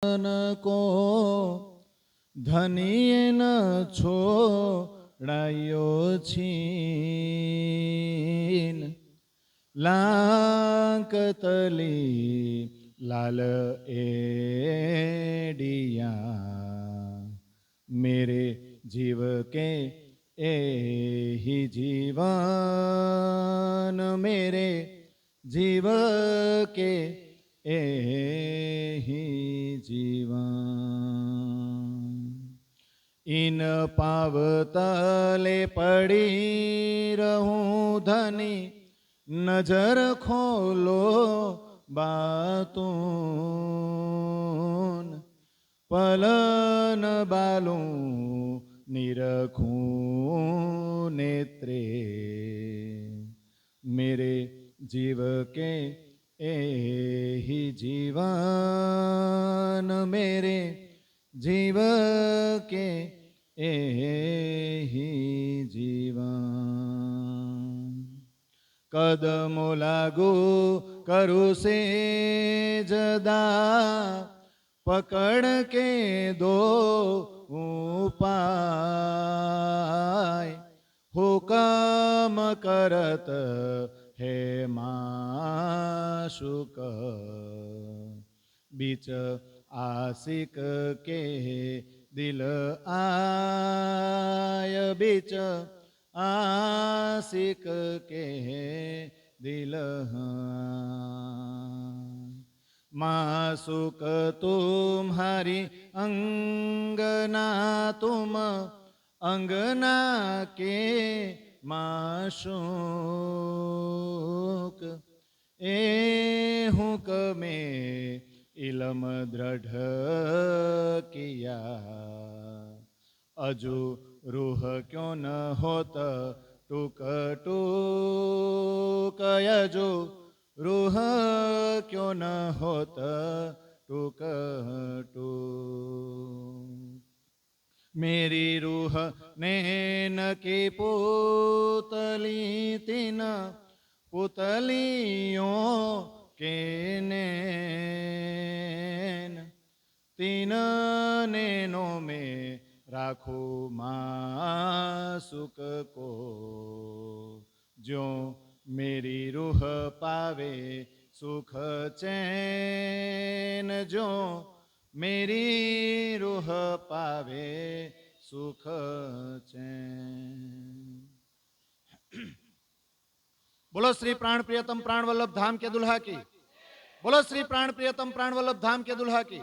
को धनिये न छोड़ायो छीन लांकतली लाल एडिया मेरे जीव के ए ही जीवन मेरे जीव के ए ही जीवन इन पावतले पड़ी रहूं धनी नजर खोलो बातून पलन बालूं निरखूं नेत्रे मेरे जीव के ए ही जीवन मेरे जीव के ए ही जीवन कदमो लागू करू से जदा पकड़ के दो उपाय हुकम करत है माशुक बीच आशिक के दिल आय बीच आशिक के दिल मासुक तुम्हारी अंगना तुम अंगना के माशुक ए हुक्मे इलम दृढ़ किया अजू रूह क्यों न होत टूक टूक अजू रूह क्यों न होत टूक टूक मेरी रूह नैन की पुतली तीन पुतलियों के नैन तीन नैनों में राखो मासुक को जो मेरी रूह पावे सुख चैन जो मेरी रूह पावे सुख चैन। बोलो श्री प्राण प्रियतम प्राण वल्लभ धाम के दुल्हा की बोलो श्री प्राण प्रियतम प्राण वल्लभ धाम के दुल्हा की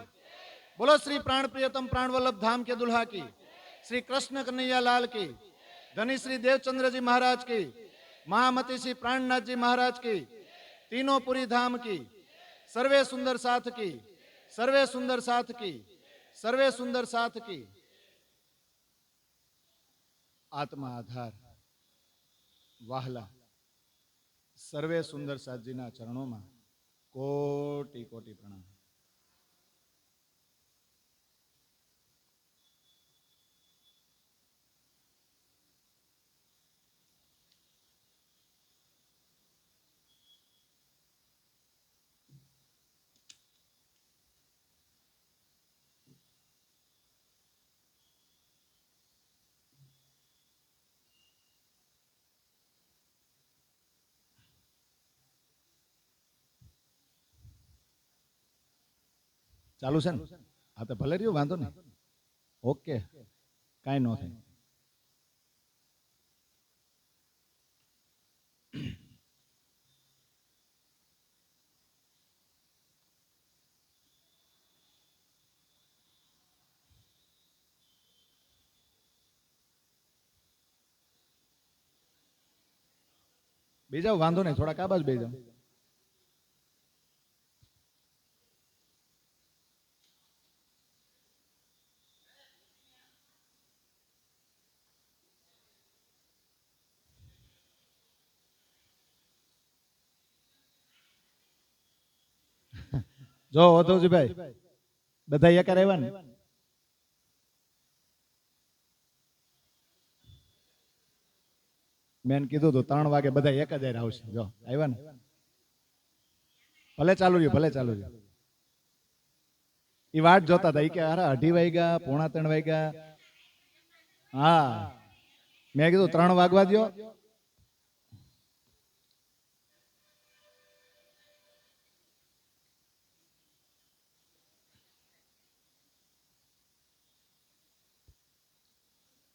बोलो श्री प्राण प्रियतम प्राण वल्लभ धाम के दुल्हा की श्री कृष्ण कन्हैया लाल की धनी श्री देवचंद्र जी महाराज की महामती श्री प्राणनाथ जी महाराज की तीनों पुरी धाम की सर्वे सुंदर साथ की सर्वे सुंदर साथ की सर्वे सुंदर साथ की आत्मा आधार वाहला सर्वे सुंदर साथ जी ना चरणों में कोटि कोटि प्रणाम। चालू से हाँ तो भले रही वांधो नहीं ओके कई न थे बीजा वांधो नहीं थोड़ा का बाज बेजा जो अधोजी भाई बधा एक रहेवा ने मैंने कीधुं तो 3 वागे बधा एक ज आवशे जो आव्या ने भले चालू रह्यो એ વાટ જોતા હતા. કે અરે 2:30 વાગ્યા, 2:45 વાગ્યા. હા, મેં કીધું 3 વાગવા દો.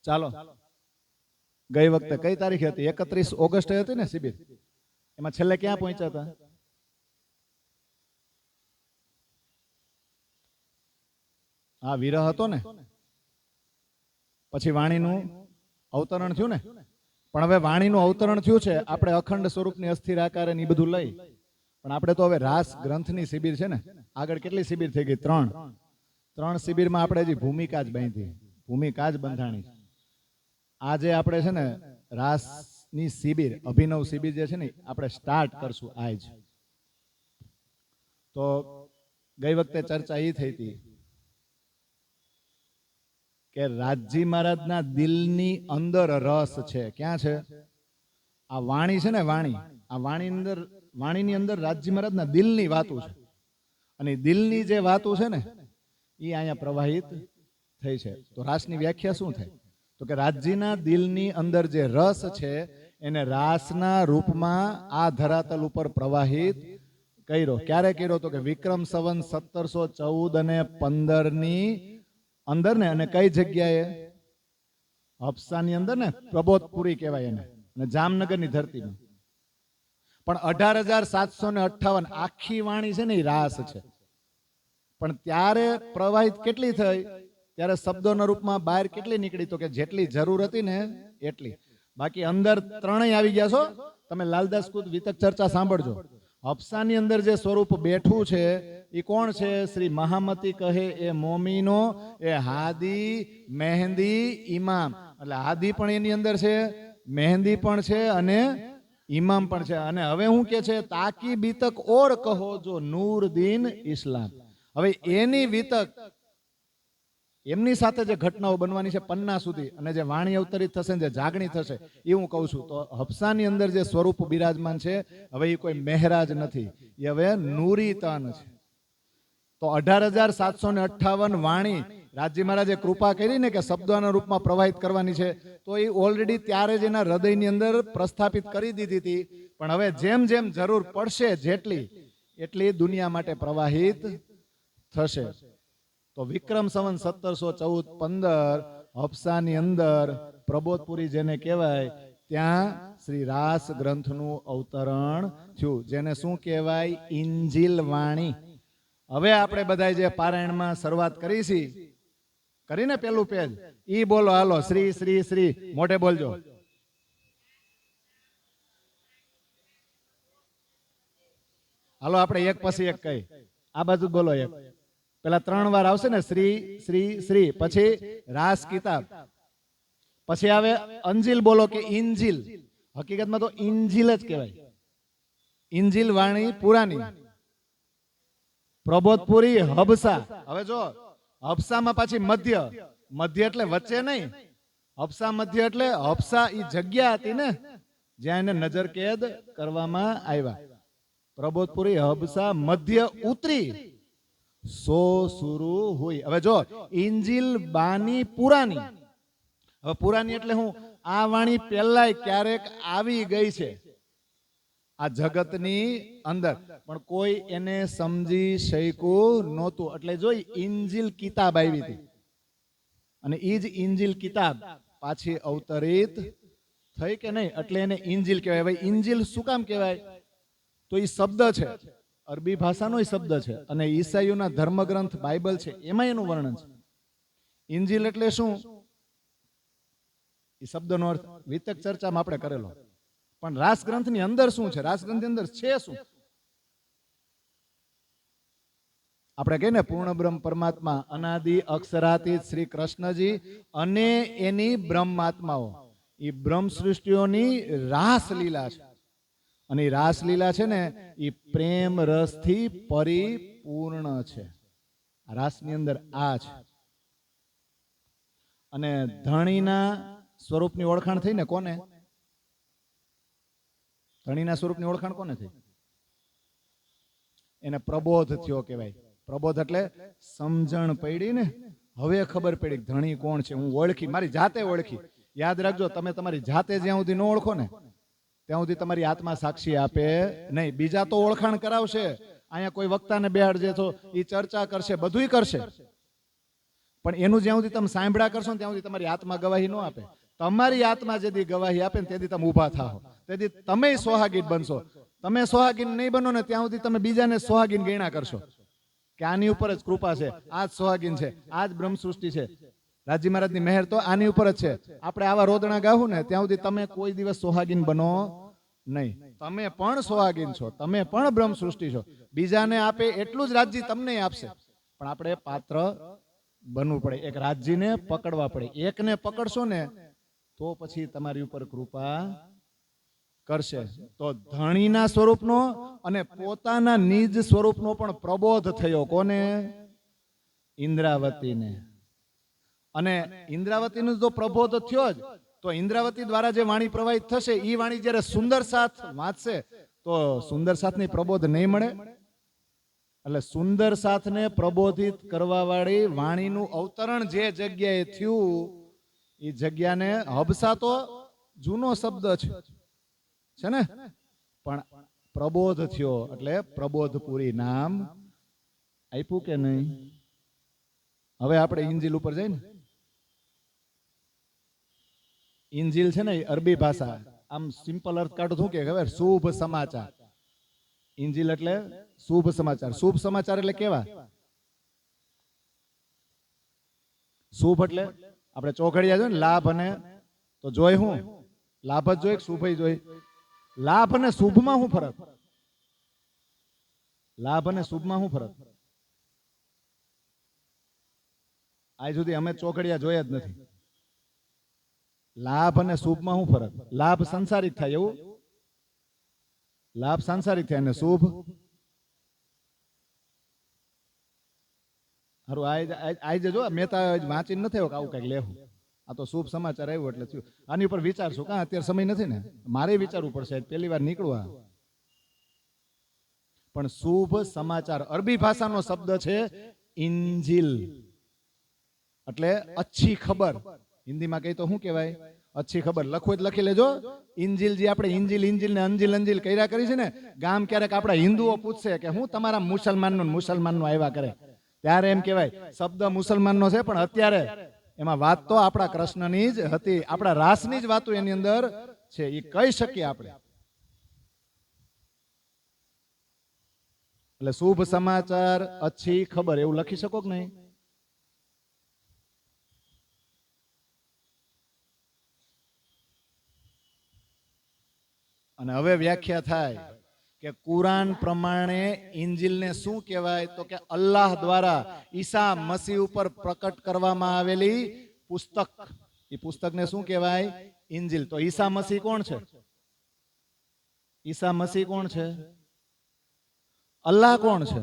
ચાલો, ગઈ વખતે કઈ તારીખે હતી? 31 ઓગસ્ટે હતી ને શિબિર. એમાં છેલ્લે ક્યાં પહોંચ્યા હતા? હા, વિરહ હતો ને. પછી વાણીનું અવતરણ થયું ને. પણ હવે વાણીનું અવતરણ થયું છે, આપણે અખંડ સ્વરૂપની અસ્થિર આકારે ને એ બધું લઈ. પણ આપણે તો હવે રાસ ગ્રંથની શિબિર છે ને. આગળ કેટલી શિબિર થઈ ગઈ? 3 શિબિરમાં આપણે હજી ભૂમિકા જ બાંધી, ભૂમિકા જ બંધાણી. આજે આપણે છે ને રાસની શિબિર, અભિનવ શિબિર જે છે ને, આપણે સ્ટાર્ટ કરશું આજ. તો ગઈ વખતે ચર્ચા એ થઈ હતી કે રાજજી મહારાજના દિલની અંદર રસ છે. ક્યાં છે? આ વાણી છે ને, વાણી. આ વાણીની અંદર રાજજી મહારાજના દિલની વાતો છે. અને દિલની જે વાતો છે ને, એ અહીંયા પ્રવાહિત થઈ છે. તો રાસની વ્યાખ્યા શું થાય? તો કે રાજજીના દિલની અંદર જે રસ છે એને રાસના રૂપમાં આ ધરાતલ ઉપર પ્રવાહિત કર્યો. ક્યારે કર્યો? તો કે વિક્રમ સંવત 1714 અને 15 ની અંદર ને. અને કઈ જગ્યાએ? હબસાની અંદર ને, પ્રબોધપુરી કહેવાય એને, અને જામનગરની ધરતીમાં. પણ 18,758 આખી વાણી છે ને એ રાસ છે. પણ ત્યારે પ્રવાહિત કેટલી થઈ? ત્યારે શબ્દોના રૂપમાં બહાર કેટલી નીકળી? તો કે જેટલી જરૂર હતી ને એટલી. બાકી અંદર 3 આવી ગયા છો. તમે લાલદાસ કુદ વિતક ચર્ચા સાંભળજો. હફસાની અંદર જે સ્વરૂપ બેઠું છે એ કોણ છે? શ્રી મહામતી કહે એ મોમીનો, એ હાદી, મહેંદી, ઇમામ. એટલે હાદી પણ એની અંદર છે, મહેંદી પણ છે, અને ઇમામ પણ છે. અને હવે હું કે છે? તાકી બીતક ઓર કહો જો નૂર દીન ઇસ્લામ. હવે એની વિતક, એમની સાથે જે ઘટનાઓ બનવાની છે પન્ના સુધી, અને જે વાણી અવતરિત થશે, જે જાગણી થશે, એ હું કહું છું. તો હફસાની અંદર જે સ્વરૂપ બિરાજમાન છે, હવે એ કોઈ મહેરાજ નથી, એ હવે નૂરી તન છે. તો 18,758 વાણી રાજજી મહારાજે કૃપા કરી ને કે શબ્દોના રૂપમાં પ્રવાહિત કરવાની છે. તો એ ઓલરેડી ત્યારે જ એના હૃદયની અંદર પ્રસ્થાપિત કરી દીધી હતી. પણ હવે જેમ જેમ જરૂર પડશે જેટલી, એટલી દુનિયા માટે પ્રવાહિત થશે. તો વિક્રમ સંવત 1714-15 હફસાની અંદર પ્રબોધપુરી જેને કહેવાય, ત્યાં શ્રી રાસ ગ્રંથનું અવતરણ થયું. જેને શું કહેવાય? ઇંજીલ વાણી. હવે આપણે બધા જે પારાયણમાં શરૂઆત કરી છે, કરીને પેલું પેજ ઈ બોલો. હાલો, શ્રી શ્રી શ્રી મોઢે બોલજો. હાલો, આપણે એક પછી એક કઈ. આ બાજુ બોલો. એક પેલા 3 વાર આવશે ને, શ્રી શ્રી શ્રી. પછી રાસ કિતાબ. પછી આવે અંજીલ. બોલો કે ઇંજીલ. હકીકતમાં તો ઇંજીલ જ કહેવાય. ઇંજીલ વાણી પુરાની. પ્રબોધપુરી હબસા. હવે જો હબસામાં પાછી મધ્ય. મધ્ય એટલે વચ્ચે નહીં. હબસા મધ્ય એટલે હબસા એ જગ્યા હતી ને જ્યાં એને નજર કેદ કરવામાં આવ્યા. પ્રબોધપુરી હબસા મધ્ય ઉતરી સો સુરુ હોય. હવે જો ઇંજીલ બાની પુરાની. હવે પુરાની એટલે હું? આ વાણી પહેલાય ક્યારેક આવી ગઈ છે આ જગતની અંદર, પણ કોઈ એને સમજી શક્યું નહોતું. એટલે જોઈ ઇંજીલ કિતાબ આવી હતી, અને એ જ ઇંજીલ કિતાબ પાછી અવતરિત થઈ કે નહીં, એટલે એને ઇંજીલ કહેવાય. હવે ઇંજીલ શું કામ કહેવાય? તો એ શબ્દ છે, અરબી ભાષાનો શબ્દ છે, અને ઈસાઈઓના ધર્મગ્રંથ બાઇબલ છે એમાં એનું વર્ણન છે. ઇંજીલ એટલે શું? એ શબ્દનો અર્થ વિતક ચર્ચામાં આપણે કરેલો. પણ રાસ ગ્રંથની અંદર શું છે? રાસ ગ્રંથની અંદર છે શું? આપણે કહીએ ને, પૂર્ણ બ્રહ્મ પરમાત્મા, અનાદિ અક્ષરાતીત શ્રી કૃષ્ણજી અને એની બ્રહ્માત્માઓ, એ બ્રહ્મ સૃષ્ટિઓની રાસ લીલા છે. અને એ રાસલીલા છે ને, એ પ્રેમ રસથી પરિપૂર્ણ છે. રાસની અંદર આ છે. અને ધણીના સ્વરૂપની ઓળખાણ થઈ ને કોને? ધણીના સ્વરૂપની ઓળખાણ કોને થઈ? એને પ્રબોધ થયો કહેવાય. પ્રબોધ એટલે સમજણ પડી ને, હવે ખબર પડી કે ધણી કોણ છે, હું ઓળખી, મારી જાતે ઓળખી. યાદ રાખજો, તમે તમારી જાતે જ્યાં સુધી ન ઓળખો ને ત્યાં સુધી તમારી આત્મા સાક્ષી આપે નહીં. બીજા તો ઓળખાણ કરાવશે, અહીંયા કોઈ વક્તાને બેહાડજે તો એ ચર્ચા કરશે, બધુંય કરશે, પણ એનું જ્યાં સુધી તમે સાંભળ્યા કરશો ને ત્યાં સુધી તમારી આત્મા ગવાહી ન આપે. તમારી આત્મા જેથી ગવાહી આપે ને તેથી તમે ઊભા થાઓ, તેથી તમે સોહાગીન બનશો. તમે સોહાગીન નહીં બનો ને ત્યાં સુધી તમે બીજાને સોહાગીન ગણ્યા કરશો કે આની ઉપર જ કૃપા છે, આ જ સોહાગીન છે, આ જ બ્રહ્મ સૃષ્ટિ છે. રાજી મહારાજની મહેર તો આની ઉપર જ છે. આપણે આવા રોદણા ગાવું ને ત્યાં સુધી તમે કોઈ દિવસ સોહાગીન બનો નહીં. તમે પણ સોહાગીન છો, તમે પણ બ્રહ્મ સૃષ્ટિ છો. બીજાને આપે એટલું જ રાજ્ય તમને આપશે, પણ આપણે પાત્ર બનવું પડે. એક રાજ્યને પકડવા પડે. એકને પકડશો ને તો પછી તમારી ઉપર કૃપા કરશે. તો ધણીના સ્વરૂપનો અને પોતાના નિજ સ્વરૂપનો પણ પ્રબોધ થયો. કોને? ઇન્દ્રાવતીને. અને ઇન્દ્રાવતીનો જો પ્રબોધ થયો જ તો ઇન્દ્રાવતી દ્વારા જે વાણી પ્રવાહિત થશે એ વાણી જ્યારે સુંદર સાથ વાંચશે તો સુંદર સાથની પ્રબોધ નહીં મળે. એટલે સુંદર સાથને પ્રબોધિત કરવા વાળી વાણીનું અવતરણ જે જગ્યાએ થયું એ જગ્યાને હબસા તો જૂનો શબ્દ છે ને, પણ પ્રબોધ થયો એટલે પ્રબોધપુરી નામ આપ્યું કે નહીં? હવે આપણે ઇંજીલ ઉપર જઈએ ને, ઇંજીલ છે ને અરબી ભાષા, આમ સિમ્પલ અર્થ કાઢો શું કે ખબર? શુભ સમાચાર. ઇંજીલ એટલે શુભ સમાચાર. શુભ સમાચાર એટલે કેવા? શુભ એટલે આપણે ચોઘડિયા જોઈએ ને લાભ, અને તો જોઈ હું લાભ જ જોઈ, શુભ જોઈ. લાભ અને શુભમાં શું ફરક? લાભ અને શુભમાં શું ફરક? આજ સુધી અમે ચોઘડિયા જોયા જ નથી. લાભ અને શુભમાં શું ફરક? લાભ સંસારિક થાય એવું, લાભ સાંસારિક થાય, અને શુભ હારું. આજે જો મેં તો વાંચીને નથી આવ્યો કે આવું કઈક લેવું. આ તો શુભ સમાચાર આવ્યો એટલે થયું. આની ઉપર વિચારશું. કાં અત્યારે સમય નથી ને, મારે વિચારવું પડશે. પહેલી વાર નીકળવા. પણ શુભ સમાચાર અરબી ભાષાનો શબ્દ છે ઇંજીલ, એટલે અચ્છી ખબર. હિન્દીમાં કઈ તો શું કહેવાય? અચ્છી ખબર. લખવું જ લખી લેજો. ઇંજીલ જે આપણે ઇંજીલ ઇંજીલ ને અંજીલ અંજીલ કર્યા કરી છે ને, ગામ ક્યારેક આપણા હિન્દુઓ પૂછશે કે હું તમારા મુસલમાનનું આવ્યા કરે, ત્યારે એમ કહેવાય શબ્દ મુસલમાનનો છે, પણ અત્યારે એમાં વાત તો આપણા કૃષ્ણની જ હતી, આપણા રાસની જ વાતો એની અંદર છે. એ કહી શકીએ આપણે. એટલે શુભ સમાચાર, અચ્છી ખબર એવું લખી શકો કે નહીં? અને હવે વ્યાખ્યા થાય કે કુરાન પ્રમાણે ઇંજીલને શું કહેવાય? તો કે અલ્લાહ દ્વારા ઈસા મસીહ ઉપર પ્રકટ કરવામાં આવેલી પુસ્તક. એ પુસ્તકને શું કહેવાય? ઇંજીલ. તો ઈસા મસીહ કોણ છે? ઈસા મસીહ કોણ છે? અલ્લાહ કોણ છે?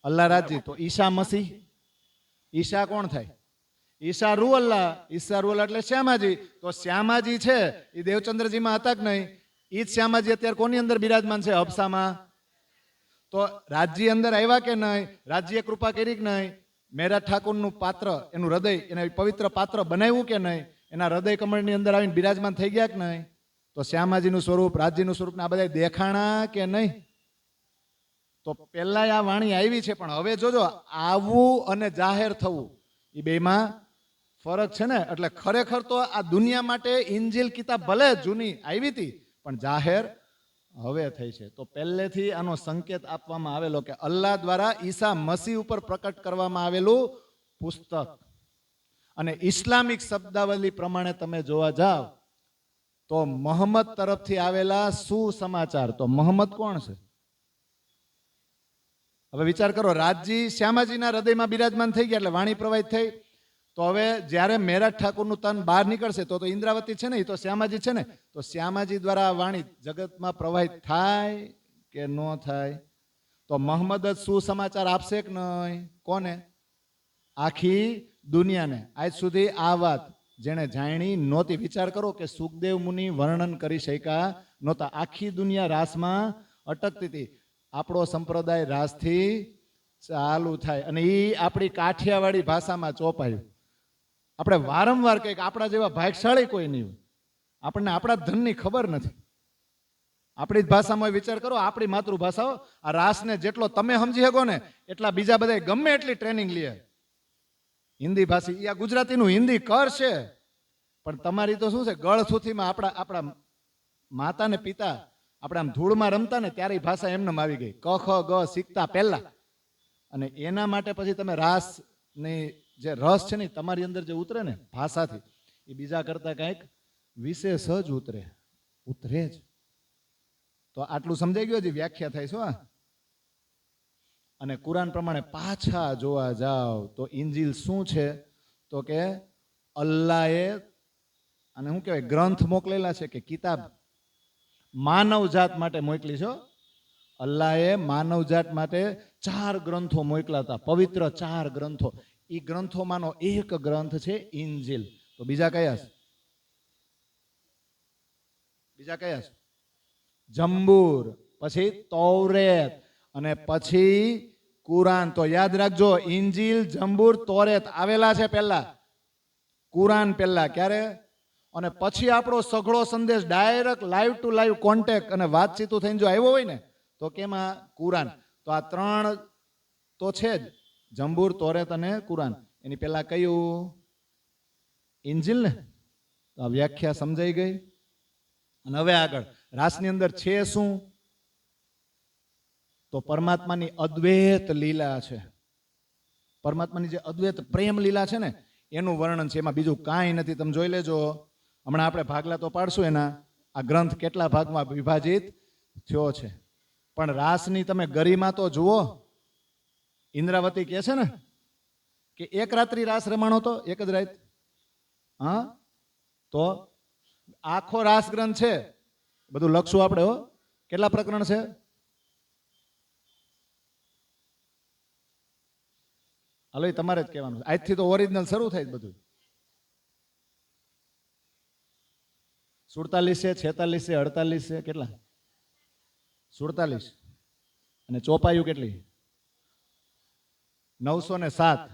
અલ્લાહ રાજી. તો ઈસા મસીહ, ઈસા કોણ થાય? ઈસા રૂ અલ્લાહ. ઈસા રૂ અલ્લાહ એટલે શ્યામાજી. તો શ્યામાજી છે એ દેવચંદ્રજીમાં હતા કે નહીં? એ જ શ્યામાજી અત્યારે કોની અંદર બિરાજમાન છે? હબસામાં. તો રાજ્ય અંદર આવ્યા કે નહીં? રાજ્ય કૃપા કરી કે નહીં? મેરા ઠાકોરનું પાત્ર, એનું હૃદય, એને પવિત્ર પાત્ર બનાવ્યું કે નહીં? એના હૃદય કમળની અંદર આવીને બિરાજમાન થઈ ગયા કે નહીં? તો શ્યામાજીનું સ્વરૂપ, રાજ્યનું સ્વરૂપ આ બધા દેખાણા કે નહીં? તો પહેલા આ વાણી આવી છે, પણ હવે જોજો આવવું અને જાહેર થવું એ બેમાં ફરક છે ને. એટલે ખરેખર તો આ દુનિયા માટે ઇંજીલ કિતાબ ભલે જૂની આવી હતી, પણ જાહેર હવે થઈ છે. તો પહેલેથી આનો સંકેત આપવામાં આવેલો કે અલ્લાહ દ્વારા ઈસા મસીહ ઉપર પ્રકટ કરવામાં આવેલું પુસ્તક. અને ઇસ્લામિક શબ્દાવલી પ્રમાણે તમે જોવા જાવ તો મોહમ્મદ તરફથી આવેલા સુસમાચાર. તો મોહમ્મદ કોણ છે? હવે વિચાર કરો, રાજજી શ્યામાજીના હૃદયમાં બિરાજમાન થઈ ગયા એટલે વાણી પ્રવાહિત થઈ. તો હવે જ્યારે મેરાજ ઠાકોરનું તન બહાર નીકળશે તો ઇન્દ્રાવતી છે ને, એ તો શ્યામાજી છે ને. તો શ્યામાજી દ્વારા આ વાણી જગતમાં પ્રવાહિત થાય કે ન થાય? તો મોહમ્મદ જ સુસમાચાર આપશે કે નહીં? કોને? આખી દુનિયાને. આજ સુધી આ વાત જેને જાણી નહોતી. વિચાર કરો કે સુખદેવ મુનિ વર્ણન કરી શક્યા નહોતા. આખી દુનિયા રાસમાં અટકતી હતી. આપણો સંપ્રદાય રાસથી ચાલુ થાય અને એ આપણી કાઠિયાવાડી ભાષામાં ચોપાયું. આપણે વારંવાર કહીએ કે આપણા જેવા ભાગશાળી કોઈ નહીં હોય. આપણને આપણા ધનની ખબર નથી. આપણી જ ભાષામાં વિચાર કરો, આપણી માતૃભાષાઓ આ રાસને જેટલો તમે સમજી શકો ને એટલા બીજા બધા ગમે એટલી ટ્રેનિંગ લે. હિન્દી ભાષી આ ગુજરાતીનું હિન્દી કર છે, પણ તમારી તો શું છે ગળથુથીમાં આપણા માતા ને પિતા આપણે આમ ધૂળમાં રમતા ને ત્યારે ભાષા એમને આવી ગઈ, ક ખ ગ શીખતા પહેલા. અને એના માટે પછી તમે રાસની જે રસ છે ને તમારી અંદર જે ઉતરે ને ભાષાથી, એ બીજા કરતા કંઈક વિશેષ જ ઉતરે જ. તો આટલું સમજાઈ ગયું, હજી વ્યાખ્યા થાય છે. અને કુરાન પ્રમાણે પાછા જોવા જાવ તો ઇંજીલ શું છે? તો કે અલ્લાહે અને શું કહેવાય ગ્રંથ મોકલેલા છે કે કિતાબ માનવ જાત માટે મોકલી છે. અલ્લાહે માનવ જાત માટે 4 ગ્રંથો મોકલા હતા, પવિત્ર 4 ગ્રંથો. એ ગ્રંથોમાંનો એક ગ્રંથ છે ઇંજીલ. તો બીજા કયા છે? જંબૂર, પછી તૌરેત અને પછી કુરાન. તો યાદ રાખજો, ઇંજીલ, જંબૂર, તૌરેત આવેલા છે પહેલા, કુરાન પહેલા. ક્યારે? અને પછી આપણો સઘળો સંદેશ direct live to live contact અને વાતચીતું થઈને જો આવ્યો હોય ને તો કેમાં? કુરાન. તો આ 3 તો છે જ, જંબૂર, તૌરેત અને કુરાન. એની પહેલા કયું? ઇંજીલ ને. તો આ વ્યાખ્યા સમજાઈ ગઈ. અને હવે આગળ રાસની અંદર છે શું? તો પરમાત્માની અદ્વૈત લીલા છે. પરમાત્માની જે અદ્વૈત પ્રેમ લીલા છે ને એનું વર્ણન છે, એમાં બીજું કાંઈ નથી. તમે જોઈ લેજો, હમણાં આપણે ભાગલા તો પાડશું એના. આ ગ્રંથ કેટલા ભાગમાં વિભાજિત થયો છે. પણ રાસની તમે ગરિમા તો જુઓ. ઇન્દ્રાવતી કહે છે ને કે એક રાત્રિ રાસ રમાણો તો એક જ રાત. હા, તો આખો રાસ ગ્રંથ છે, બધું લખશું આપણે. કેટલા પ્રકરણ છે? હાલો, એ તમારે જ કહેવાનું. આજથી તો ઓરિજિનલ શરૂ થાય બધું. 47 છે, 46 છે, 48 છે. કેટલા? 47. અને ચોપાયું કેટલી? 907.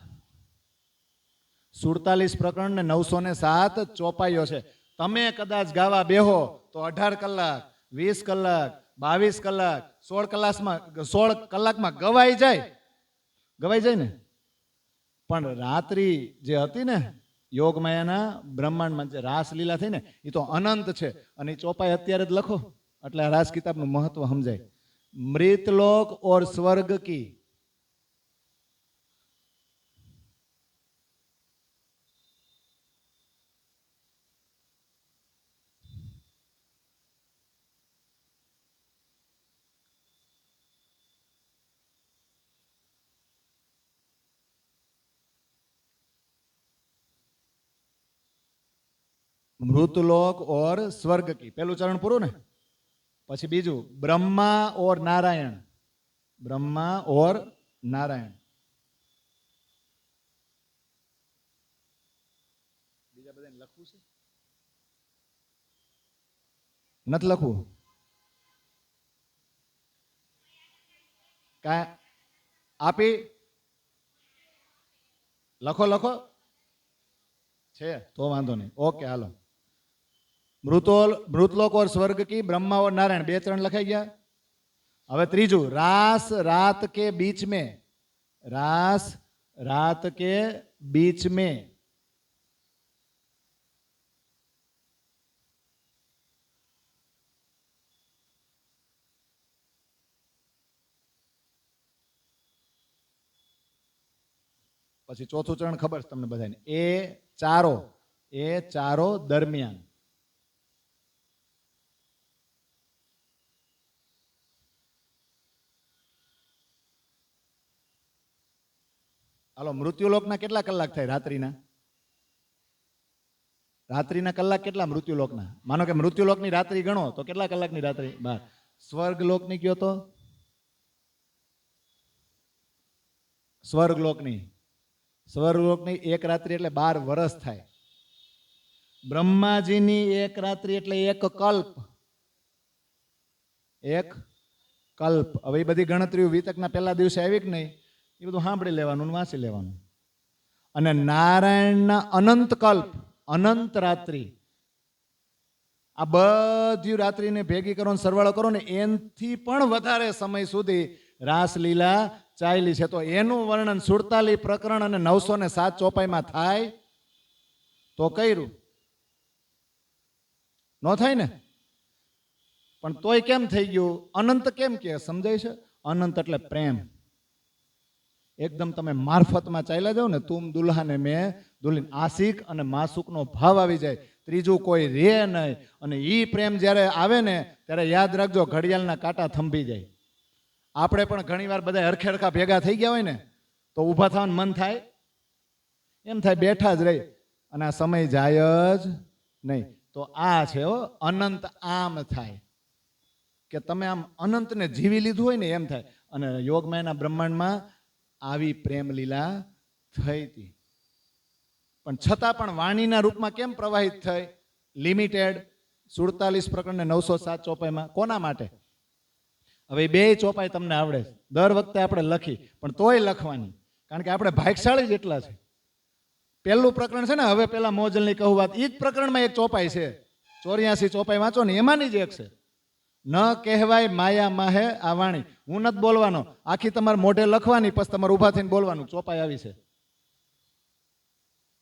47 પ્રકરણ ને 907 ચોપાઈઓ છે. તમે કદાચ ગાવા બેહો તો 18 કલાક, 20 કલાક, 22 કલાક, 16 કલાકમાં ગવાઈ જાય ને. પણ રાત્રિ જે હતી ને યોગ માયાના બ્રહ્માંડમાં જે રાસલીલા થઈ ને એ તો અનંત છે. અને એ ચોપાઈ અત્યારે જ લખો એટલે આ રાસ કિતાબનું મહત્વ સમજાય. મૃતલોક ઓર સ્વર્ગ કી મૃતલોક ઓર સ્વર્ગ કી પેલું ચરણ પૂરું ને. પછી બીજું બ્રહ્મા ઓર નારાયણ. બ્રહ્મા ઓર નારાયણ. બીજા બધાને લખવું છે? નથી લખવું? કા આપી લખો છે તો વાંધો નહીં. ઓકે, હાલો. મૃતલોક ઓર સ્વર્ગ કી, બ્રહ્મા ઓર નારાયણ, 2 ચરણ લખાઈ ગયા. હવે ત્રીજું રાસ રાત કે બીચ में. रास रात के बीच में. પછી ચોથું ચરણ ખબર છે તમને બધાને, એ ચારો દરમિયાન. હાલો, મૃત્યુલોકના કેટલા કલાક થાય? રાત્રિના કલાક કેટલા મૃત્યુલોકના? માનો કે મૃત્યુલોકની રાત્રિ ગણો તો કેટલા કલાકની રાત્રિ? 12. સ્વર્ગલોકની કયો તો? સ્વર્ગલોકની એક રાત્રિ એટલે 12 વર્ષ થાય. બ્રહ્માજીની એક રાત્રિ એટલે એક કલ્પ. હવે એ બધી ગણતરીઓ વિતકના પહેલા દિવસે આવી કે નહીં? એ બધું સાંભળી લેવાનું ને વાંચી લેવાનું. અને નારાયણના અનંત કલ્પ, અનંત રાત્રિ, આ બધી રાત્રિને ભેગી કરો ને સરવાળો કરો ને એનથી પણ વધારે સમય સુધી રાસલીલા ચાલી છે. તો એનું વર્ણન 47 પ્રકરણ અને 907 ચોપાઈમાં થાય તો કર્યું ન થાય ને. પણ તોય કેમ થઈ ગયું? અનંત કેમ કે સમજાય છે? અનંત એટલે પ્રેમ. એકદમ તમે મારફતમાં ચાલ્યા જાઓ ને, તુમ દુલ્હાને મેં દુલ્હન, આશિક અને માસુકનો ભાવ આવી જાય, ત્રીજું કોઈ રે નહીં. અને ઈ પ્રેમ જ્યારે આવે ને ત્યારે યાદ રાખજો ઘડિયાળના કાંટા થંભી જાય. આપણે પણ ઘણીવાર બધા હરખે હરખા ભેગા થઈ ગયા હોય ને તો ઊભા થવાનું મન થાય, એમ થાય બેઠા જ રહી, અને આ સમય જાય જ નહીં. તો આ છે અનંત. આમ થાય કે તમે આમ અનંતને જીવી લીધું હોય ને એમ થાય. અને યોગમાયાના બ્રહ્માંડમાં આવી પ્રેમ લીલા થઈ હતી, પણ છતાં પણ વાણીના રૂપમાં કેમ પ્રવાહિત થઈ? લિમિટેડ 47 પ્રકરણ ને 907 ચોપાઈમાં. કોના માટે? હવે બે ચોપાઈ તમને આવડે, દર વખતે આપણે લખી, પણ તોય લખવાની, કારણ કે આપણે ભાગશાળી જ એટલા છે. પહેલું પ્રકરણ છે ને, હવે પેલા મોજલની કહું વાત, એ જ પ્રકરણમાં એક ચોપાઈ છે, 84 ચોપાઈ વાંચો ને એમાંની જ એક છે. ન કહેવાય માયા માહે આ વાણી. હું નથી બોલવાનો, આખી તમારે મોઢે લખવાની, પછી તમારે ઊભા થઈને બોલવાનું. ચોપાઈ આવી છે.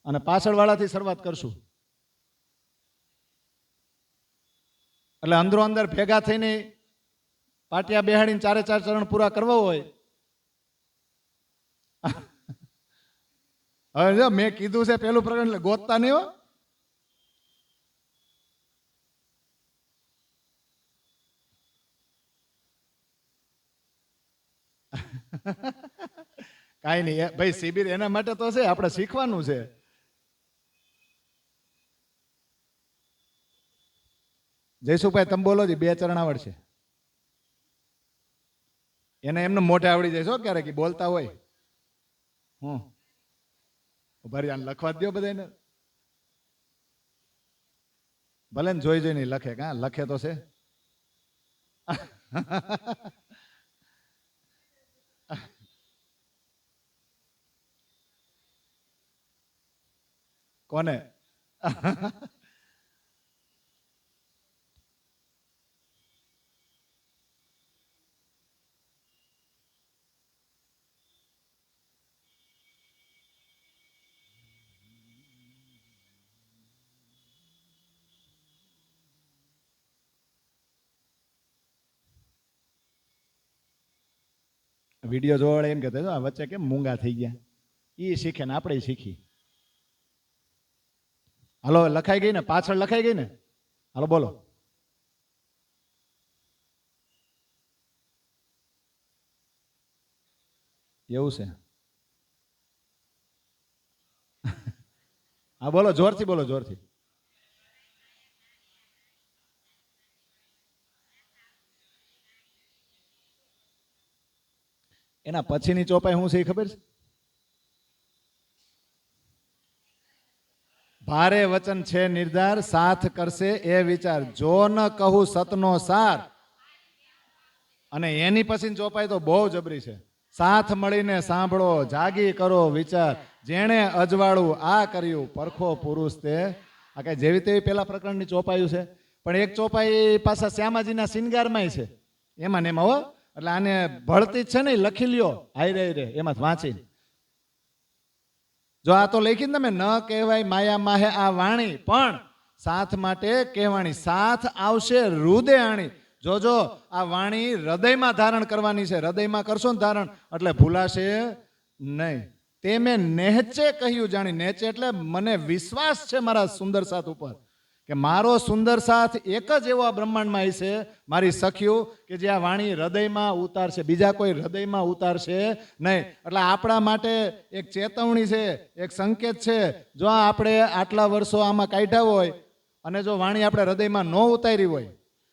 અને પાછળ વાળાથી શરૂઆત કરશું. એટલે અંદરો અંદર ભેગા થઈને પાટિયા બેહાડીને 4 ચરણ પૂરા કરવા હોય. હવે જો મેં કીધું છે પેલું પ્રકરણ, એટલે ગોતતા નહીં હો. કાંઈ નહીં ભાઈ, શિબિર એના માટે તો છે, આપણે શીખવાનું છે. જયસુભાઈ તમે બોલો જી, 2 ચરણ આવડશે. એને એમને મોઢે આવડી જાય છો ક્યારેક બોલતા હોય. હું ભારી આને લખવા દો બધાને, ભલે ને જોઈ જોઈને લખે. કા લખે તો છે. કોને? વિડીયો જોવાળે એમ કહેતા આ વચ્ચે કેમ મૂંગા થઈ ગયા, એ શીખે ને આપણે શીખી. હાલો લખાઈ ગઈ ને, પાછળ લખાઈ ગઈ ને, હાલો બોલો. એવું છે? હા બોલો, જોરથી બોલો, જોરથી. એના પછીની ચોપાઈ શું છે એ ખબર છે? ભારે વચન છે નિર્ધાર, સાથ કરશે એ વિચાર, જો ન કહું સતનો સાર. અને એની પછી ચોપાઈ તો બહુ જબરી છે. સાથ મળીને સાંભળો, જાગી કરો વિચાર, જેણે અજવાળું આ કર્યું, પરખો પુરુષ તે. આ કઈ જેવી તેવી પેલા પ્રકરણની ચોપાયું છે, પણ એક ચોપાઈ પાછા શ્યામાજીના શિંગારમાંય છે, એમાં ને એમાં હો. એટલે આને ભળતી જ છે ને, લખી લ્યો હાઈ રે એમાં વાંચીને. જો આ તો લખી તમે, ન કહેવાય માયા માહે આ વાણી, પણ સાથ માટે કહેવાણી, સાથ આવશે હૃદય આણી. જોજો આ વાણી હૃદયમાં ધારણ કરવાની છે, હૃદયમાં કરશો ને ધારણ એટલે ભૂલાશે નહીં. તે મેં નેહચે કહ્યું જાણી. નેચે એટલે મને વિશ્વાસ છે મારા સુંદર સાથ ઉપર, કે મારો સુંદર સાથ એક જ એવો બ્રહ્માંડમાં છે, મારી સખીઓ, કે જે આ વાણી હૃદયમાં ઉતારશે, બીજા કોઈ હૃદયમાં ઉતારશે નહીં. એટલે આપણા માટે એક ચેતવણી છે, એક સંકેત છે. જો આપણે આટલા વર્ષો આમાં કાઢ્યા હોય અને જો વાણી આપણે હૃદયમાં ન ઉતારી હોય,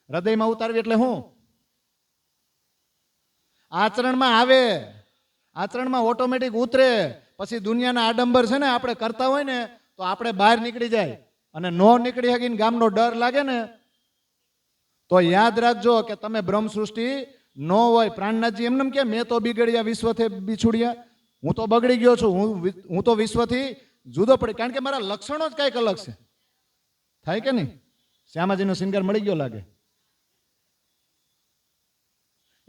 હૃદયમાં ઉતારવી એટલે શું? આચરણમાં આવે, આચરણમાં ઓટોમેટિક ઉતરે. પછી દુનિયાના આડંબર છે ને આપણે કરતા હોય ને તો આપણે બહાર નીકળી જાય, અને નો નીકળી શકીને ગામનો ડર લાગે ને તો યાદ રાખજો કે તમે બ્રહ્મ સૃષ્ટિ ન હોય. પ્રાણનાથજી એમને કે મેં તો બિગડ્યા વિશ્વથી બિછુડ્યા, હું તો બગડી ગયો છું, હું તો વિશ્વથી જુદો પડી, કારણ કે મારા લક્ષણો જ કંઈક અલગ છે. થાય કે નહીં? શ્યામાજીનો શિંગાર મળી ગયો લાગે.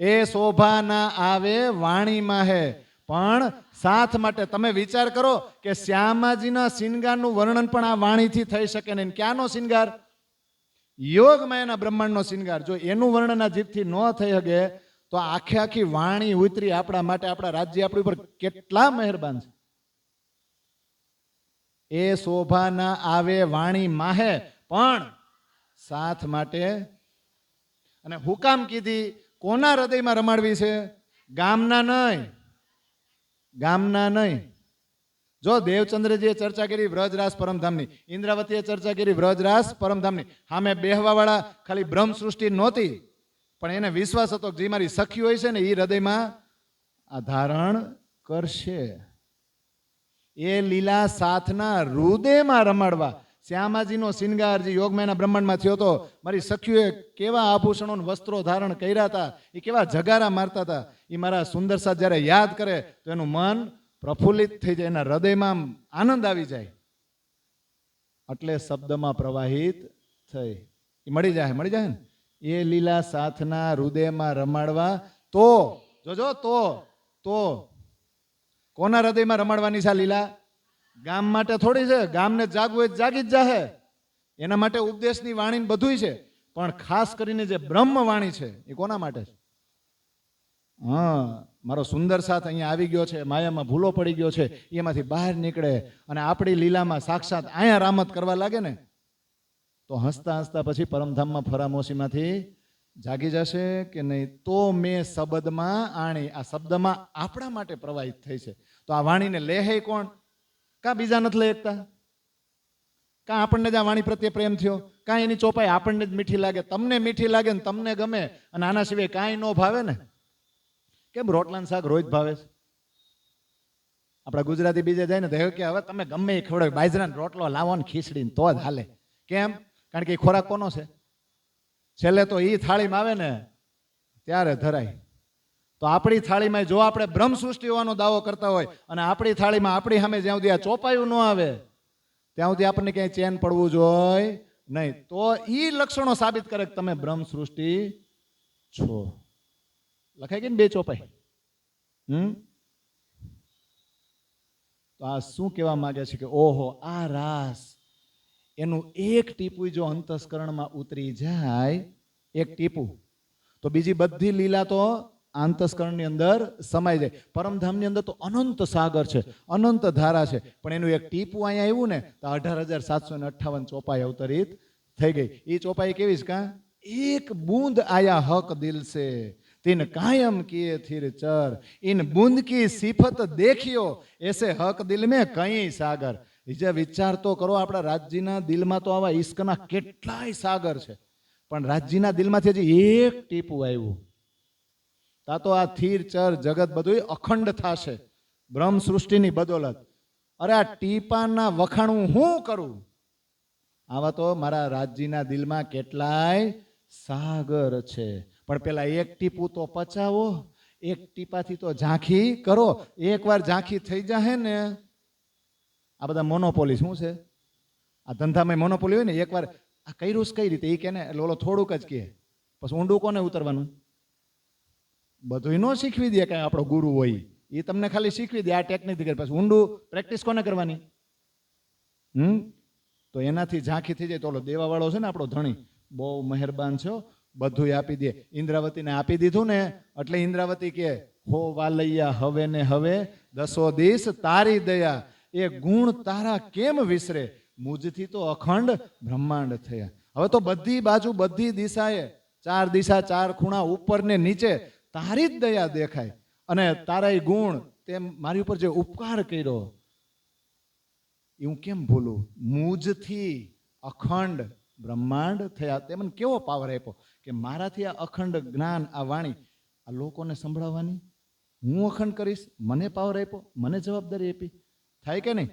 એ શોભા ના આવે વાણીમાં હે, પણ સાથ માટે. તમે વિચાર કરો કે શ્યામાજીના શિંગારનું વર્ણન પણ આ વાણીથી થઈ શકે નહીં. ક્યાંનો શિંગાર? યોગમાં એના બ્રહ્માંડનો શિંગાર. જો એનું વર્ણન આ જીભથી ન થઈ શકે તો આખી આખી વાણી ઉતરી આપણા માટે. આપણા રાજ્ય આપણી ઉપર કેટલા મહેરબાન છે. એ શોભા ના આવે વાણી માહે, પણ સાથ માટે. અને હુકામ કીધી? કોના હૃદયમાં રમાડવી છે? ગામના નહીં, ગામના નહીં. જો દેવચંદ્રજીએ ચર્ચા કરી વ્રજરાસ પરમધામની, ઇન્દ્રાવતીએ ચર્ચા કરી વ્રજરાસ પરમધામની. સામે બેહવા વાળા ખાલી બ્રહ્મ સૃષ્ટિ નહોતી, પણ એને વિશ્વાસ હતો કે જે મારી સખી હોય છે ને એ હૃદયમાં આ ધારણ કરશે. એ લીલા સાથના હૃદયમાં રમાડવા. શ્યામાજીનો શિંગાર જે યોગમાયના બ્રહ્માંડમાં થયો હતો, મારી સખીઓએ કેવા આભૂષણો વસ્ત્રો ધારણ કર્યા હતા, એ કેવા જગારા મારતા હતા. એ મારા સુંદર સાથ જ્યારે યાદ કરે તો એનું મન પ્રફુલ્લિત થઈ જાય, એના હૃદયમાં આનંદ આવી જાય. એટલે શબ્દમાં પ્રવાહિત થઈ એ મળી જાય ને. એ લીલા સાથના હૃદયમાં રમાડવા. તો જોજો, તો કોના હૃદયમાં રમાડવાની છે લીલા? ગામ માટે થોડી છે. ગામને જાગવું હોય જાગી જ જાહે. એના માટે ઉપદેશની વાણી બધું છે, પણ ખાસ કરીને જે બ્રહ્મ વાણી છે એ કોના માટે છે? હા, મારો સુંદર સાથ અહીંયા આવી ગયો છે, માયામાં ભૂલો પડી ગયો છે, એમાંથી બહાર નીકળે અને આપણી લીલામાં સાક્ષાત અહીંયા રામત કરવા લાગે ને, તો હસતા હસતા પછી પરમધામમાં ફરામોશીમાંથી જાગી જશે કે નહીં? તો મેં શબ્દમાં આણી. આ શબ્દમાં આપણા માટે પ્રવાહિત થઈ છે. તો આ વાણીને લેહે કોણ? કાં બીજા નથી લઈ શકતા? કાં આપણને જ આ વાણી પ્રત્યે પ્રેમ થયો? કાં એની ચોપાઈ આપણને જ મીઠી લાગે? તમને મીઠી લાગે ને તમને ગમે, અને આના સિવાય કાંઈ ન ભાવે ને? કેમ રોટલાનું શાક રોજ ભાવે છે? આપણા ગુજરાતી બીજે જાય ને તો કે હવે તમે ગમે એ ખવડાવે, બાજરાનો રોટલો લાવો ને ખીચડી તો જ હાલે. કેમ? કારણ કે એ ખોરાક કોનો છે? છેલ્લે તો એ થાળીમાં આવે ને ત્યારે ધરાય. તો આપણી થાળીમાં જો આપણે બ્રહ્મ સૃષ્ટિ હોવાનો દાવો કરતા હોય અને આપણી થાળીમાં આપણી સામે જ્યાં સુધી આ ચોપાયું ન આવે ત્યાં સુધી આપણને ક્યાંય ચેન પડવું જોઈએ નહીં. તો એ લક્ષણો સાબિત કરે કે તમે બ્રહ્મ સૃષ્ટિ છો. લખાઈ ગઈ ને બે ચોપાઈ. તો આ શું કહેવા માંગે છે કે ઓહો, આ રાસ એનું એક ટીપું જો અંતસ્કરણમાં ઉતરી જાય, એક ટીપું, તો બીજી બધી લીલા તો અંતસ્કરણની અંદર સમાઈ જાય. પરમધામની અંદર તો અનંત સાગર છે, અનંત ધારા છે, પણ એનું એક ટીપું અહીંયા આવ્યું ને તો 18,758 ચોપાઈ અવતરિત થઈ ગઈ. એ ચોપાઈ કેવી છે? કા એક બૂંદ આયા હક દિલ સે તિન કાયમ કિए थिर चर इन बूंद की सिफत देखियो ऐसे हक दिल में कई सागर. બીજા વિચાર તો કરો, આપણા રાજ્યના દિલમાં તો આવા ઈશ્કના કેટલાય સાગર છે, પણ રાજ્યના દિલમાંથી હજી એક ટીપું આવ્યું તા તો આ થીર ચર જગત બધું અખંડ થશે બ્રહ્મ સૃષ્ટિની બદોલત. અરે આ ટીપાના વખાણ હું કરું? આવા તો મારા રાજ્યના દિલમાં કેટલાય સાગર છે, પણ પેલા એક ટીપું તો પચાવો, એક ટીપાથી તો ઝાંખી કરો. એકવાર ઝાંખી થઈ જાય ને, આ બધા મોનોપોલી શું છે? આ ધંધામાં મોનોપોલી હોય ને, એકવાર આ કર્યું કઈ રીતે એ કે ને એટલે ઓલો થોડુંક જ કહે, પછી ઊંડું કોને ઉતરવાનું? બધું ન શીખવી દે કાંઈ આપણો ગુરુ હોય, એ તમને ખાલી શીખવી દે આ ટેકનિક થી, પછી ઊંડું પ્રેક્ટિસ કોને કરવાની? તો એનાથી ઝાંખી થઈ જાય. તો ઓલો દેવાવાળો છે ને આપણો ધણી, બહુ મહેરબાન છે, બધું આપી દે. ઇન્દ્રાવતીને આપી દીધું ને એટલે ઇન્દ્રાવતી કે હો વાલૈયા હવે ને હવે 10 દિવસ તારી દયા, એ ગુણ તારા કેમ વિસરે, મુજથી તો અખંડ બ્રહ્માંડ થયા. હવે તો બધી બાજુ બધી દિશાએ, 4 દિશા 4 ખૂણા ઉપર ને નીચે તારી જ દયા દેખાય, અને તારા એ ગુણ તે મારી ઉપર જે ઉપકાર કર્યો એ હું કેમ ભૂલું? મુજથી અખંડ બ્રહ્માંડ થયા. તે મને કેવો પાવર આપ્યો કે મારાથી આ અખંડ જ્ઞાન, આ વાણી આ લોકોને સંભળાવવાની હું અખંડ કરીશ. મને પાવર આપ્યો, મને જવાબદારી આપી. થાય કે નહીં?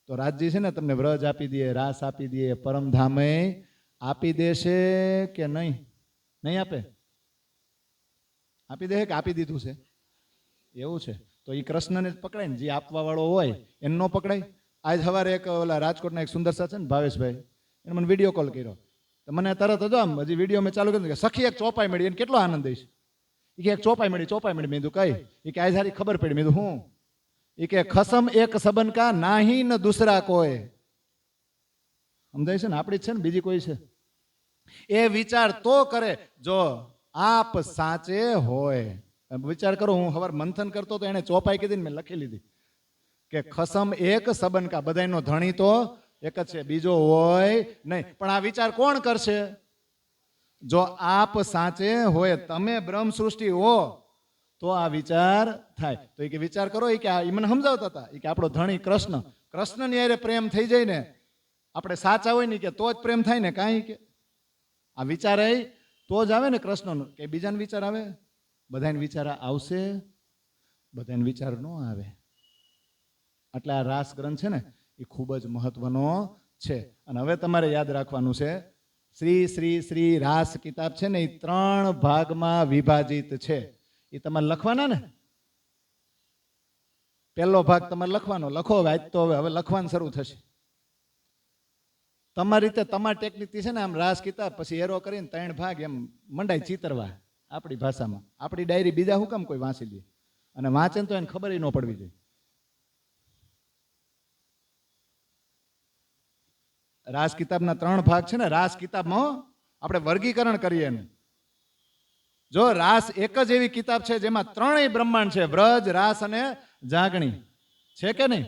તો રાજજી છે ને તમને વ્રજ આપી દે, રાસ આપી દે, પરમધામે આપી દેશે કે નહીં? નહીં આપે? આપી દે કે આપી દીધું છે એવું છે? તો એ કૃષ્ણને જ પકડાય ને, જે આપવા વાળો હોય એને ન પકડાય. આજ સવારે એક ઓલા રાજકોટના એક સુંદર છે ને ભાવેશભાઈ, એને મને વિડીયો કોલ કર્યો. તો મને તરત જ આમ હજી વિડીયો મેં ચાલુ કર્યું કે સખી એક ચોપાઈ મળી, એને કેટલો આનંદ દઈશ. એ કે એક ચોપાઈ મળી મેં કીધું કઈ? એ કે આ સારી ખબર પડી. મેં કીધું હું? એ કે ખસમ એક સબન કા નાહી ન દૂસરા કોઈ. સમજાય છે ને? આપણી જ છે ને, બીજી કોઈ છે? એ વિચાર તો કરે જો આપ સાચે હોય. વિચાર કરો, હું સવાર મંથન કરતો તો એને ચોપાઈ કીધી ને મેં લખી લીધી કે ખસમ એક સબન કા, બધાનો ધણી તો એક જ છે, બીજો હોય નહીં. પણ આ વિચાર કોણ કરશે? જો આપ સાચે હોય, તમે બ્રહ્મ સૃષ્ટિ હો, તો આ વિચાર થાય. તો એ કે વિચાર કરો, એ કે એ મને સમજાવતા હતા, એ કે આપણો ધણી કૃષ્ણની હારે પ્રેમ થઈ જાય ને, આપણે સાચા હોય ને કે તો જ પ્રેમ થાય ને. કાંઈ કે આ વિચાર તો જ આવે ને કૃષ્ણનો, કે બીજાને વિચાર આવે? બધાને વિચાર આવશે? બધાને વિચાર ન આવે. એટલે આ રાસ ગ્રંથ છે ને એ ખૂબ જ મહત્વનો છે. અને હવે તમારે યાદ રાખવાનું છે, શ્રી શ્રી શ્રી રાસ કિતાબ છે ને એ 3 ભાગમાં વિભાજિત છે. એ તમારે લખવાના ને. પહેલો ભાગ તમારે લખવાનો, લખો આજ તો હવે લખવાનું શરૂ થશે. તમારી રીતે તમારી ટેકનિકથી છે ને આમ રાસ કિતાબ પછી એરો કરીને 3 ભાગ એમ મંડાય ચિતરવા આપણી ભાષામાં. આપણી ડાયરી બીજા હું કામ કોઈ વાંચી લે? અને વાંચે તો એને ખબર ન પડવી જોઈએ. રાસ કિતાબના 3 ભાગ છે ને. રાસ કિતાબમાં આપણે વર્ગીકરણ કરીએ એનું. જો રાસ એક જ એવી કિતાબ છે જેમાં 3 બ્રહ્માંડ છે, વ્રજ, રાસ અને જાગણી, છે કે નહીં?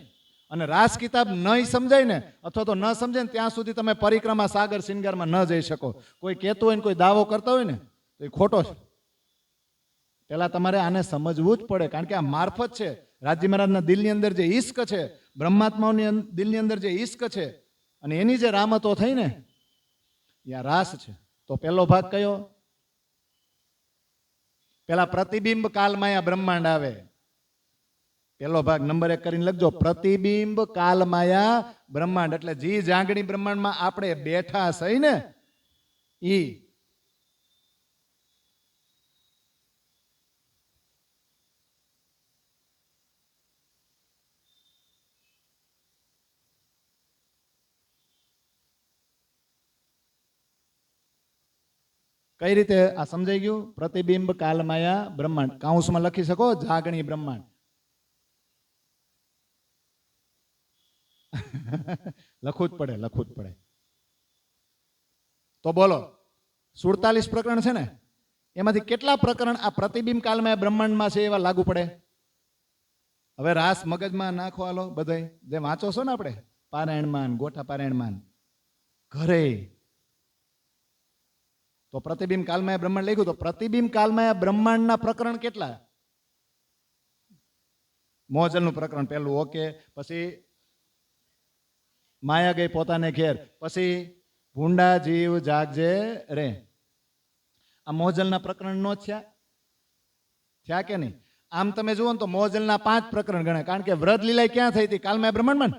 અને રાસ કિતાબ નહીં સમજાય ને, અથવા તો ન સમજાય ને ત્યાં સુધી તમે પરિક્રમા સાગર શિંગારમાં ન જઈ શકો. કોઈ કહેતું હોય ને કોઈ દાવો કરતા હોય ને તો એ ખોટો છે. પેલા તમારે આને સમજવું જ પડે, કારણ કે આ મારફત છે. રાજજી મહારાજના દિલની અંદર જે ઈશ્ક છે, બ્રહ્માત્માઓની દિલની અંદર જે ઈશ્ક છે, અને એની જે રામતો થઈ ને એ આ રાસ છે. તો પહેલો ભાગ કયો? પેલા પ્રતિબિંબ કાલમાયા બ્રહ્માંડ આવે. પહેલો ભાગ નંબર 1 કરીને લખજો, પ્રતિબિંબ કાલમાયા બ્રહ્માંડ. એટલે જી જાગણી બ્રહ્માંડમાં આપણે બેઠા સહી ને ઈ. કઈ રીતે આ સમજાઈ ગયું? પ્રતિબિંબ કાલમાયા બ્રહ્માંડ, કાઉન્સમાં લખી શકો જાગણી બ્રહ્માંડ. લખવું જ પડે. તો બોલો 47 પ્રકરણ છે ને, એમાંથી કેટલા પ્રકરણ આ પ્રતિબિંબ કાલમાયા બ્રહ્માંડમાં છે એવા લાગુ પડે? હવે રાસ મગજમાં નાખો હાલો બધાય, જે વાંચો છો ને આપણે પારાયણમાં, ગોઠા પારાયણમાં, ઘરે. તો પ્રતિબિંબ કાલમાયા બ્રહ્માંડ લખ્યું, તો પ્રતિબિંબ કાલમાયા બ્રહ્માંડના પ્રકરણ કેટલા? મોજલનું પ્રકરણ પહેલું, ઓકે. પછી માયા ગઈ પોતાને ઘેર, પછી ભૂંડા જીવ જાગજે રે. આ મોજલના પ્રકરણ નો થયા કે નહીં? આમ તમે જુઓ ને તો મોજલના 5 પ્રકરણ ગણાય, કારણ કે વ્રત લીલા ક્યાં થઈ હતી? કાલમાયા બ્રહ્માંડમાં.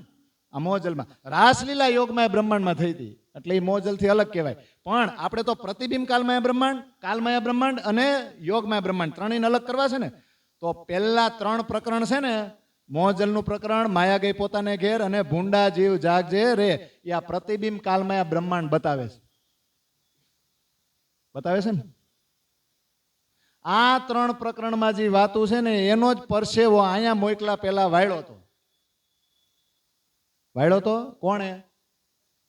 આ મોજલમાં. રાસલીલા યોગમાયા બ્રહ્માંડમાં થઈ હતી, એટલે એ મોજલથી અલગ કહેવાય. પણ આપણે તો પ્રતિબિંબ કાલમાયા બ્રહ્માંડ અને યોગમાયા બ્રહ્માંડ ત્રણેયને અલગ કરવા છે ને. તો પહેલા 3 પ્રકરણ છે ને, મોજલનું પ્રકરણ, માયા ગઈ પોતાને ઘેર અને ભૂંડા જીવ જાગજે રે, એ આ પ્રતિબિંબ કાલમાયા બ્રહ્માંડ બતાવે છે ને. આ 3 પ્રકરણમાં જે વાતું છે ને એનો જ પરસેવો અહીંયા મોકલા પહેલા વાળ્યો તો કોણે?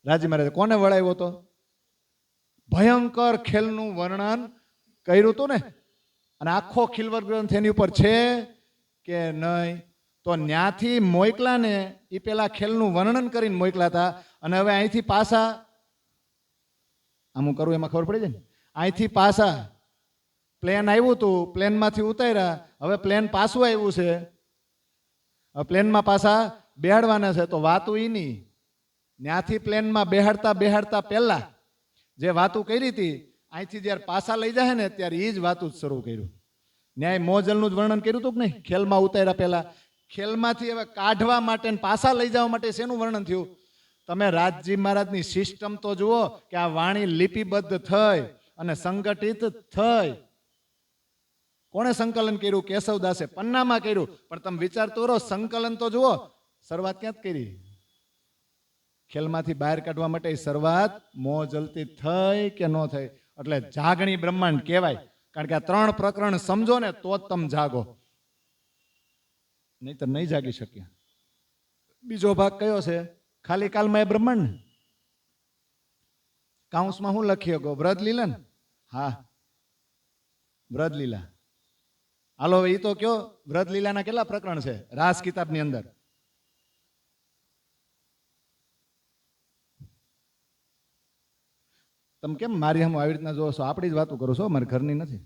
રાજી મહારાજે. કોને વળાવ્યો તો? ભયંકર ખેલનું વર્ણન કર્યું હતું ને. અને આખો ખિલવર ગ્રંથ એની ઉપર છે કે નહીં? તો ન્યાથી મોકલા ને એ પેલા ખેલનું વર્ણન કરીને મોકલા હતા. અને હવે અહીંથી પાછા આમ હું કરું એમાં ખબર પડી જાય ને. અહીંથી પાછા પ્લેન આવ્યું હતું, પ્લેનમાંથી ઉતાર્યા, હવે પ્લેન પાછું આવ્યું છે, હવે પ્લેનમાં પાછા બેહાડવાના છે. તો વાતું એની ત્યાંથી પ્લેનમાં બેહાડતા પહેલા જે વાતું કરી હતી, અહીંથી જયારે પાછા લઈ જાય ને ત્યારે એ જ વાતું જ શરૂ કર્યું. ન્યાય મોજલનું જ વર્ણન કર્યું હતું કે નહીં? ખેલમાં ઉતાર્યા પહેલા, ખેલમાંથી હવે કાઢવા માટે પાછા લઈ જવા માટે શેનું વર્ણન થયું? તમે રાજજી મહારાજની સિસ્ટમ તો જુઓ કે આ વાણી લિપિબદ્ધ થઈ અને સંગઠિત થઈ. કોણે સંકલન કર્યું? કેશવદાસે પન્નામાં કર્યું. પણ તમે વિચાર તો કરો, સંકલન તો જુઓ, શરૂઆત ક્યાં કરી? ખેલમાંથી બહાર કાઢવા માટે શરૂઆત મોજલથી થઈ કે ન થઈ? એટલે જાગણી બ્રહ્માંડ કહેવાય. કારણ કે આ 3 પ્રકરણ સમજો ને તો જ તમે જાગો, નહીં તો નહીં જાગી શક્યા. બીજો ભાગ કયો છે? ખાલી કાલમાં એ બ્રહ્માંડ. કાઉન્સમાં શું લખી શકો? વ્રજલીલા ને? હા, વ્રજલીલા. હાલો એ તો કયો, વ્રજલીલાના કેટલા પ્રકરણ છે રાસ કિતાબની અંદર? તમે કેમ મારી હમ આવી રીતના જોવો છો? આપણી જ વાતો કરો છો, મારી ઘરની નથી,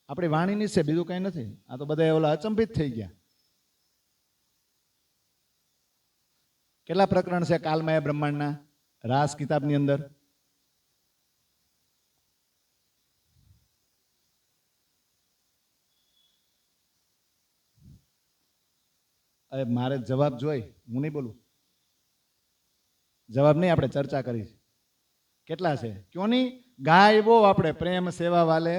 આપણી વાણીની છે, બીજું કઈ નથી. આ તો બધા ઓલા અચંબિત થઈ ગયા. કેટલા પ્રકરણ છે કાલમાયા બ્રહ્માંડના રાસ કિતાબની અંદર? અરે મારે જવાબ જોઈ, હું નહીં બોલું. જવાબ નહીં, આપણે ચર્ચા કરી. કેટલા છે ક્યો નહીં? ગાયબો આપણે પ્રેમ સેવા વાલે,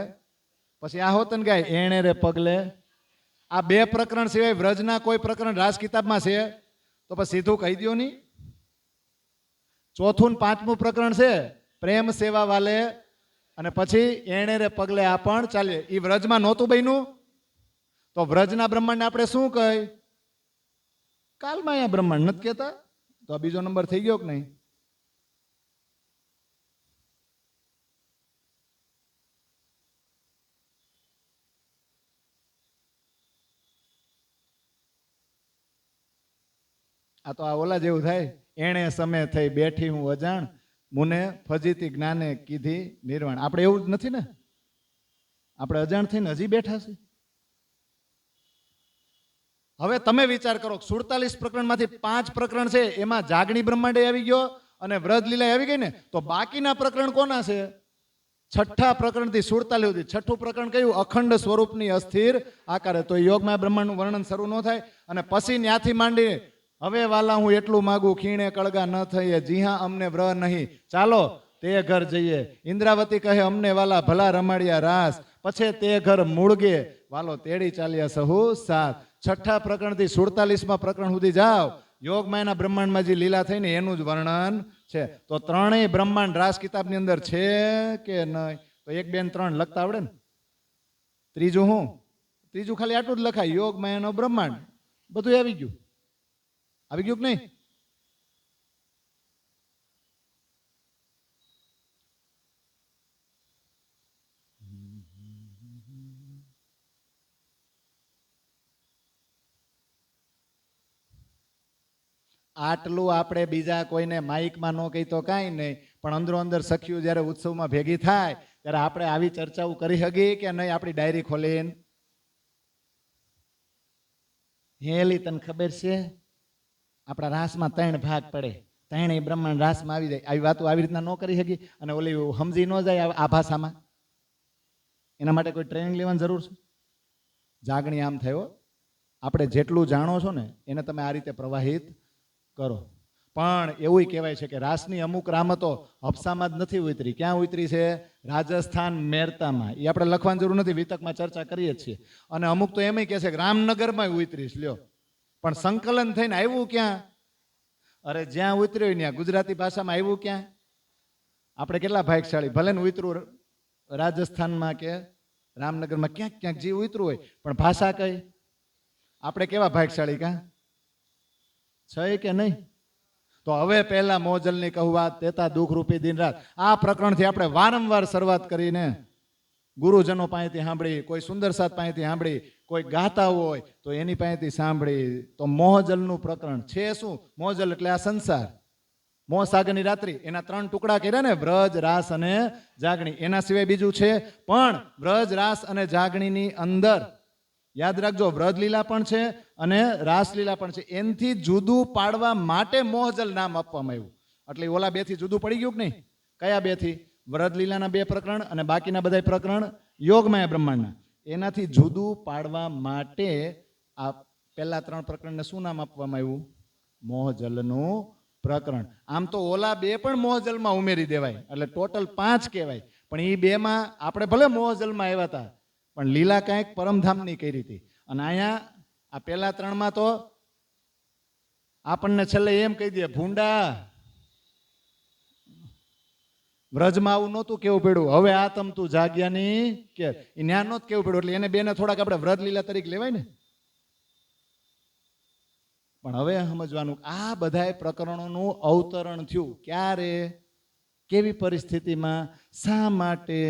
પછી આ હોતન ગાય એણે રે પગલે. આ 2 પ્રકરણ સિવાય વ્રજના કોઈ પ્રકરણ રાસ કિતાબમાં છે તો પછી સીધું કહી દો નહીં. 4થું ને 5મું પ્રકરણ છે પ્રેમ સેવા વાલે, અને પછી એણે રે પગલે આ પણ ચાલે. એ વ્રજમાં નહોતું બન્યું તો વ્રજના બ્રહ્માંડ આપણે શું કહી? કાલમાયા બ્રહ્માંડ નથી કહેતા? તો આ બીજો નંબર થઈ ગયો કે નહીં? આ તો આ ઓલા જેવું થાય, એણે સમય થઈ બેઠી હું અજાણ, મુને ફજીતી જ્ઞાને કીધી નિર્વાણ. આપણે એવું જ નથી ને? આપણે અજાણ થઈને હજી બેઠા છે. હવે તમે વિચાર કરો, 47 પ્રકરણમાંથી 5 પ્રકરણ છે એમાં જાગણી બ્રહ્માંડે આવી ગયો અને વ્રજલીલા આવી ગઈ ને, તો બાકીના પ્રકરણ કોના છે? 6થા પ્રકરણથી 47 સુધી. 6થું પ્રકરણ કયું? અખંડ સ્વરૂપની અસ્થિર આકારે. તો યોગમાં બ્રહ્માંડનું વર્ણન શરૂ ન થાય. અને પછી ત્યાંથી માંડી હવે વાલા હું એટલું માગું, ખીણે કળગા ન થઈએ, જી હા અમને વ્ર નહીં, ચાલો તે ઘર જઈએ. ઇન્દ્રાવતી કહે અમને વાલા ભલા રમાડ્યા રાસ, પછી તે ઘર મૂળગે વાલો તેડી ચાલ્યા સહુ સાથ. 6થા પ્રકરણથી 47મા પ્રકરણ સુધી જાઓ, યોગમાયના બ્રહ્માંડમાં જે લીલા થઈને એનું જ વર્ણન છે. તો 3 બ્રહ્માંડ રાસ કિતાબની અંદર છે કે નહીં? તો 1, 2 ને 3 લખતા આવડે ને? ત્રીજું હું? ત્રીજું ખાલી આટલું જ લખાય, યોગમાયાનો બ્રહ્માંડ. બધું આવી ગયું. આવી ગયું કે નહીં? આટલું આપણે બીજા કોઈને માઇકમાં ન કહી તો કાંઈ નહીં, પણ અંદરો અંદર સખ્યું જ્યારે ઉત્સવમાં ભેગી થાય ત્યારે આપણે આવી ચર્ચાઓ કરી શકીએ કે નહીં? આપણી ડાયરી ખોલીને, હેલી તને ખબર છે આપણા રાસમાં 3 ભાગ પડે, 3 બ્રહ્માંડ રાસમાં આવી જાય. આવી વાતો આવી રીતના ન કરી શકી અને ઓલી સમજી ન જાય આ ભાષામાં? એના માટે કોઈ ટ્રેનિંગ લેવાની જરૂર છે? જાગણી આમ થયો, આપણે જેટલું જાણો છો ને એને તમે આ રીતે પ્રવાહિત કરો. પણ એવું કહેવાય છે કે રાસની અમુક રામતો હફસામાં જ નથી ઉતરી. ક્યાં ઉતરી છે? રાજસ્થાન મેરતામાં. એ આપણે લખવાની જરૂર નથી, વિતકમાં ચર્ચા કરીએ છીએ. અને અમુક તો એમ કહે છે કે રામનગરમાં ઉતરીશ. લ્યો, પણ સંકલન થઈને આવ્યું ક્યાં? અરે જ્યાં ઉતર્યું ત્યાં ગુજરાતી ભાષામાં આવ્યું ક્યાં? આપણે કેટલા ભાગશાળી, ભલે ને ઉતરું રાજસ્થાનમાં કે રામનગરમાં, ક્યાંક ક્યાંક જે ઉતરું હોય, પણ ભાષા કઈ? આપણે કેવા ભાગશાળી કાં છે કે નહીં? તો હવે પહેલા મોજલની કહું વાત, તેતા દુઃખરૂપી દિન રાત. આ પ્રકરણથી આપણે વારંવાર શરૂઆત કરીને ગુરુજનો પાસેથી સાંભળી, કોઈ સુંદર સાથ પાસેથી સાંભળી, કોઈ ગાતા હોય તો એની પાસેથી સાંભળી. તો મોહજલનું પ્રકરણ છે શું? મોહજલ એટલે આ સંસાર, મોહ સાગરની રાત્રિ, એના 3 ટુકડા કર્યા ને, વ્રજ, રાસ અને જાગણી. એના સિવાય બીજું છે, પણ વ્રજ, રાસ અને જાગણીની અંદર યાદ રાખજો વ્રજલીલા પણ છે અને રાસલીલા પણ છે. એનથી જુદું પાડવા માટે મોહજલ નામ આપવામાં આવ્યું. એટલે ઓલા 2 થી જુદું પડી ગયું કે નહીં? કયા 2 થી? વ્રજલીલાના 2 પ્રકરણ અને બાકીના બધા પ્રકરણ યોગમાયા બ્રહ્માંડના. એનાથી જુદું પાડવા માટે આ પહેલા 3 પ્રકરણને શું નામ આપવામાં આવ્યું? મોહજલનું પ્રકરણ. આમ તો ઓલા 2 પણ મોહજલમાં ઉમેરી દેવાય, એટલે ટોટલ 5 કહેવાય. પણ એ 2માં આપણે ભલે મોહજલમાં આવ્યા હતા, પણ લીલા કાંઈક પરમધામની કરી હતી. અને અહીંયા આ પહેલા ત્રણમાં તો આપણને છેલ્લે એમ કહી દે, ભૂંડા વ્રજમાં આવું નહોતું કેવું પડ્યું, હવે આ તમ તું જાગ્યાની કે ન્યા નહોતું કેવું પડ્યું. એટલે એને બેને થોડાક આપણે વ્રજ લીલા તરીકે લેવાય ને. પણ હવે સમજવાનું આ બધા પ્રકરણોનું અવતરણ થયું ક્યારે, કેવી પરિસ્થિતિમાં, શા માટે,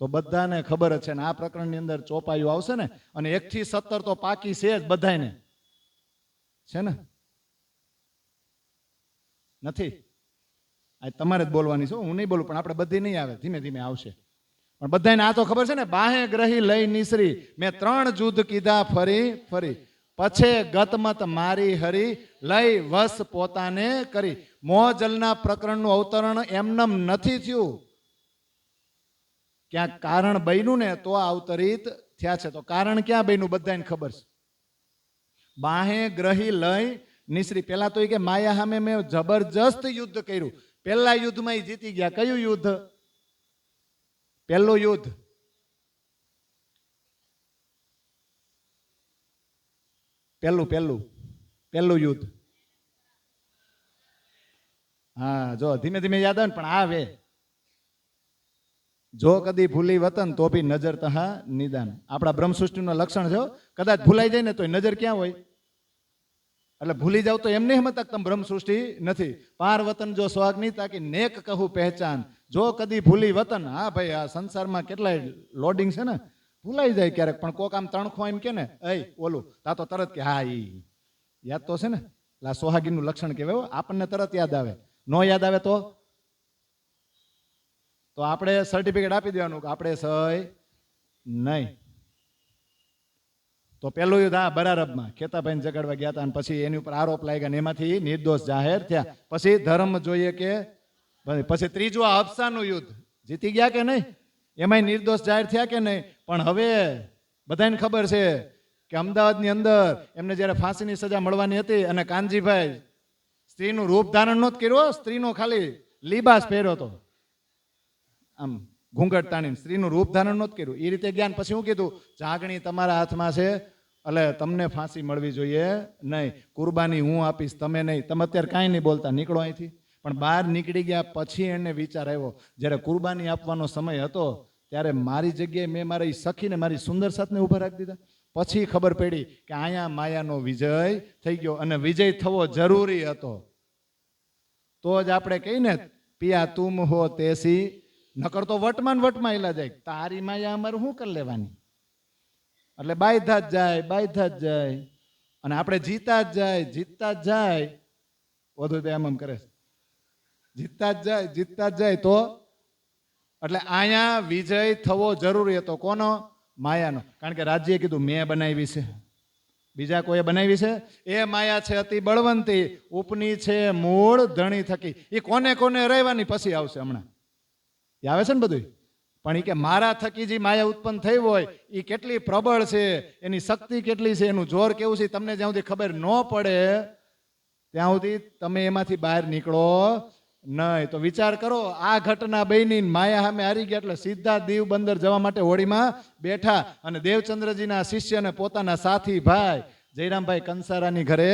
તો બધાને ખબર જ છે ને. આ પ્રકરણની અંદર ચોપાયું આવશે ને, અને 1 થી 17 તો પાકી છે જ બધાને, છે ને? નથી આ તમારે જ બોલવાની છે, હું નહીં બોલું, પણ આપણે બધી નહીં આવે, ધીમે ધીમે આવશે. પણ બધાને આ તો ખબર છે ને, બાહે ગ્રહી લઈ નિસરી, મેં 3 જુદ્ધ કીધા ફરી ફરી, પછે ગતમત મારી હરી, લઈ વસ પોતાને કરી. મોજલના પ્રકરણનું અવતરણ એમનેમ નથી થયું, ક્યાંક કારણ બન્યું ને તો અવતરિત થયા છે. તો કારણ ક્યાં બન્યું બધાને ખબર છે. બાહે ગ્રહી લઈ નિસરી, પેલા તો એ કે માયા સામે મેં જબરજસ્ત યુદ્ધ કર્યું. પહેલા યુદ્ધમાં એ જીતી ગયા. કયું યુદ્ધ? પહેલું યુદ્ધ. પહેલું યુદ્ધ. હા, જો ધીમે ધીમે યાદ આવે ને, પણ આવે. જો કદી ભૂલી વતન તો બી નજર તહા નિદાન. આપણા બ્રહ્મસૃષ્ટિનું લક્ષણ છે. કદાચ ભૂલાઈ જાય ને તો નજર ક્યાં હોય? એટલે ભૂલી જાવ તો એમ નહીં સમજતા તમે બ્રહ્મસૃષ્ટિ નથી. પાર વતન જો સ્વાગ નહીં તાકી નેક કહું પહેચાન. જો કદી ભૂલી વતન, હા ભાઈ, આ સંસારમાં કેટલાય લોડિંગ છે ને, ભૂલાઈ જાય ક્યારેક. પણ કોક આમ તણખો એમ કે ને, ઓલું તા તો તરત કે હા ઈ યાદ તો છે ને. એટલે આ સોહાગીનું લક્ષણ કહેવાય. આપણને તરત યાદ આવે. નો યાદ આવે તો આપણે સર્ટિફિકેટ આપી દેવાનું કે આપણે સહી નહીં. તો પેલું યુદ્ધ આ બરારબમાં ખેતાભાઈને જગાડવા ગયા હતા, અને પછી એની ઉપર આરોપ લાગ્યા ને એમાંથી નિર્દોષ જાહેર થયા. પછી ધર્મ જોઈએ કે પછી ત્રીજું આ હફસાનું યુદ્ધ જીતી ગયા કે નહીં, એમાંય નિર્દોષ જાહેર થયા કે નહીં. પણ હવે બધાને ખબર છે કે અમદાવાદની અંદર એમને જ્યારે ફાંસીની સજા મળવાની હતી અને કાનજીભાઈ સ્ત્રીનું રૂપ ધારણ નહોતું કર્યું, સ્ત્રીનો ખાલી લિબાસ પહેર્યો હતો, આમ ઘૂંઘટ તાણીને સ્ત્રીનું રૂપ ધારણ નહોતું કર્યું. એ રીતે જ્ઞાન પછી હું કીધું, જાગણી તમારા હાથમાં છે, એટલે તમને ફાંસી મળવી જોઈએ નહીં. કુરબાની હું આપીશ, તમે નહીં. તમે અત્યારે કાંઈ નહીં બોલતા, નીકળો અહીંથી. પણ બહાર નીકળી ગયા પછી એને વિચાર આવ્યો, જ્યારે કુરબાની આપવાનો સમય હતો ત્યારે મારી જગ્યાએ મેં મારી સખીને, મારી સુંદર સાથને ઊભા રાખી દીધા. પછી ખબર પડી કે અહીંયા માયાનો વિજય થઈ ગયો, અને વિજય થવો જરૂરી હતો. તો જ આપણે કહીને, પિયા તુમ હો તેસી, નકર તો વટમાં એલા જાય. તારી માયા અમારે શું કરી લેવાની? એટલે બાયધા જ જાય, અને આપણે જીતા જ જાય. વધુ એમ કરે છે, જીતતા જ જાય. તો એટલે અહીંયા વિજય થવો જરૂરી હતો. કોનો? માયાનો. કારણ કે રાજ્યએ કીધું મેં બનાવી છે, બીજા કોઈએ બનાવી છે? એ માયા છે અતિ બળવંતી, ઉપની છે મૂળ ધણી થકી. એ કોને કોને રહેવાની પછી આવશે હમણાં. એ આવે છે ને બધું. પણ એ કે મારા થકી જે માયા ઉત્પન્ન થઈ હોય એ કેટલી પ્રબળ છે, એની શક્તિ કેટલી છે, એનું જોર કેવું છે, તમને જ્યાં સુધી ખબર ન પડે ત્યાં સુધી તમે એમાંથી બહાર નીકળો નહીં. તો વિચાર કરો, આ ઘટના બની, માયા સામે હારી ગયા એટલે સીધા દીવ બંદર જવા માટે હોડીમાં બેઠા, અને દેવચંદ્રજીના શિષ્ય અને પોતાના સાથી ભાઈ જયરામભાઈ કંસારાની ઘરે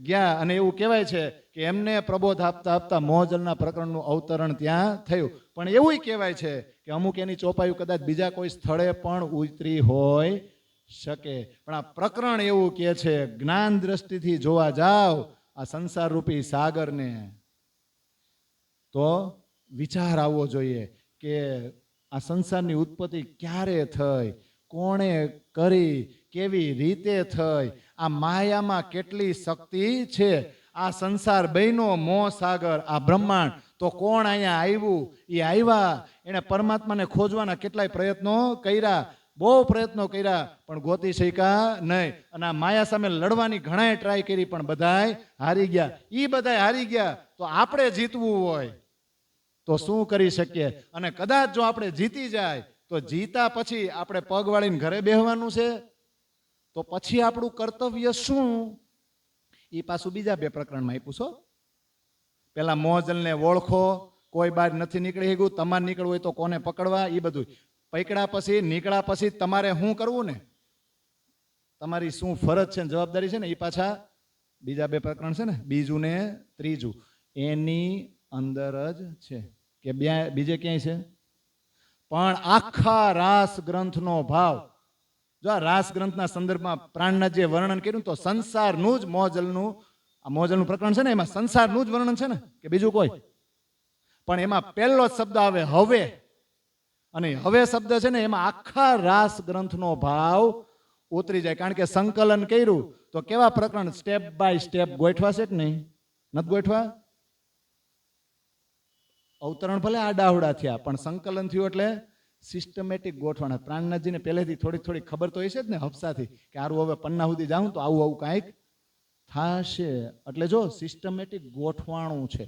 ગયા. અને એવું કહેવાય છે કે એમને પ્રબોધ આપતા મોજલના પ્રકરણનું અવતરણ ત્યાં થયું. પણ એવું કહેવાય છે કે અમુક એની ચોપાયું કદાચ બીજા કોઈ સ્થળે પણ ઉતરી હોય શકે. પણ આ પ્રકરણ એવું કહે છે, જ્ઞાન દ્રષ્ટિથી જોવા જાવ આ સંસાર રૂપી સાગરને, તો વિચાર આવવો જોઈએ કે આ સંસારની ઉત્પત્તિ ક્યારે થઈ, કોણે કરી, કેવી રીતે થઈ, આ માયામાં કેટલી શક્તિ છે. આ સંસાર બન્યો મોહ સાગર, આ બ્રહ્માંડ, તો કોણ અહીંયા આવ્યું? એ આવ્યા, એને પરમાત્માને ખોજવાના કેટલાય પ્રયત્નો કર્યા, બહુ પ્રયત્નો કર્યા, પણ ગોતી શક્યા નહીં. અને આ માયા સામે લડવાની ઘણાય ટ્રાય કરી, પણ બધાય હારી ગયા. એ બધાય હારી ગયા, તો આપણે જીતવું હોય તો શું કરી શકીએ? અને કદાચ જો આપણે જીતી જાય તો જીતા પછી આપણે પગ વાળીને ઘરે બેહવાનું છે, તો પછી આપણું કર્તવ્ય શું? એ પાછું બીજા 2 પ્રકરણમાં આપ્યું છો. પેલા મોજલને ઓળખો, કોઈ બહાર નથી નીકળી ગયું, તમારે નીકળવું હોય તો કોને પકડવા, એ બધું. પૈકડા પછી નીકળ્યા પછી તમારે શું કરવું ને, તમારી શું ફરજ છે જવાબદારી છે ને, એ પાછા બીજા બે પ્રકરણ છે ને, બીજું ને ત્રીજું એની અંદર જ છે કે બીજે ક્યાંય છે. પણ આખા રાસ ગ્રંથનો ભાવ જો આ રાસ ગ્રંથના સંદર્ભમાં પ્રાણનાથજીએ વર્ણન કર્યું તો સંસારનું જ મોજલનું પ્રકરણ છે ને, એમાં સંસારનું જ વર્ણન છે ને કે બીજું કોઈ. પણ એમાં પહેલો જ શબ્દ આવે હવે, અને હવે શબ્દ છે ને એમાં આખા રાસ ગ્રંથનો ભાવ ઉતરી જાય. કારણ કે સંકલન કર્યું તો કેવા પ્રકરણ સ્ટેપ બાય સ્ટેપ ગોઠવા છે કે નહીં, નથી ગોઠવા? અવતરણ ભલે આડાવડા થયા પણ સંકલન થયું એટલે સિસ્ટમેટિક ગોઠવાના. પ્રાણનાથજીને પહેલેથી થોડી ખબર તો હશે જ ને હફસાથી કે આરું હવે પન્ના સુધી જાઉં તો આવું કાંઈક થશે, એટલે જો સિસ્ટમેટિક ગોઠવાણું છે.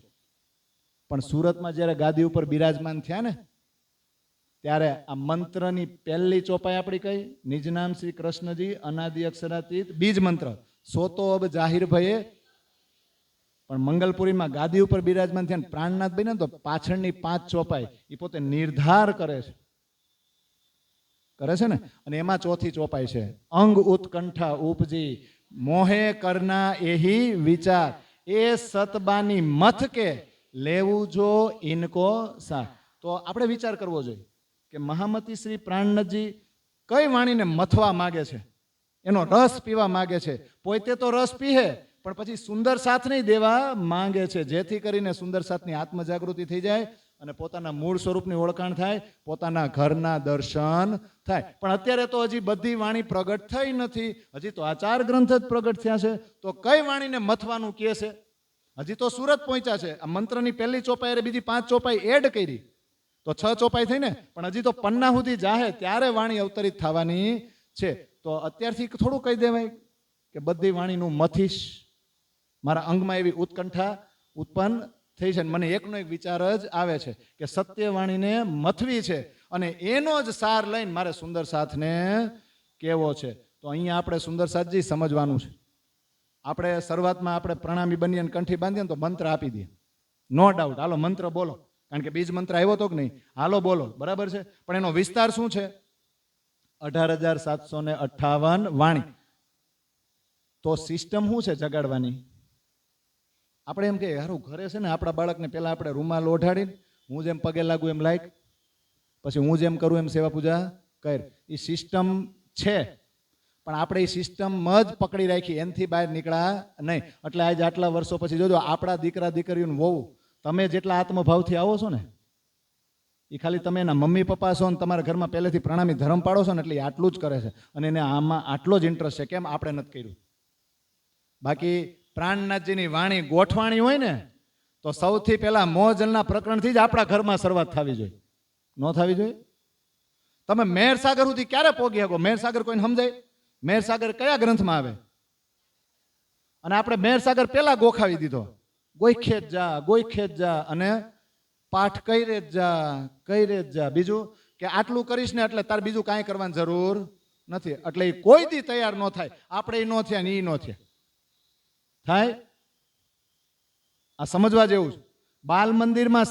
પણ સુરતમાં જ્યારે ગાદી ઉપર બિરાજમાન થયા ને ત્યારે આ મંત્રની પહેલી ચોપાઈ આપણી કઈ, નિજ નામ શ્રી કૃષ્ણજી અનાદિ અક્ષરાતીત બીજ મંત્ર સોતો અબ જાહિર ભયે. પણ મંગલપુરીમાં ગાદી ઉપર બિરાજમાન થયા પ્રાણનાથ બન્યા તો પાછળની 5 ચોપાઈ એ પોતે નિર્ધાર કરે છે ને, અને એમાં ચોથી ચોપાઈ છે અંગ ઉત્કંઠા ઉપજી મોહે કરના એહી વિચાર એ સતબાની મથ કે લેવું જો ઇનકો સા. તો આપણે વિચાર કરવો જોઈએ કે મહામતી શ્રી પ્રાણનાથજી કઈ વાણીને મથવા માગે છે, એનો રસ પીવા માગે છે. પોતે તો રસ પીહે પણ પછી સુંદર સાથ નહીં દેવા માંગે છે, જેથી કરીને સુંદર સાથની આત્મજાગૃતિ થઈ જાય અને પોતાના મૂળ સ્વરૂપની ઓળખાણ થાય, પોતાના ઘરના દર્શન થાય. પણ અત્યારે તો હજી બધી વાણી પ્રગટ થઈ નથી, હજી તો આ 4 ગ્રંથ જ પ્રગટ થયા છે. તો કઈ વાણીને મથવાનું કહે છે? હજી તો સુરત પહોંચ્યા છે. આ મંત્રની પહેલી ચોપાઈ બીજી 5 ચોપાઈ એડ કરી તો 6 ચોપાઈ થઈ ને, પણ હજી તો પન્ના સુધી જાહે ત્યારે વાણી અવતરિત થવાની છે. તો અત્યારથી થોડું કહી દેવાય કે બધી વાણીનું મથીશ, મારા અંગમાં એવી ઉત્કંઠા ઉત્પન્ન થઈ છે. મને એકનો એક વિચાર જ આવે છે કે સત્ય વાણીને મથવી છે અને એનો જ સાર લઈને મારે સુંદર સાથને કેવો છે. તો અહીંયા આપણે સુંદર સાથજી સમજવાનું છે. આપણે શરૂઆતમાં આપણે પ્રણામી બનીએ અને કંઠી બાંધીએ તો મંત્ર આપી દઈએ, નો ડાઉટ, હાલો મંત્ર બોલો, કારણ કે બીજ મંત્ર આવ્યો તો કે નહીં, હાલો બોલો, બરાબર છે. પણ એનો વિસ્તાર શું છે? 18,758 વાણી. તો સિસ્ટમ શું છે જગાડવાની? આપણે એમ કે હારું ઘરે છે ને આપણા બાળકને પહેલા આપણે રૂમાલ ઓઢાડીને હું જેમ પગે લાગુ એમ લાયક, પછી હું જેમ કરું એમ સેવા પૂજા કર. એ સિસ્ટમ છે પણ આપણે એ સિસ્ટમ જ પકડી રાખી, એનાથી બહાર નીકળ્યા નહીં. એટલે આજે આટલા વર્ષો પછી જોજો આપણા દીકરા દીકરીઓને વહુ તમે જેટલા આત્મભાવથી આવો છો ને એ ખાલી તમે એના મમ્મી પપ્પા છો ને તમારા ઘરમાં પહેલેથી પ્રણામી ધર્મ પાડો છો ને એટલે આટલું જ કરે છે અને એને આમાં આટલો જ ઇન્ટરેસ્ટ છે. કેમ આપણે નથી કર્યું? બાકી પ્રાણનાથજીની વાણી ગોઠવાણી હોય ને તો સૌથી પહેલા મોજલના પ્રકરણથી જ આપણા ઘરમાં શરૂઆત થવી જોઈએ, ન થવી જોઈએ? તમે મહેરસાગર સુધી ક્યારે પોગી શકો? મહેરસાગર કોઈને સમજાય? મહેરસાગર કયા ગ્રંથમાં આવે? અને આપણે મહેરસાગર પહેલા ગોખાવી દીધો, ગોઈખે જ જા અને પાઠ કઈ રે જ જા. બીજું કે આટલું કરીશ ને એટલે તાર બીજું કાંઈ કરવાની જરૂર નથી. એટલે એ કોઈ દી તૈયાર ન થાય. આપણે એ ન થયા ને એ ન થયા થાય. આ સમજવા જેવું છે. બાલ મંદિરમાં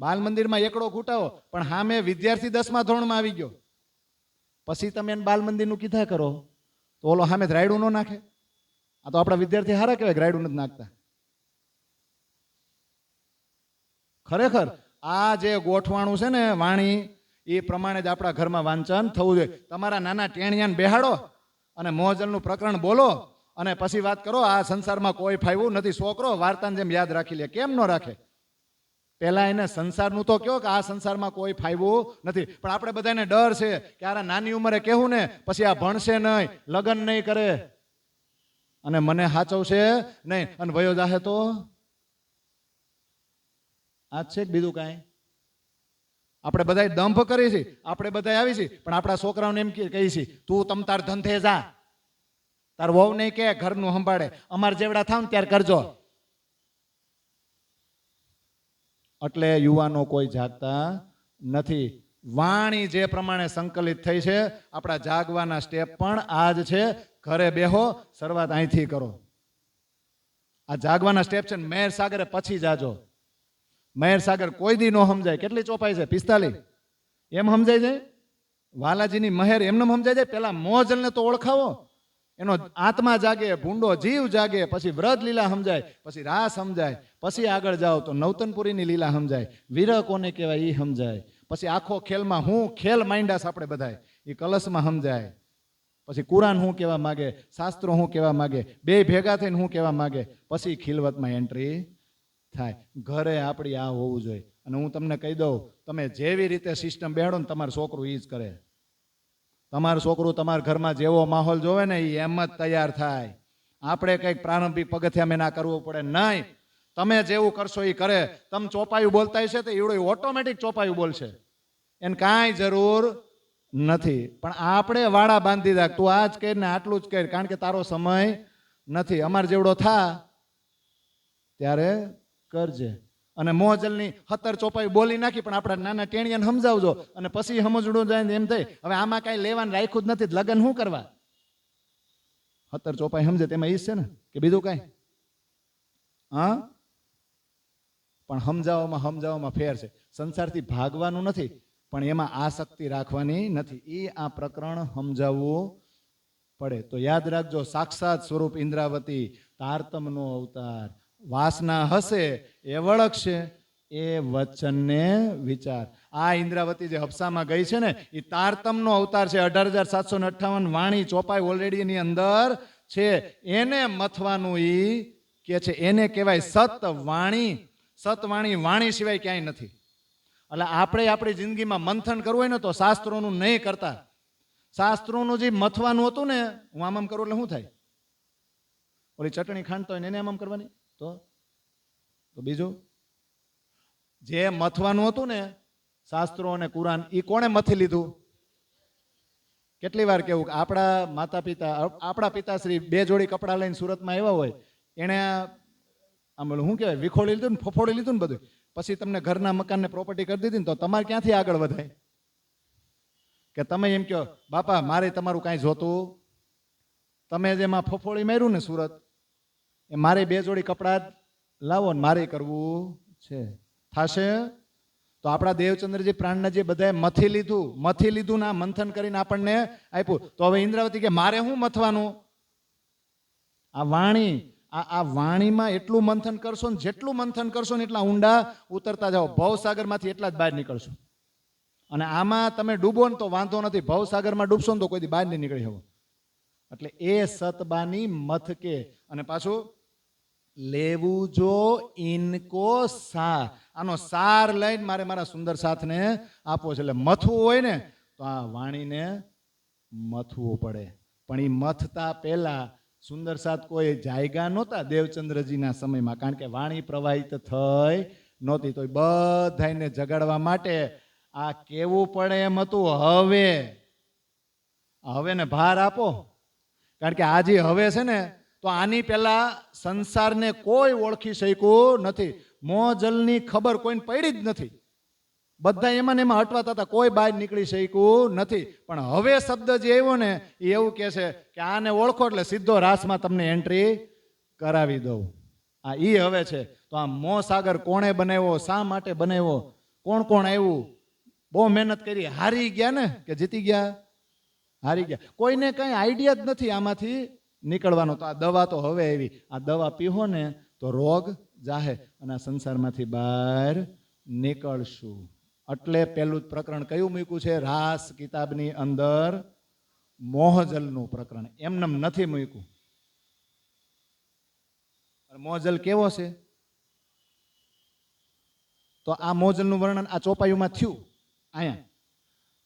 બાલ મંદિરમાં એકડો ઘૂંટાવો પણ હા મેં વિદ્યાર્થી 10મા ધોરણમાં આવી ગયો પછી તમે એને બાલ મંદિરનું કીધા કરો તો ઓલો સામે રાયડું ન નાખે? આ તો આપણા વિદ્યાર્થી હારા કહેવાય, રાયડું નથી નાખતા. ખરેખર આ જે ગોઠવાણું છે ને વાણી એ પ્રમાણે જ આપણા ઘરમાં વાંચન થવું જોઈએ. તમારા નાના ટેણિયાને બેહાડો અને મોજલનું પ્રકરણ બોલો અને પછી વાત કરો આ સંસારમાં કોઈ ફાવ્યું નથી. છોકરો વાર્તાને જેમ યાદ રાખી લે, કેમ ન રાખે? પહેલા એને સંસારનું તો કહો કે આ સંસારમાં કોઈ ફાવ્યું નથી. પણ આપણે બધાને ડર છે કે આ નાની ઉંમરે કહેવું ને પછી આ ભણશે નહીં, લગ્ન નહીં કરે અને મને સાચવશે નહીં અને વયો જાહે તો આ છે બીજું કાંઈ? આપણે બધા દંભ કરી છે, આપણે બધા આવી છીએ પણ આપણા છોકરાઓને એમ કહી છે તું તમ તાર ધંધે જા, તાર વહુ નહીં કે ઘરનું સંભાળે, અમાર જેવડા થાવ ને ત્યારે કરજો. એટલે યુવાનો કોઈ જાગતા નથી. વાણી જે પ્રમાણે સંકલિત થઈ છે આપણા જાગવાના સ્ટેપ પણ આ જ છે. ઘરે બેહો, શરૂઆત અહીંથી કરો. આ જાગવાના સ્ટેપ છે ને મહેરસાગરે પછી જાજો. મહેરસાગર કોઈ દી નો સમજાય. કેટલી ચોપાઈ છે? 45. એમ સમજાય છે? વાલાજીની મહેર એમને સમજાય જાય. પેલા મોજલને તો ઓળખાવો, એનો આત્મા જાગે, ભૂંડો જીવ જાગે, પછી વ્રત લીલા સમજાય, પછી રાસ સમજાય, પછી આગળ જાઓ તો નવતનપુરીની લીલા સમજાય, વિરહ કોને કહેવાય એ સમજાય, પછી આખો ખેલમાં હું ખેલ માંડ્યાસ આપણે બધાય એ કલશમાં સમજાય, પછી કુરાન શું કહેવા માગે, શાસ્ત્રો શું કહેવા માગે, બે ભેગા થઈને શું કહેવા માગે, પછી ખિલવતમાં એન્ટ્રી થાય. ઘરે આપણી આ હોવું જોઈએ. અને હું તમને કહી દઉં, તમે જેવી રીતે સિસ્ટમ બેહાડો ને તમારું છોકરું એ જ કરે. તમારું છોકરું તમારા ઘરમાં જેવો માહોલ જોવે ને એ એમ જ તૈયાર થાય. આપણે કંઈક પ્રારંભિક પગથિયા ના કરવું પડે નહીં. તમે જેવું કરશો એ કરે. તમે ચોપાયું બોલતા હશે તો એવડું ઓટોમેટિક ચોપાયું બોલશે, એને કાંઈ જરૂર નથી. પણ આપણે વાડા બાંધી રાખ, તું આ જ કર ને આટલું જ કર, કારણ કે તારો સમય નથી. અમાર જેવડો થા ત્યારે કરજે. અને મોજલની 17 ચોપાઈ બોલી નાખી, પણ આપણા નાના ટેણિયાને સમજાવજો અને પછી સમજણું જાય એમ થાય હવે આમાં કાંઈ લેવાનું રાખ્યું જ નથી, લગ્ન શું કરવા? 17 ચોપાઈ સમજે તેમાં ઈ છે ને કે બીજું કાંઈ? હા, પણ સમજાવવામાં ફેર છે. સંસારથી ભાગવાનું નથી, પણ એમાં આસક્તિ રાખવાની નથી. એ આ પ્રકરણ સમજાવવું પડે. તો યાદ રાખજો, સાક્ષાત સ્વરૂપ ઇન્દ્રાવતી, તારતમનો અવતાર. વાસના હશે એ વળગશે, એ વચનને વિચાર. આ ઇન્દ્રાવતી જે હબસામાં ગઈ છે ને એ તારતમનો અવતાર છે. 18,758 વાણી ચોપાઈ ઓલરેડી એની અંદર છે. એને મથવાનું ઈ કે છે, એને કહેવાય સતવાણી. સતવાણી, વાણી સિવાય ક્યાંય નથી. એટલે આપણે આપણી જિંદગીમાં મંથન કરવું હોય ને તો શાસ્ત્રોનું નહીં કરતા. શાસ્ત્રોનું જે મથવાનું હતું ને, હું આમ કરું એટલે શું થાય? ઓલી ચટણી ખાંડતો હોય ને એને આમ કરવાની. તો બીજું જે મથવાનું હતું ને શાસ્ત્રો અને કુરાન, એ કોણે મથી લીધું? કેટલી વાર કેવું, આપણા માતા પિતા, આપણા પિતાશ્રી 2 જોડી કપડાં લઈને સુરતમાં આવ્યા હોય, એને આમ શું કહેવાય વિખોડી લીધું ને, ફફોડી લીધું ને બધું, પછી તમને ઘરના મકાનને પ્રોપર્ટી કરી દીધી ને, તો તમારે ક્યાંથી આગળ વધાય? કે તમે એમ કહો બાપા મારે તમારું કાંઈ જોતું? તમે જેમાં ફફોડી માર્યું ને સુરત, એ મારે 2 જોડી કપડાં લાવો ને મારે કરવું છે, થાશે? તો આપણા દેવચંદ્રજી પ્રાણનાજી બધાએ મથી લીધું ના મંથન કરીને આપણને આપ્યું. તો હવે ઇન્દ્રાવતી કે મારે શું મથવાનું? આ વાણી, આ વાણીમાં એટલું મંથન કરશો ને, જેટલું મંથન કરશો ને એટલા ઊંડા ઉતરતા જાઓ. ભવસાગરમાંથી એટલા જ બહાર નીકળશો. અને આમાં તમે ડૂબો ને તો વાંધો નથી, ભવસાગરમાં ડૂબશો ને તો કોઈ દી બહાર નહીં નીકળી શકો. એટલે એ સતબાની મથકે. અને પાછું લેવું જો ઇનકો સાર, આનો સાર લઈને મારે મારા સુંદર સાથને આપવો છે. એટલે મથવું હોય ને તો આ વાણીને મથવું પડે. પણ એ મથતા પહેલા સુંદર સાથ કોઈ જાયગા નહોતા દેવચંદ્રજીના સમયમાં, કારણ કે વાણી પ્રવાહિત થઈ નહોતી. તો બધાને જગાડવા માટે આ કેવું પડે એમ હતું. હવે ને ભાર આપો, કારણ કે આ જે હવે છે ને, તો આની પહેલા સંસારને કોઈ ઓળખી શક્યું નથી. મોજલની ખબર કોઈને પડી જ નથી. બધા એમાં ને એમાં અટવાતા હતા, કોઈ બહાર નીકળી શક્યું નથી. પણ હવે શબ્દ જે આવ્યો ને એ એવું કહે છે કે આને ઓળખો એટલે સીધો રાસમાં તમને એન્ટ્રી કરાવી દઉં. આ ઈ હવે છે. તો આ મોહ સાગર કોણે બનાવ્યો, શા માટે બનાવ્યો, કોણ કોણ આવ્યું, બહુ મહેનત કરી, હારી ગયા ને કે જીતી ગયા? હારી ગયા. કોઈને કઈ આઈડિયા જ નથી આમાંથી નીકળવાનો. તો આ દવા તો હવે આવી. આ દવા પીવો ને તો રોગ જાહે અને આ સંસારમાંથી બહાર નીકળશું. એટલે પેલું જ પ્રકરણ કયું મૂક્યું છે રાસ કિતાબની અંદર? મોહજલનું પ્રકરણ. એમને નથી મૂક્યું. મોહજલ કેવો છે? તો આ મોહજલનું વર્ણન આ ચોપાઈમાં થયું અહીંયા.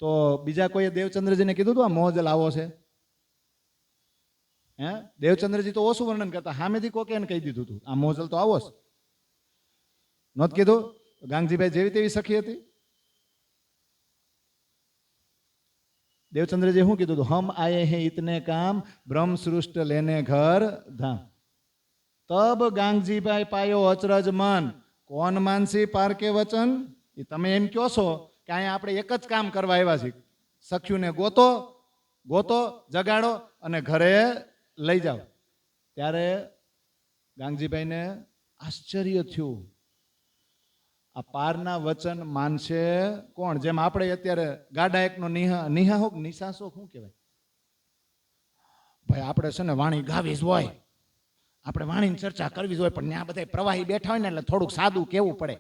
તો બીજા કોઈએ દેવચંદ્રજીને કીધું હતું આ મોહજલ આવો છે? હે, દેવચંદ્રજી તો ઓછું વર્ણન કરતા, સામેથી કોકે એને કહી દીધું હતું આ મોહજલ તો આવો છે. નહોત કીધું? ગાંગજીભાઈ જેવી તેવી સખી હતી. દેવચંદ્રજી શું કીધું હતું? હમ આયે હે ઇતને કામ, બ્રહ્મ સૃષ્ટ લેને ઘર ધામ. તબ ગાંગજીભાઈ પાયો અચરજ મન, કોણ માનસી પારકે વચન. એ તમે એમ કહો છો કે અહીંયા આપણે એક જ કામ કરવા આવ્યા છીએ, સખ્યુને ગોતો જગાડો અને ઘરે લઈ જાઓ. ત્યારે ગાંગજીભાઈને આશ્ચર્ય થયું. આ પારના વચન માનશે કોણ? જેમ આપણે અત્યારે ગાડા એકનો નિહા હોક નિશાસો શું કહેવાય ભાઈ, આપણે છે ને વાણી ગાવી જ હોય, આપણે વાણીની ચર્ચા કરવી જ હોય, પણ ત્યાં બધા પ્રવાહી બેઠા હોય ને એટલે થોડુંક સાદું કેવું પડે.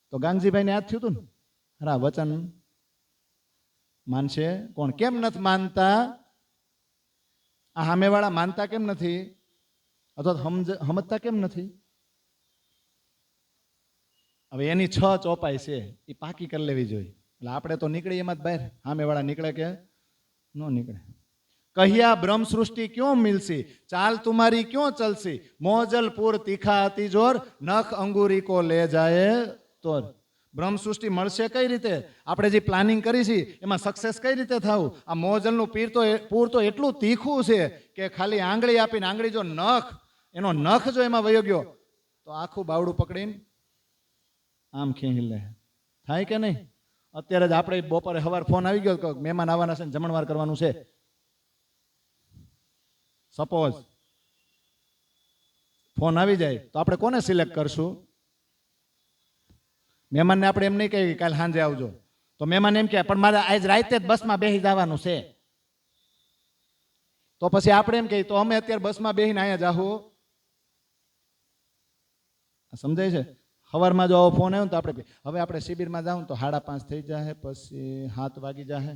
તો ગાંગજીભાઈ ને યાદ થયું હતું ને, હરા વચન માનશે કોણ? કેમ નથી માનતા? આ સામેવાળા માનતા કેમ નથી? અથવા સમજતા કેમ નથી? હવે એની 6 ચોપાઈ છે, એ પાકી કરી લેવી જોઈએ. એટલે આપણે તો નીકળી એમાં જ બહાર, સામેવાળા નીકળે કે ન નીકળે. કહિયા બ્રહ્મ સૃષ્ટિ ક્यों મિલસી, ચાલ તુમારી ક્यों ચલસી, મોજલપુર તીખા અતિ જોર, નખ અંગુરી કો લે જાય તો. બ્રહ્મ સૃષ્ટિ મળશે કઈ રીતે? આપણે જે પ્લાનિંગ કરી છે એમાં સક્સેસ કઈ રીતે થવું? આ મોજલનું પૂર તો એટલું તીખું છે કે ખાલી આંગળી આપીને, આંગળી જો નખ, એનો નખ જો એમાં વયો ગયો તો આખું બાવડું પકડીને આમ ખેંચી લે. થાય કે નહીં? અત્યારે જ આપણે બપોરે સવાર ફોન આવી ગયો કે મહેમાન આવવાના છે, જમણવાર કરવાનું છે. સપોઝ ફોન આવી જાય તો આપણે કોને સિલેક્ટ કરશું? મહેમાનને આપણે એમ નહીં કહીએ કાલે સાંજે આવજો, તો મહેમાન એમ કહે પણ મારે આજ રાતે જ બસમાં બેસી જવાનું છે. તો પછી આપણે એમ કહીએ તો અમે અત્યારે બસમાં બેસીને અહીંયા જાહું. સમજાય છે? સવારમાં જો આવો ફોન આવ્યો તો આપણે હવે આપણે શિબિરમાં જાઉં તો 5:30 થઈ જાય, પછી 7 વાગી જાય,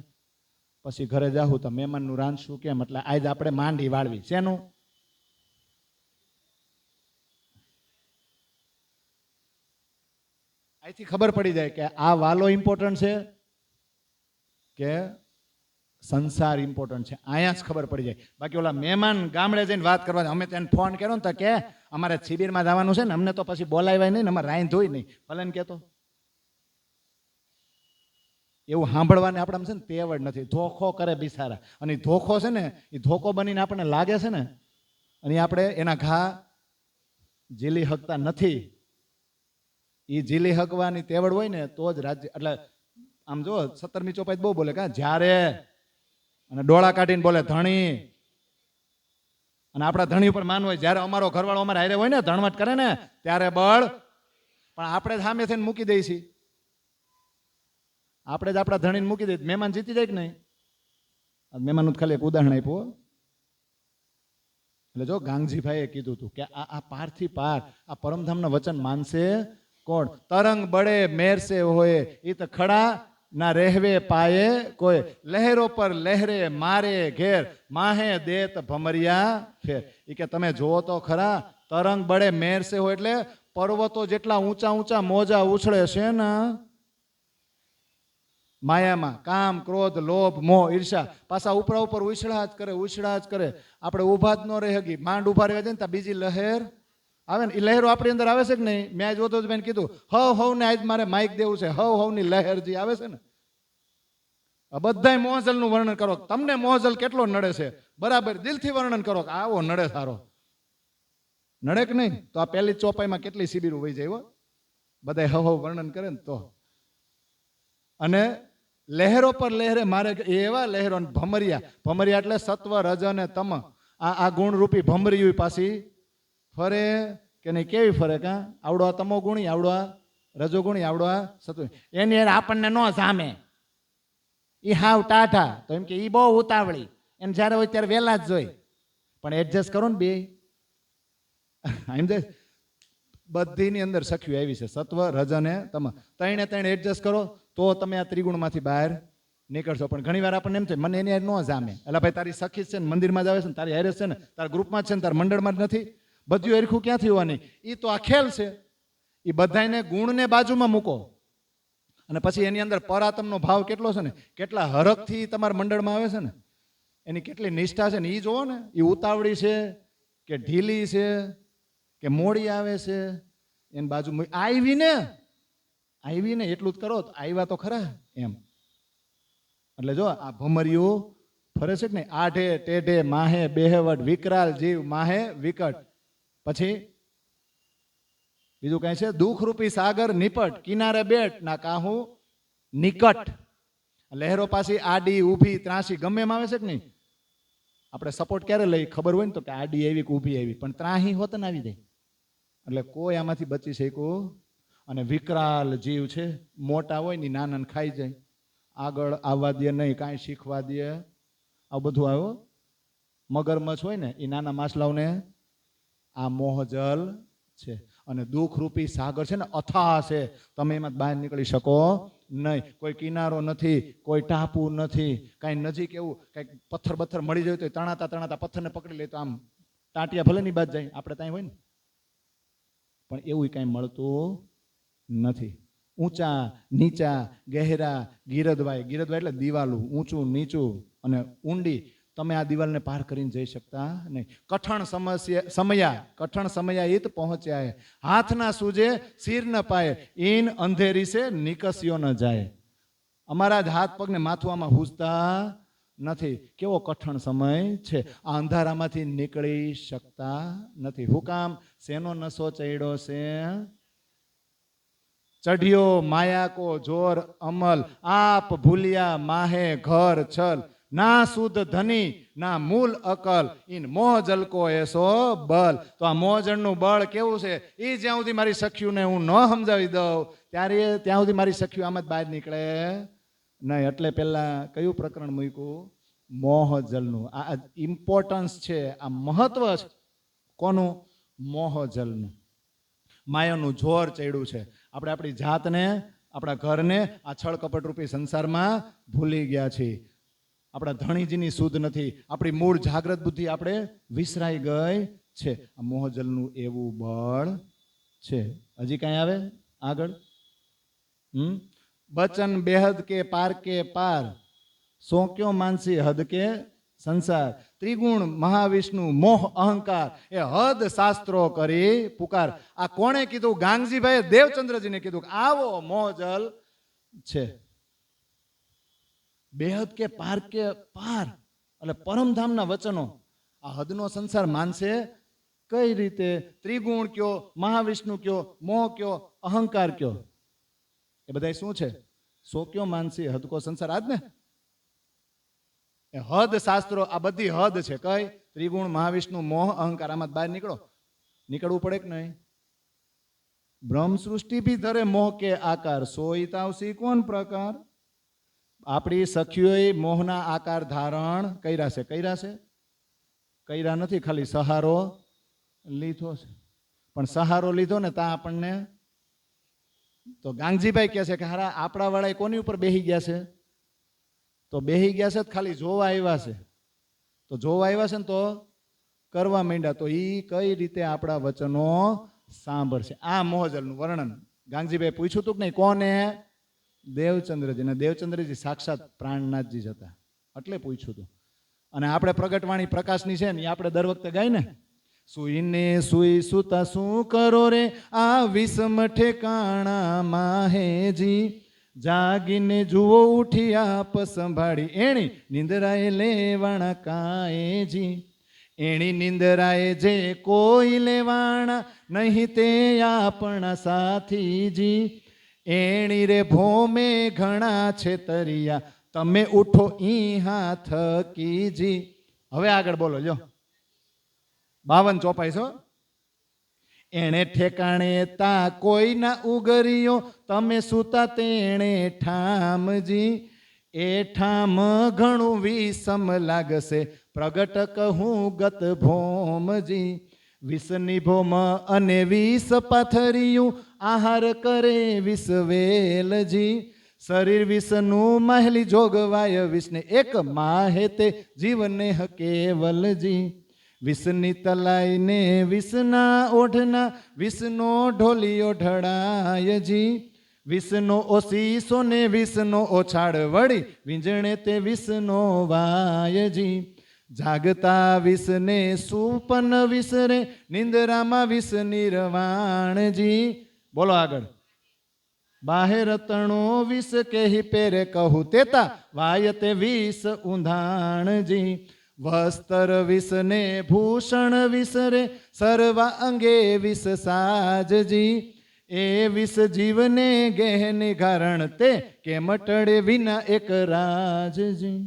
પછી ઘરે જાઉં તો મહેમાનનું રાંધશું કેમ? એટલે આજ આપણે માંડી વાળવી. શેનું? અહીંથી ખબર પડી જાય કે આ વાલો ઇમ્પોર્ટન્ટ છે કે સંસાર ઇમ્પોર્ટન્ટ છે. અહીંયા જ ખબર પડી જાય. બાકી ઓલા મહેમાન ગામડે જઈને વાત કરવા, અમે તેને ફોન કર્યો ને તો કે અમારે શિબિરમાં જવાનું છે ને, અમને તો પછી બોલાવ્યા નહીં ને, અમારે રાઈન ધોઈ નહીં, ભલે ને કહેતો. એવું સાંભળવાને આપણે છે ને તેવડ નથી. ધોખો કરે બિસારા, અને ધોખો છે ને એ ધોકો બનીને આપણને લાગે છે ને, અને આપણે એના ઘા ઝીલી હકતા નથી. એ ઝીલી હકવાની તેવડ હોય ને તો જ રાજ્ય. એટલે આમ જો 17મી ચોપાઈ બહુ બોલે કા, જ્યારે અને ડોળા કાઢીને બોલે ધણી, અને આપણા ધણી ઉપર માન હોય. જ્યારે અમારો ઘરવાળો અમારે હારે હોય ને, ધણવટ કરે ને, ત્યારે બળ. પણ આપણે સામે થઈને મૂકી દઈએ છીએ. આપણે જ આપણા ધણીને મૂકી દઈએ, મહેમાન જીતી જાય કે નહીં? મહેમાનનું ખાલી એક ઉદાહરણ આપ્યું. એટલે જો ગાંગજીભાઈએ કીધું હતું કે આ પારથી પાર, આ પરમધામના વચન માનશે કોણ? તરંગ બળે મેર સે હોય, એ તો ખડા ના રહેવે પાયે કોઈ, લહેરો પર લહેરે મારે ઘેર, માહે દેત ભમરિયા ફેર. એ કે તમે જુઓ તો ખરા, તરંગ બળે મેર સે હોય એટલે પર્વતો જેટલા ઊંચા ઊંચા મોજા ઉછળે છે ને માયામાં, કામ, ક્રોધ, લોભ, મોહ, ઈર્ષા, પાછા ઉપરા ઉપર ઉછળા જ કરે, ઉછળા જ કરે. આપણે ઊભા જ ન રહી હકી. માંડ ઉભા રહેવા જાય ને ત્યાં બીજી લહેર આવે ને. એ લહેરો આપણી અંદર આવે છે કે નહીં? મેં આજ જોતો બેન કીધું હવ ને આજ મારે માઇક દેવું છે. હવની લહેર જે આવે છે ને, બધાય મોહજલનું વર્ણન કરો. તમને મોહજલ કેટલો નડે છે બરાબર, દિલથી વર્ણન કરો કે આવો નડે સારો. નડે કે નહીં? તો આ પહેલી ચોપાઈમાં કેટલી શિબિરો વહી જાય. બધા હવ વર્ણન કરે ને તો. અને લહેરો પર લહેરે મારે, એવા લહેરો. ભમરિયા, ભમરિયા એટલે સત્વ, રજ અને તમ. આ ગુણરૂપી ભમરિયું પાછી ફરે કે નહીં? કેવી ફરે? કા આવડો આ તમો ગુણી, આવડો આ રજો ગુણી, આવડો આ સત્વ. એની આપણને ન જામે. એ હાવ ટાઢા તો એમ કે એ બહુ ઉતાવળી, એને જ્યારે હોય ત્યારે વહેલા જ જોઈ. પણ એડજસ્ટ કરો ને બે. બધીની અંદર સખ્યું આવી છે, સત્વ, રજ અને તમ. ત્રણે એડજસ્ટ કરો તો તમે આ ત્રિગુણમાંથી બહાર નીકળશો. પણ ઘણી વાર આપણને એમ થાય મને એની ન જામે. એટલે ભાઈ તારી સખી છે ને, મંદિરમાં જ આવે છે ને, તારી હારે છે ને, તારા ગ્રુપમાં જ છે ને, તારા મંડળમાં જ નથી. બધું એરખું ક્યાંથી હોવાની? એ તો આ ખેલ છે. એ બધાને ગુણને બાજુમાં મૂકો, અને પછી એની અંદર પરાતમનો ભાવ કેટલો છે ને, કેટલા હરખથી તમારા મંડળમાં આવે છે ને, એની કેટલી નિષ્ઠા છે ને એ જોવો ને. એ ઉતાવળી છે કે ઢીલી છે કે મોડી આવે છે, એની બાજુ આવીને એટલું જ કરો તો આવ્યા તો ખરા એમ. એટલે જો આ ભમરિયું ફરે છે કે નહીં, આઢે ટેઢે માહે બેહવટ, વિકરાલ જીવ માહે વિકટ. પછી બીજું કઈ છે? દુઃખરૂપી સાગર નિપટ, કિનારે બેટ ના કાહું નિકટ. લહેરો પાછી આડી, ઊભી, ત્રાસી ગમે એમ આવે છે કે નહીં? આપણે સપોર્ટ ક્યારે લઈ ખબર હોય ને તો કે આડી આવી કે ઊભી આવી, પણ ત્રાહી હોત ને આવી જાય. એટલે કોઈ આમાંથી બચી શક્યું અને વિકરાલ જીવ છે, મોટા હોય ને નાનાને ખાઈ જાય, આગળ આવવા દે નહીં, કાંઈ શીખવા દે, આ બધું આવ્યો. મગરમચ્છ હોય ને એ નાના માછલાઓને આ મોહજલ છે. અને દુઃખરૂપી સાગર છે ને, અથા છે, તમે એમાં બહાર નીકળી શકો નહીં. કોઈ કિનારો નથી, કોઈ ટાપુ નથી, કાંઈ નજીક એવું કંઈક પથ્થર બથ્થર મળી જાય તો તણાતા તણાતા પથ્થરને પકડી લે તો આમ ટાંટિયા ભલે ની બાદ જાય, આપણે ત્યાં હોય ને, પણ એવું કાંઈ મળતું નથી. ઊંચા નીચા ગહેરા ગીરદવાય, ગીરદવાય એટલે દિવાલું, ઊંચું નીચું અને ઊંડી, તમે આ દિવાલને પાર કરીને જઈ શકતા નહીં. કઠણ સમયા ઈત પહોંચ્યા, હાથ ના સૂજે સિર ન પાય, ઈન અંધેરી સે નિકસ્યો ન જાય. અમારા જ હાથ પગને માથવામાં હૂજતા નથી. કેવો કઠણ સમય છે, આ અંધારામાંથી નીકળી શકતા નથી. હું કામ? શેનો નશો ચડ્યો છે? ચઢિયો માયા કો જોર અમલ, આપ ભૂલિયા માહે ઘર છલ, ના શુદ્ધ ધની ના મૂલ અકલ, ઇન મોહ જલ કો એસો બલ. તો આ મોહજળનું બળ કેવું છે, એ જ્યાં સુધી મારી સખ્યુંને હું ન સમજાવી દઉં ત્યાં સુધી મારી સખ્યું આમ જ બહાર નીકળે નહીં. એટલે પહેલા કયું પ્રકરણ મૂક્યું? મોહજલનું. આ ઇમ્પોર્ટન્સ છે, આ મહત્વ છે. કોનું? મોહજલનું. માયાનું જોર ચડ્યું છે. આપણે આપણી જાતને, આપણા ઘરને આ છળ કપટ રૂપી સંસારમાં ભૂલી ગયા છીએ. આપણા ધણીજીની શુદ્ધ નથી, આપણી મૂળ જાગ્રત બુદ્ધિ આપણે વિસરાઈ ગઈ છે. આ મોહજલનું એવું બળ છે. હજી કાંઈ આવે આગળ? બચન બેહદ કે પાર, સોંક્યો માનસી હદ કે સંસાર, ત્રિગુણ મહાવિષ્ણુ મોહ અહંકાર, એ હદ શાસ્ત્રો કરી પુકાર. આ કોણે કીધું? ગાંગજીભાઈ દેવચંદ્રજીને કીધું કે આવો મોહજલ છે. બેહદ કે પાર એટલે પરમધામના વચનો. આ હદનો સંસાર માનશે કઈ રીતે? ત્રિગુણ કયો, મહાવિષ્ણુ કયો, મોહ કયો, અહંકાર કયો, એ બધા શું છે? સો કયો માનસી હદ કો સંસાર. આજ ને હદ શાસ્ત્રો, આ બધી હદ છે. કઈ? ત્રિગુણ મહાવિષ્ણુ મોહ અહંકાર. આમાં બહાર નીકળવું પડે કે નહીં? બ્રહ્મ સૃષ્ટિ ભી ધરે મોહ કે આકાર, સોઈ તાવસી કોણ પ્રકાર. આપણી સખીઓએ મોહના આકાર ધારણ કર્યા છે. કર્યા નથી, ખાલી સહારો લીધો છે. પણ સહારો લીધો ને ત્યાં આપણને તો ગાંગજીભાઈ કહે છે કે હારા આપણા વાળા કોની ઉપર બેહી ગયા છે? તો બેહી ગયા છે, ખાલી જોવા આવ્યા છે. તો જોવા આવ્યા છે ને તો કરવા માંડ્યા. તો એ કઈ રીતે આપણા વચનો સાંભળશે? આ મોહજલનું વર્ણન ગાંગજીભાઈ પૂછ્યું હતું કે નહીં? કોને? દેવચંદ્રજી. ને દેવચંદ્રજી સાક્ષાત પ્રાણનાથજી જ હતા, એટલે પૂછ્યું હતું. અને આપણે પ્રગટવાણી પ્રકાશની છે ને, એ આપણે દર વખતે ગાય ને, સુઈને સુઈ સુતા શું કરો રે આ વિષમ ઠેકાણા માહેજી, જાગીને જુઓ ઉઠી આપ સંભાળી, એણી નિંદરાએ લેવાણા કાએજી. એણી નિંદરાએ જે કોઈ લેવાણા નહીં તે આપણા સાથીજી, એણી રે ભોમે ઘણા છેતરિયા, તમે ઉઠો ઈ હાથ કીજી. હવે આગળ બોલો જો 52 ચોપાઈ છો. એણે ઠેકાણે તા કોઈ ના ઉગર્યો, તમે સુતા તેણે ઠામજી, એ ઠામ ઘણું વિષમ લાગશે, પ્રગટ કહું ગત ભોમજી. વિષની ભોમ અને વિષ પાથરિયું, આહાર કરે વિષ વેલજી, શરીર વિષનું મહેલી જોગવાય, વિષને એક માહે તે જીવને કેવલજી. વિષની તલાઈને વિષના ઓઢના, વિષનો ઢોલિયો ઢળાયજી, વિષનો ઓશીસો ને વિષનો ઓછાડ વળી, વીંજણે તે વિષનો વાયજી. જાગતા વિષને સુપન વિસરે, નિંદરામાં વિષ નિર્વાણજી. બોલો આગળ. બાહેર તણો વિષ કેહી પેરે કહું તેતા, વાય તે વિષ ઊંધાણજી. વસ્ત્ર વિષને ભૂષણ વિસરે, સર્વા અંગે વિષ સાજજી, એ વિષ જીવને ગહેને કારણ, તે કેમ ટળે વિના એક રાજજી.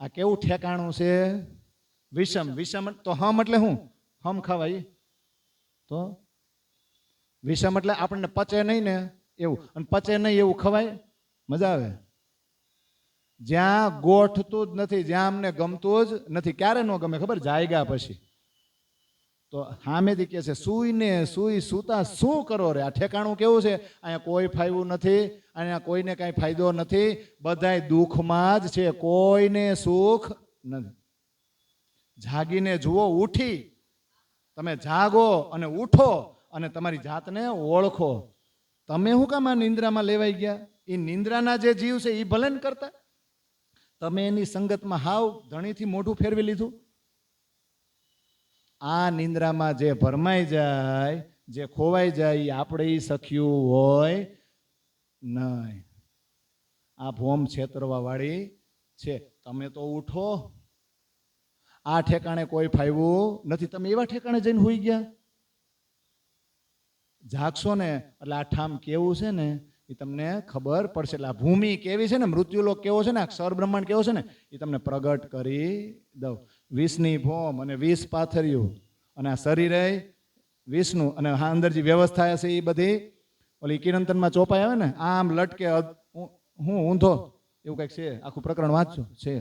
આ કેવું ઠેકાણું છે? વિષમ. વિષમ તો હમ એટલે શું? હમ ખાવાય તો વિષમ એટલે આપણને પચે નહીં ને એવું, અને પચે નહીં એવું ખવાય? મજા આવે? જ્યાં ગોઠતું જ નથી, જ્યાં અમને ગમતું જ નથી. ક્યારે ન ગમે ખબર? જાયગા પછી. તો સામેથી કહે છે સુઈને સુઈ સૂતા શું કરો રે? આ ઠેકાણું કેવું છે? અહીંયા કોઈ ફાયવું નથી, અહીંયા કોઈને કાંઈ ફાયદો નથી, બધાય દુઃખમાં જ છે, કોઈને સુખ નથી. જાગીને જુઓ, ઉઠી તમે જાગો અને ઉઠો અને તમારી જાતને ઓળખો. તમે શું કામ આ નિંદ્રામાં લેવાઈ ગયા? એ નિંદ્રાના જે જીવ છે એ ભલે ન કરતા, તમે એની સંગતમાં હાવ ધણીથી મોઢું ફેરવી લીધું. આ નિંદ્રામાં જે ભરમાઈ જાય, જે ખોવાઈ જાય, એ આપણે સખ્યું હોય નહીં. આ ભોમ છેતરવા વાળી છે. તમે તો ઉઠો. આ ઠેકાણે કોઈ ફાયવું નથી, તમે એવા ઠેકાણે જઈને હોઈ ગયા. જાગશો ને એટલે આ ઠામ કેવું છે ને એ તમને ખબર પડશે. એટલે આ ભૂમિ કેવી છે ને, મૃત્યુલોક કેવો છે ને, આ ક્ષર બ્રહ્માંડ કેવો છે ને એ તમને પ્રગટ કરી દઉં. 20ની ભોમ અને 20 પાથર્યું અને આ શરીરે 20નું, અને હા અંદર જે વ્યવસ્થા હશે એ બધી ઓલી કિરંતનમાં ચોપાઈ આવે ને, આમ લટકે, હું ઊંધો એવું કંઈક છે. આખું પ્રકરણ વાંચજો છે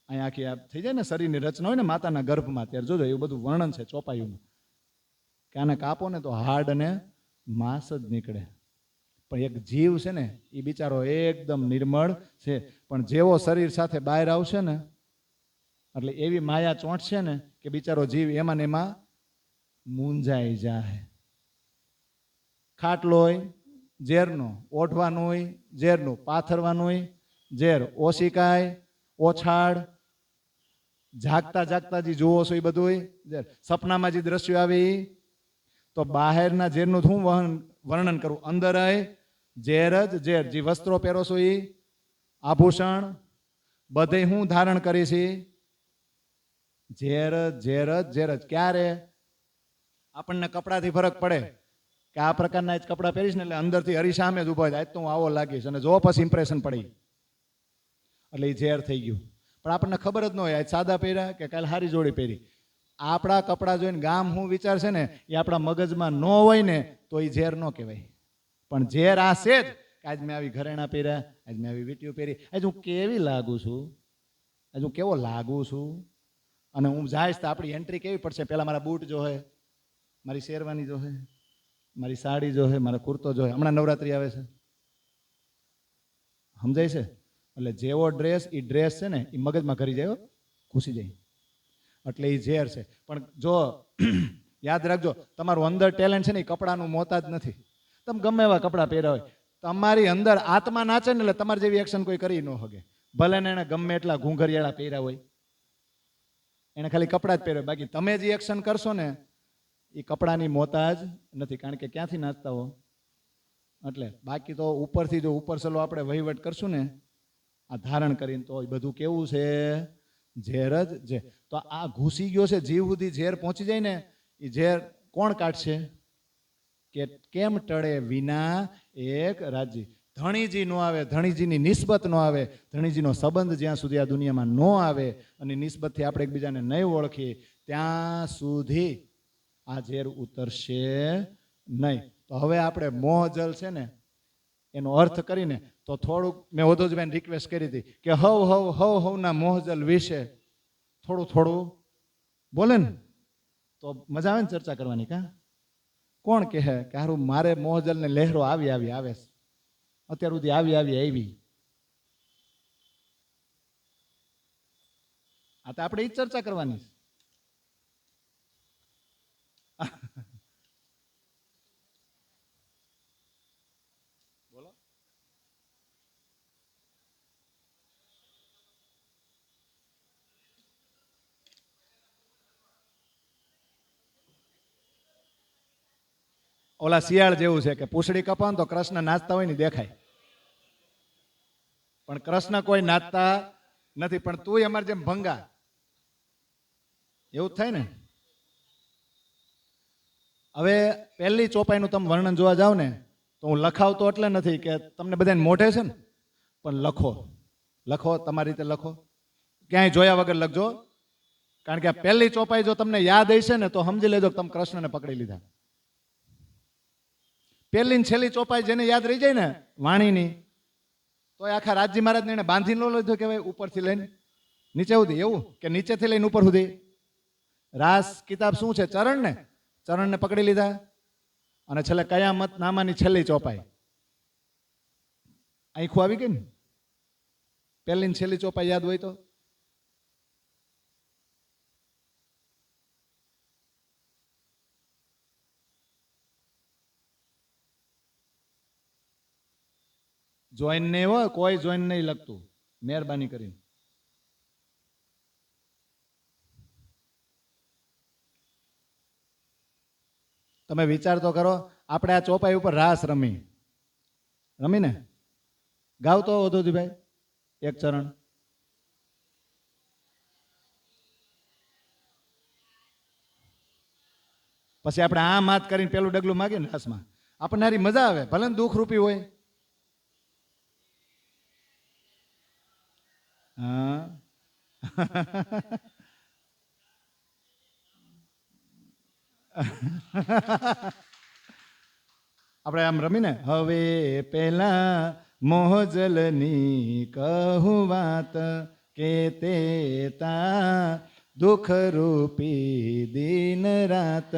અહીંયા. આખી આ થઈ જાય ને શરીરની રચના હોય ને માતાના ગર્ભમાં, ત્યારે જોજો એવું બધું વર્ણન છે ચોપાયું. કે આને કાપો ને તો હાડ અને માંસ જ નીકળે. પણ એક જીવ છે ને એ બિચારો એકદમ નિર્મળ છે, પણ જેવો શરીર સાથે બહાર આવશે ને એટલે એવી માયા ચોંટશે ને કે બિચારો જીવ એમાં ને એમાં મૂંઝાઈ જાય. ખાટલો હોય ઝેરનો, ઓઢવાનું હોય ઝેરનું, પાથરવાનું હોય ઝેર, ઓશિકાય, ઓછાડ, જાગતા જાગતા જે જોવો છો એ બધું હોય ઝેર. સપનામાં જે દ્રશ્યો આવે તો બહારના ઝેરનું શું વર્ણન કરું? અંદર ઝેર જ ઝેર. જે વસ્ત્રો પહેરો છો એ, આભૂષણ બધે હું ધારણ કરી છે, ઝેર જ ઝેર જ ઝેર જ. ક્યારે આપણને કપડાથી ફરક પડે કે આ પ્રકારના જ કપડાં પહેરીશ ને એટલે અંદરથી હરીસામે જ ઉભા થાય, તો હું આવો લાગીશ, અને જો પછી ઇમ્પ્રેશન પડી એટલે એ ઝેર થઈ ગયું. પણ આપણને ખબર જ ન હોય આજ સાદા પહેર્યા કે કાલે હારી જોડી પહેરી. આપણા કપડાં જોઈને ગામ શું વિચારશે ને એ આપણા મગજમાં ન હોય ને તો એ ઝેર ન કહેવાય. પણ ઝેર આ છે જ કે આજ મેં આવી ઘરેણા પહેર્યા, આજ મેં આવી વીટીઓ પહેરી, આજ હું કેવી લાગુ છું, આજ હું કેવો લાગુ છું. અને હું જાઈશ તો આપણી એન્ટ્રી કેવી પડશે? પહેલાં મારા બૂટ જોહે, મારી શેરવાની જોહે, મારી સાડી જોહે, મારો કુર્તો જોહે. હમણાં નવરાત્રી આવે છે, સમજાય છે? એટલે જેવો ડ્રેસ એ ડ્રેસ છે ને એ મગજમાં કરી જાય, ઘૂસી જાય. એટલે એ ઝેર છે. પણ જો યાદ રાખજો, તમારું અંદર ટેલેન્ટ છે ને એ કપડાનું મોતાજ નથી. તમે ગમે એવા કપડાં પહેર્યા હોય, તમારી અંદર આત્મા નાચે ને એટલે તમારી જેવી એક્શન કોઈ કરી ન શકે. ભલે ને એને ગમે એટલા ઘૂંઘરિયાળા પહેર્યા હોય, એને ખાલી કપડાં જ પહેર્યા, બાકી તમે જે એક્શન કરશો ને એ કપડાની મોતાજ નથી. કારણ કે ક્યાંથી નાચતા હો એટલે. બાકી તો ઉપરથી જો ઉપર સલો આપણે વહીવટ કરશું ને આ ધારણ કરીને, તો એ બધું કેવું છે? ઝેર જ ઝેર. તો આ ઘૂસી ગયો છે જીવ સુધી ઝેર પહોંચી જાય ને એ ઝેર કોણ કાઢશે? કે કેમ ટળે વિના એક રાજી. ધણીજી નો આવે, ધણીજીની નિસ્બત નો આવે, ધણીજીનો સંબંધ જ્યાં સુધી આ દુનિયામાં ન આવે અને નિસ્બતથી આપણે એકબીજાને નહીં ઓળખીએ ત્યાં સુધી આ ઝેર ઉતરશે નહીં. તો હવે આપણે મોહજલ છે ને એનો અર્થ કરીને તો થોડુંક મેં ઓધોજભાઈને રિક્વેસ્ટ કરી હતી કે હવના મોહજલ વિશે થોડું થોડું બોલે ને તો મજા આવે ને ચર્ચા કરવાની. કા કોણ કહે કે હારું મારે મોહજલ ને લહેરો આવી આવે છે, અત્યાર સુધી આવી. આ તો આપણે એ જ ચર્ચા કરવાની છે. બોલો. ઓલા શિયાળ જેવું છે કે પૂંછડી કપાવ તો કૃષ્ણ નાચતા હોય ને દેખાય, પણ કૃષ્ણ કોઈ નાચતા નથી. પણ તું અમારે જેમ ભંગા એવું જ થાય ને. હવે પહેલી ચોપાઈનું તમે વર્ણન જોવા જાવ ને તો હું લખાવતો એટલે નથી કે તમને બધાને મોઢે છે ને, પણ લખો તમારી રીતે લખો, ક્યાંય જોયા વગર લખજો. કારણ કે આ પહેલી ચોપાઈ જો તમને યાદ હશે ને તો સમજી લેજો કે તમે કૃષ્ણને પકડી લીધા. પહેલી ને છેલ્લી ચોપાઈ જેને યાદ રહી જાય ને વાણીની, તો આખા રાજજી મહારાજને એને બાંધી ન લીધો કહેવાય, ઉપરથી લઈને નીચે સુધી, એવું કે નીચેથી લઈને ઉપર સુધી. રાસ કિતાબ શું છે? ચરણ ને, ચરણને પકડી લીધા અને છેલ્લે કયામત નામાની છેલ્લી ચોપાઈ આંખું આવી ગઈ ને. પહેલી ને છેલ્લી ચોપાઈ યાદ હોય તો જોઈન નહીં હોય, કોઈ જોઈન નહીં લગતું, મહેરબાની કરીને. તમે વિચાર તો કરો, આપણે આ ચોપાઈ ઉપર રાસ રમી ને ગાવ તો ઓધોજીભાઈ એક ચરણ. પછી આપણે આ માત કરીને પેલું ડગલું માગીએ ને રાસમાં, આપણને હારી મજા આવે, ભલે ને દુઃખ રૂપી હોય. હા આપણે આમ રમીને, હવે પેલા મોહજલની કહું વાત કે તે તા દુઃખ રૂપી દિન રાત.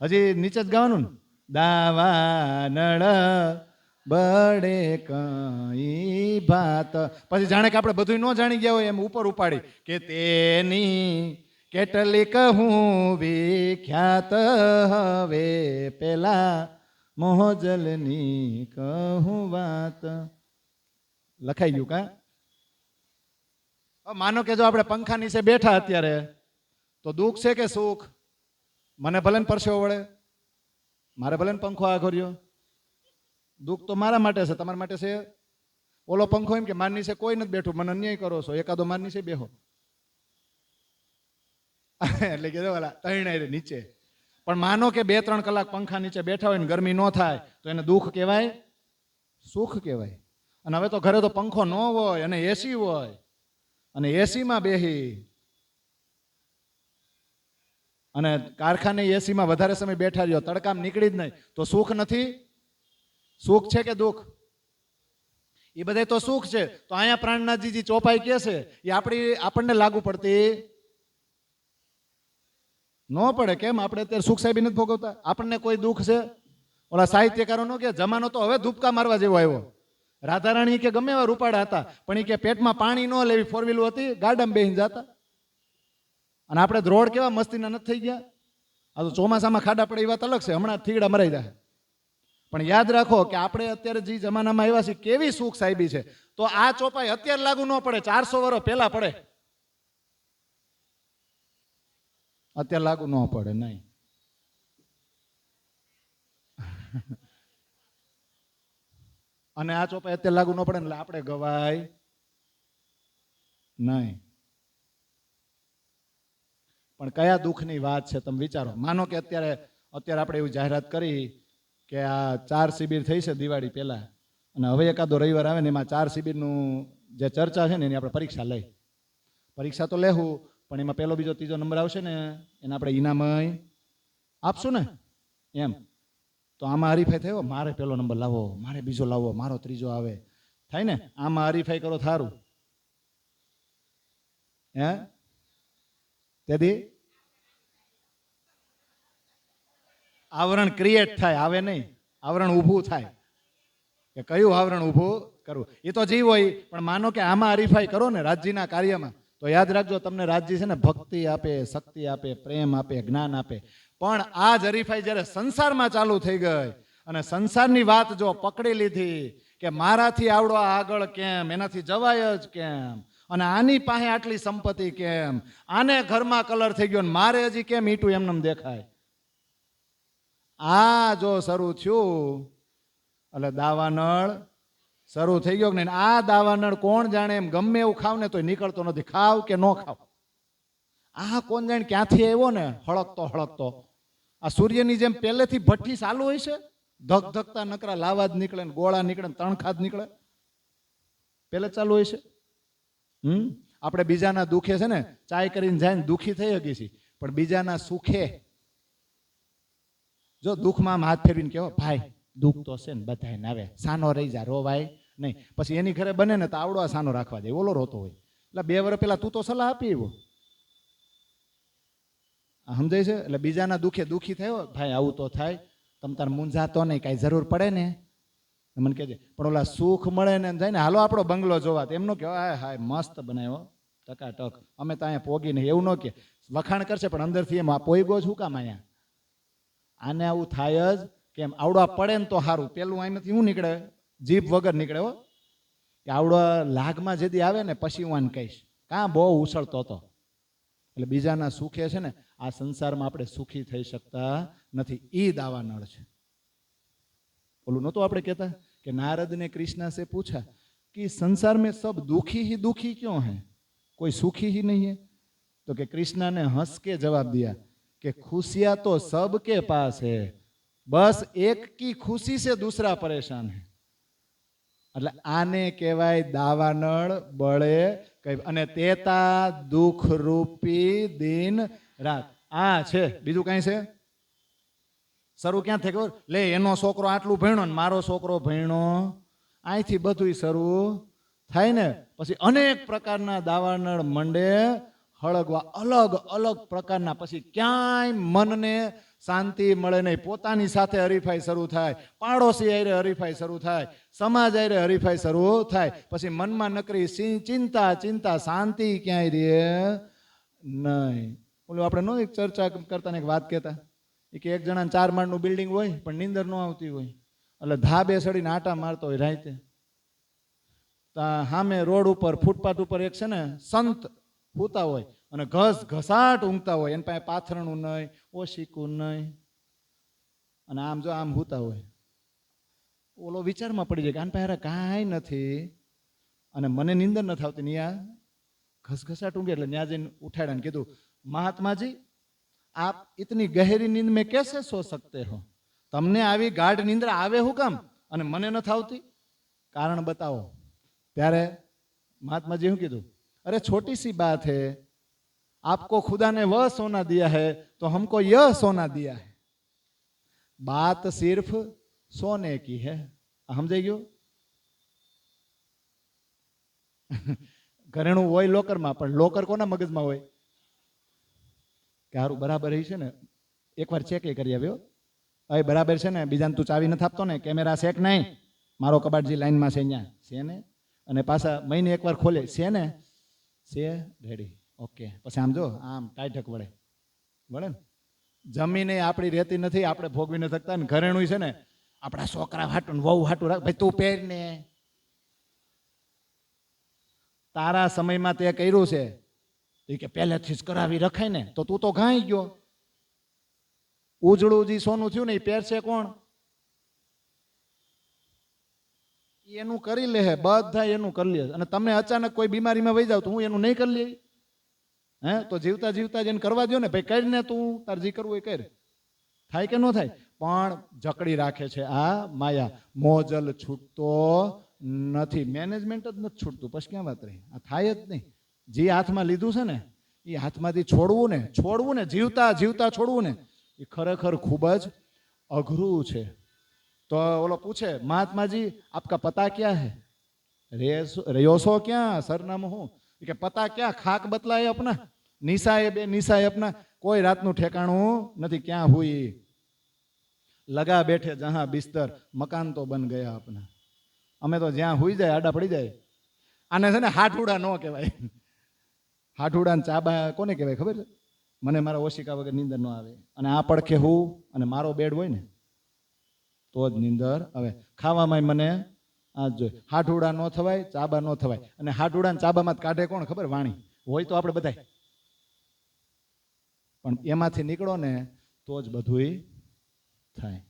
હજી નીચે જ ગાવાનું ને, દાવા નળ બળે કઈ ભાત. પછી જાણે કે આપણે બધું ન જાણી ગયા હોય એમ ઉપર ઉપાડી કે તેની કેટલીક હું વિખ્યાત, હવે પેલા મોહજલની કહું વાત. લખાઈ ગયું કા? માનો કે જો આપણે પંખા નીચે બેઠા અત્યારે, તો દુઃખ છે કે સુખ? મને ભલે પરસેવો વળે, મારે ભલે પંખો આઘર્યો, દુઃખ તો મારા માટે છે, તમારા માટે છે? ઓલો પંખો એમ કે માર નીચે કોઈ નથી બેઠું, મને અન્યાય કરો છો, એકાદો માર નીચે બેહો. એટલે કે તૈણાઈ નીચે. પણ માનો કે 2-3 કલાક પંખા નીચે બેઠા હોય ને ગરમી ન થાય, તો એને દુઃખ કહેવાય? સુખ કહેવાય. અને હવે તો ઘરે તો પંખો ન હોય અને એસી હોય, અને એસીમાં બેહી અને કારખાને એસીમાં વધારે સમય બેઠા રહ્યો, તડકામાં નીકળી જ નહીં, તો સુખ નથી? સુખ છે કે દુઃખ? એ બધા તો સુખ છે. તો અહીંયા પ્રાણનાથજી જે ચોપાઈ કે છે એ આપણને લાગુ પડતી ન પડે. કેમ? આપણે અત્યારે સુખ સાહેબી નથી ભોગવતા? આપણને કોઈ દુઃખ છે? ઓલા સાહિત્યકારો નો કે જમાનો તો હવે ધૂપકા મારવા જેવો આવ્યો. રાધારાણી કે ગમે એવા રૂપાડા હતા, પણ એ કે પેટમાં પાણી ન લેવી, 4 વ્હીલ હતી, ગાડામાં બેહીને જતા. અને આપણે રોડ કેવા મસ્તીના નથી થઈ ગયા? આ તો ચોમાસામાં ખાડા પડે એ વાત અલગ છે, હમણાં થીગડા મરાઈ જાય. પણ યાદ રાખો કે આપણે અત્યારે જે જમાનામાં આવ્યા છીએ કેવી સુખ સાહેબી છે. તો આ ચોપાઈ અત્યારે લાગુ ન પડે, 400 વર્ષ પહેલા પડે. અત્યારે લાગુ ન પડે, નહીં. અને આ ચોપાઈ અત્યારે લાગુ ન પડે એટલે આપણે ગવાય નહીં. પણ કયા દુઃખની વાત છે તમે વિચારો. માનો કે અત્યારે આપણે એવી જાહેરાત કરી કે આ 4 શિબિર થઈ છે દિવાળી પહેલા, અને હવે એકાદો રવિવાર આવે ને એમાં 4 શિબિરનું જે ચર્ચા છે ને એની આપણે પરીક્ષા લઈ. પરીક્ષા તો લેવું, પણ એમાં પહેલો બીજો ત્રીજો નંબર આવશે ને એને આપણે ઇનામ આપશું ને એમ. તો આમાં હરીફાઈ થયો, મારે પહેલો નંબર લાવો, મારે બીજો લાવો, મારો ત્રીજો આવે, થાય ને? આમાં હરીફાઈ કરો થારું, હે? તેથી આવરણ ક્રિએટ થાય, આવે નહીં, આવરણ ઊભું થાય. કે કયું આવરણ ઊભું કરવું એ તો જીવ હોય. પણ માનો કે આમાં હરીફાઈ કરો ને રાજ્યના કાર્યમાં, તો યાદ રાખજો તમને રાજ્ય છે ને ભક્તિ આપે, શક્તિ આપે, પ્રેમ આપે, જ્ઞાન આપે. પણ આ જ હરીફાઈ જ્યારે સંસારમાં ચાલુ થઈ ગઈ અને સંસારની વાત જો પકડી લીધી કે મારાથી આવડો આગળ કેમ, એનાથી જવાય જ કેમ, અને આની પાસે આટલી સંપત્તિ કેમ, આને ઘરમાં કલર થઈ ગયો, મારે હજી કેમ ઈટું એમને દેખાય, આ જો શરૂ થયું એટલે દાવાનળ શરૂ થઈ ગયો. ને આ દાવાનળ કોણ જાણે, એમ ગમે એવું ખાવ ને તો નીકળતો નથી, ખાવ કે ન ખાવ. આ કોણ જાણે ક્યાંથી આવ્યો ને, હળકતો. આ સૂર્યની જેમ પહેલેથી ભઠ્ઠી ચાલુ હોય છે, ધક ધકતા નકરા લાવા જ નીકળે ને ગોળા નીકળે ને તણખા જ નીકળે, પહેલે ચાલુ હોય છે. આપણે બીજાના દુઃખે છે ને ચાય કરીને જાય ને દુઃખી થઈ શકી છીએ, પણ બીજાના સુખે જો દુઃખમાં આમ હાથ ફેરવીને કહેવો ભાઈ દુઃખ તો છે ને બધાને આવે, સાનો રહી જા, રોવાય નહીં. પછી એની ઘરે બને ને તો આવડો આ સાનો રાખવા દે, ઓલો રોતો હોય. એટલે 2 વર્ષ પહેલા તું તો સલાહ આપી એવો, સમજાય છે? એટલે બીજાના દુઃખે દુઃખી થયો, ભાઈ આવું તો થાય, તમ તાર મૂંઝાતો નહીં, કાંઈ જરૂર પડે ને મને કહેજે. પણ ઓલા સુખ મળે ને જાય ને, હાલો આપણો બંગલો જોવા, એમનો કે હાય હાય મસ્ત બનાવ્યો ટકાટક, અમે તો અહીંયા પોગી નહીં, એવું ન કે. વખાણ કરશે પણ અંદરથી એમ આ પોઈગો શું કામ અહીંયા? આને આવું થાય જ કેમ? આવડો પડે ને તો સારું. પેલું અહીંથી શું નીકળે? જીભ વગર નીકળે હો, કે આવડો લાગમાં જેથી આવે ને પછી હું આને કહીશ, કાં બહુ ઉછળતો હતો. એટલે બીજાના સુખે છે ને આ સંસારમાં આપણે સુખી થઈ શકતા નથી. એ દાવા નળ છે. બોલું નહોતું આપણે કહેતા कि नारद ने कृष्णा से पूछा कि संसार में सब दुखी ही दुखी क्यों है, कोई सुखी ही नहीं है? तो कि कृष्णा ने हंस के जवाब दिया कि खुशियां तो सबके पास है, बस एक की खुशी से दूसरा परेशान है. એટલે આને કહેવાય દાવાનળ બળે અને તેતા દુઃખ રૂપી દિન રાત. આ છે, બીજું કઈ છે? શરૂ ક્યાં થઈ ખબર? લે એનો છોકરો આટલું ભણ્યો ને મારો છોકરો ભણ્યો, અહીંથી બધું શરૂ થાય ને. પછી અનેક પ્રકારના દાવાનળ મંડે હળગવા, અલગ અલગ પ્રકારના. પછી ક્યાંય મનને શાંતિ મળે નહીં. પોતાની સાથે હરીફાઈ શરૂ થાય, પાડોશી આરે હરીફાઈ શરૂ થાય, સમાજ આરે હરીફાઈ શરૂ થાય. પછી મનમાં નકરી ચિંતા ચિંતા, શાંતિ ક્યાંય રે નહીં. ઓલું આપણે નો એક ચર્ચા કરતા ને એક વાત કહેતા કે એક જણાને 4 માળનું બિલ્ડિંગ હોય પણ નીંદર ન આવતી હોય, એટલે ધાબે સડીને આટા મારતો હોય રાતે. સામે રોડ ઉપર ફૂટપાથ ઉપર એક છે ને સંત સૂતા હોય અને ઘસાટ ઊંઘતા હોય, એની પાસે પાથરણું નહીં, ઓશીકું નહીં, અને આમ જો આમ સૂતા હોય. ઓલો વિચારમાં પડી જાય કે આન પાસે કાંઈ નથી અને મને નીંદર નથી આવતી. ત્યાં ઘસઘસાટ ઊંઘે એટલે ત્યાં જઈને ઉઠાડ્યા ને કીધું, महात्मा जी आप इतनी गहरी नींद में कैसे सो सकते हो? तमने आवी गाढ़ निंद्रा आवे हूँ काम અને મને નથી આવતી, કારણ बताओ. ત્યારે महात्मा जी શું કીધું? अरे छोटी सी बात है, आपको खुदा ने वह सोना दिया है तो हमको यह सोना दिया है, बात सिर्फ सोने की है. સમજાઈ ગયું? ઘરેણું હોય લોકરમાં, પણ લોકર કોના મગજમાં હોય કે હારું બરાબર છે ને, એકવાર ચેક કરી આવ્યો, હવે બરાબર છે ને, બીજાને તું ચાવી નથી આપતો ને, કેમેરા શેક નહીં, મારો કબાટજી લાઈનમાં છે અહીંયા છે ને, અને પાછા મહિને એકવાર ખોલે છે ને, છે રેડી ઓકે. પછી આમ જો આમ ટાઈટક વળે ને. જમીને આપણી રહેતી નથી, આપણે ભોગવી નથી શકતા. ને ઘરેણું છે ને આપણા છોકરા હાટું ને વહુ હાટું રાખ, ભાઈ તું પહેર ને, તારા સમયમાં તે કર્યું છે કે પહેલેથી જ કરાવી રખાય ને, તો તું તો ઘાઈ ગયો. ઉજળું જે સોનું થયું ને એ પહેરશે કોણ? એનું કરી લે, બધા એનું કરી લે. અને તમે અચાનક કોઈ બીમારીમાં વહી જાવ તો હું એનું નહીં કરી લે? હે, તો જીવતા જીવતા જેને કરવા દો ને, ભાઈ કરીને તું તાર જે કરવું એ કર. થાય કે ન થાય? પણ જકડી રાખે છે આ માયા. મોજલ છૂટતો નથી, મેનેજમેન્ટ જ નથી છૂટતું. પછી ક્યાં વાત રહી? આ થાય જ નહીં. જે હાથમાં લીધું છે ને એ હાથમાંથી છોડવું ને જીવતા જીવતા છોડવું ને એ ખરેખર ખૂબ જ અઘરું છે. તો ઓલો પૂછે, महात्मा जी आपका पता क्या है? रेयोसो क्या, सरनामું હું? કે પતા ક્યાં, ખાક બતલાય अपना, નિશાએ બે નિશાએ अपना, કોઈ રાતનું ઠેકાણું નથી, ક્યાં હુઈ લગા બેઠે જહાં બિસ્તર, મકાન તો બન ગયા अपना. અમે તો જ્યાં હુઈ જાય આડા પડી જાય. આને છે ને હાથુડા ન કહેવાય. હાથુડા ને ચાબા કોને કહેવાય ખબર છે? મને મારા ઓશિકા વગર નીંદર ન આવે, અને આ પડખે હું અને મારો બેડ હોય ને તો જ નીંદર આવે. ખાવામાં મને આ જ જોઈએ. હાથુડા ન થવાય, ચાબા ન થવાય. અને હાથુડા ને ચાબામાં કાઢે કોણ ખબર? વાણી હોય તો આપણે બધાય, પણ એમાંથી નીકળો ને તો જ બધુંય થાય.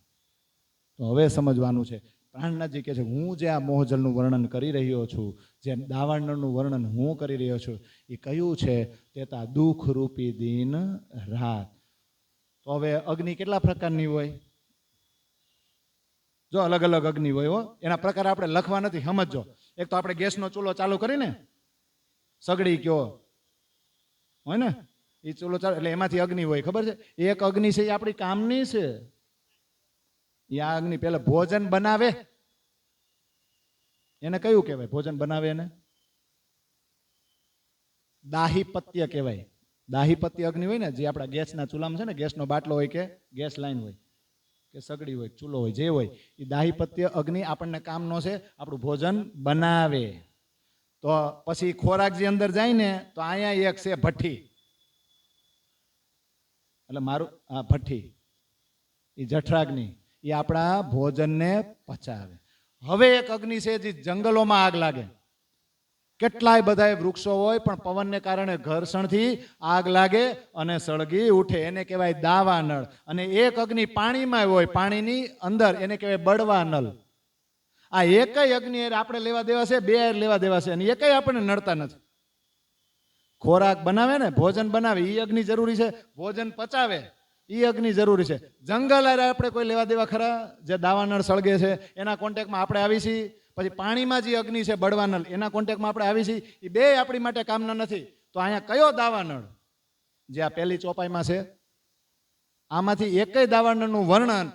તો હવે સમજવાનું છે. પ્રાણનાથજી કહે છે, હું જે આ મોહજલનું વર્ણન કરી રહ્યો છું, જે દાવાનળનું વર્ણન હું કરી રહ્યો છું, એ કયું છે? તેતા દુઃખ રૂપી દિન રાત. તો હવે અગ્નિ કેટલા પ્રકારની હોય? જો અલગ અલગ અગ્નિ હોય હો. એના પ્રકાર આપણે લખવા નથી, સમજો. એક તો આપણે ગેસનો ચૂલો ચાલુ કરીને સગડી કયો હોય ને, એ ચૂલો ચાલુ એટલે એમાંથી અગ્નિ હોય, ખબર છે? એક અગ્નિ છે એ આપણી કામની છે. એ આ અગ્નિ પેલા ભોજન બનાવે, એને કયું કહેવાય? ભોજન બનાવે એને દાહીપત્ય કહેવાય. દાહીપત્ય અગ્નિ હોય ને, જે આપણા ગેસના ચૂલામાં છે ને, ગેસનો બાટલો હોય કે ગેસ લાઈન હોય કે સગડી હોય, ચૂલો હોય, જે હોય, એ દાહીપત્ય અગ્નિ આપણને કામનો છે, આપણું ભોજન બનાવે. તો પછી ખોરાક જે અંદર જાય ને, તો અહીંયા એક છે ભઠ્ઠી, એટલે મારું હા ભઠ્ઠી, એ જઠરાગ્નિ, એ આપણા ભોજનને પચાવે. હવે એક અગ્નિ છે જે જંગલોમાં આગ લાગે. કેટલાય બધા વૃક્ષો હોય પણ પવનને કારણે ઘર્ષણથી આગ લાગે અને સળગી ઉઠે, એને કહેવાય દાવાનળ. અને એક અગ્નિ પાણીમાં હોય, પાણીની અંદર, એને કહેવાય બળવાનળ. આ એકય અગ્નિ આપણે લેવા દેવા છે, બે લેવા દેવા છે, અને એકય આપણને નડતા નથી. ખોરાક બનાવે ને, ભોજન બનાવે, એ અગ્નિ જરૂરી છે. ભોજન પચાવે, એ અગ્નિ જરૂરી છે. જંગલ આપણે કોઈ લેવા દેવા ખરા? જે દાવાનળ સળગે છે એના કોન્ટેક્ટમાં આપણે આવી છીએ. પછી પાણીમાં જે અગ્નિ છે બળવાનળ, એના કોન્ટેક્ટમાં આપણે આવી છીએ. એ બે આપણી માટે કામના નથી. તો અહીંયા કયો દાવાનળ? જે આ પહેલી ચોપાઈમાં છે, આમાંથી એકય દાવાનળનું વર્ણન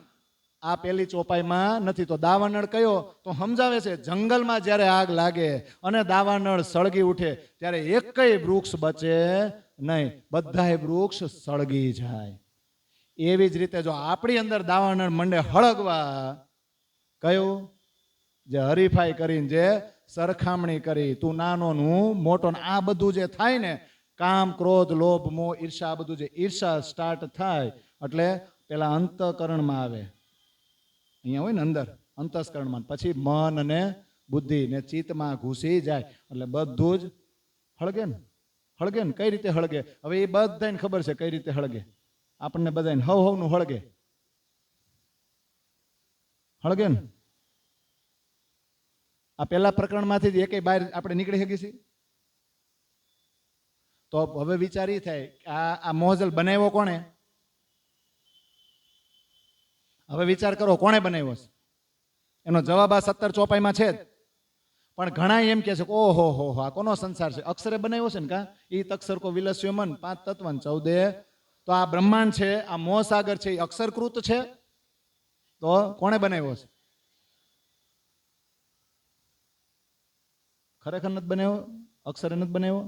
આ પહેલી ચોપાઈમાં નથી. તો દાવાનળ કયો? તો સમજાવે છે, જંગલમાં જ્યારે આગ લાગે અને દાવાનળ સળગી ઉઠે ત્યારે એકય વૃક્ષ બચે નહીં, બધાય વૃક્ષ સળગી જાય. એવી જ રીતે જો આપણી અંદર દાવાનળ મંડે હળગવા, કયું? જે હરીફાઈ કરીને, જે સરખામણી કરી, તું નાનો હું મોટો, આ બધું જે થાય ને, કામ ક્રોધ લોભ મોહ ઈર્ષા, આ બધું જે ઈર્ષા સ્ટાર્ટ થાય એટલે પેલા અંતઃકરણમાં આવે, અહીંયા હોય ને અંદર અંતઃકરણમાં, પછી મન અને બુદ્ધિ ને ચિત્તમાં ઘૂસી જાય એટલે બધું જ હળગે ને. હળગે ને કઈ રીતે હળગે? હવે એ બધાને ખબર છે કઈ રીતે હળગે. આપણને બધાને હવનું હળગે. હળગે ને. આ પેલા પ્રકરણમાંથી જ એકેય બહાર આપણે નીકળી શકીએ છીએ? તો હવે વિચાર એ થાય કે આ મોહજલ બનાવ્યો કોણે? હવે વિચાર કરો કોણે બનાવ્યો છે? એનો જવાબ આ 17 ચોપાઈમાં છે જ. પણ ઘણા એમ કે છે ઓહો હો, આ કોનો સંસાર છે? અક્ષરે બનાવ્યો છે ને કા? ઈ તક્ષર કો વિલસ્યો મન 5 તત્વન 14. તો આ બ્રહ્માંડ છે, આ મોહસાગર છે, એ અક્ષરકૃત છે? તો કોણે બનાવ્યો છે? ખરેખર નથી બનાવ્યો, અક્ષરે નથી બનાવ્યો.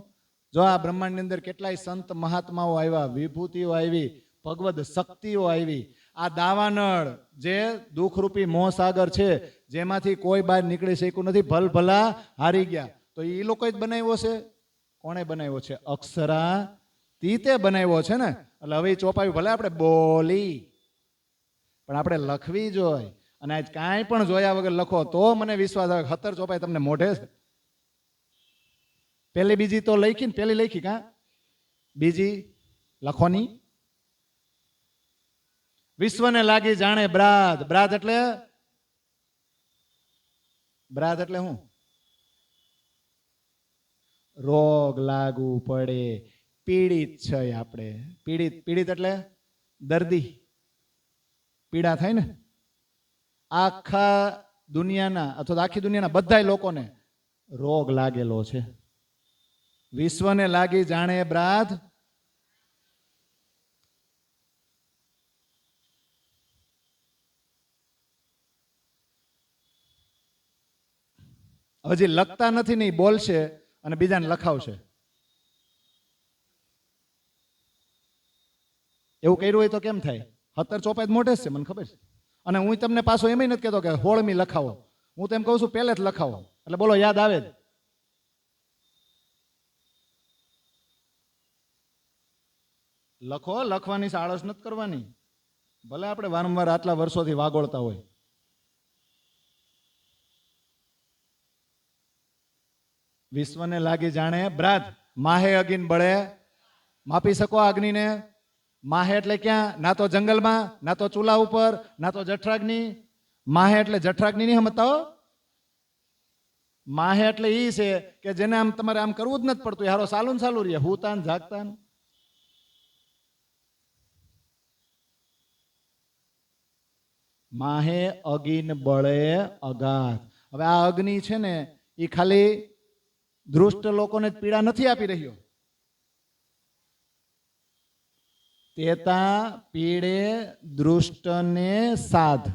જો આ બ્રહ્માંડની અંદર કેટલાય સંત મહાત્માઓ આવ્યા, વિભૂતિઓ આવી, ભગવદ શક્તિઓ આવી. આ દાવાનળ જે દુઃખરૂપી મોહસાગર છે, જેમાંથી કોઈ બહાર નીકળી શક્યું નથી, ભલભલા હારી ગયા, તો એ લોકો જ બનાવ્યો છે. કોણે બનાવ્યો છે? અક્ષરા તીતે બનાવ્યો છે ને. એટલે હવે ચોપાઈ ભલે આપણે બોલી, પણ આપણે લખવી જોઈએ. અને આજ કાંઈ પણ જોયા વગર લખો તો મને વિશ્વાસ આવે 17 ચોપાઈ તમને મોઢે છે. પેલી બીજી તો લખી ને, પેલી લખી કા? બીજી લખોની. વિશ્વને લાગી જાણે બ્રાદ. બ્રાદ એટલે? બ્રાદ એટલે શું? રોગ લાગુ પડે, પીડિત છે આપણે. પીડિત, પીડિત એટલે દર્દી, પીડા થાય ને. આખા દુનિયાના અથવા આખી દુનિયાના બધા લોકોને રોગ લાગેલો છે. વિશ્વને લાગી જાણે બ્રાદ. હજી લખતા નથી ને, બોલશે અને બીજાને લખાવશે. એવું કર્યું હોય તો કેમ થાય? 17 ચોપાઈ મોઢે જ છે, મને ખબર છે. અને હું તમને પાછો એમ નથી કહેતો કે 16મી લખાવો. હું તેમ કહું છું પહેલે જ લખાવો, એટલે બોલો યાદ આવે જ. લખો, લખવાની આળસ નથી કરવાની. ભલે આપણે વારંવાર આટલા વર્ષોથી વાગોળતા હોય. વિશ્વને લાગી જાણે બ્રાદ. માહે અગિન બળે. માપી શકો આ અગ્નિને? માહે એટલે ક્યાં? ના તો જંગલમાં, ના તો ચૂલા ઉપર, ના તો જઠરાગ્નિ. માહે એટલે જઠરાગ્નિ નહીં સમજતા હો. માહે એટલે ઈ છે કે જેને આમ તમારે આમ કરવું જ નથી પડતું, હારો સાલું ચાલુ રહે, હુતાન જાગતાન. માહે અગિન બળે અગાધ. હવે આ અગ્નિ છે ને, એ ખાલી દૃષ્ટ લોકોને પીડા નથી આપી રહ્યો. તેતા પીડે દૃષ્ટને સાધ.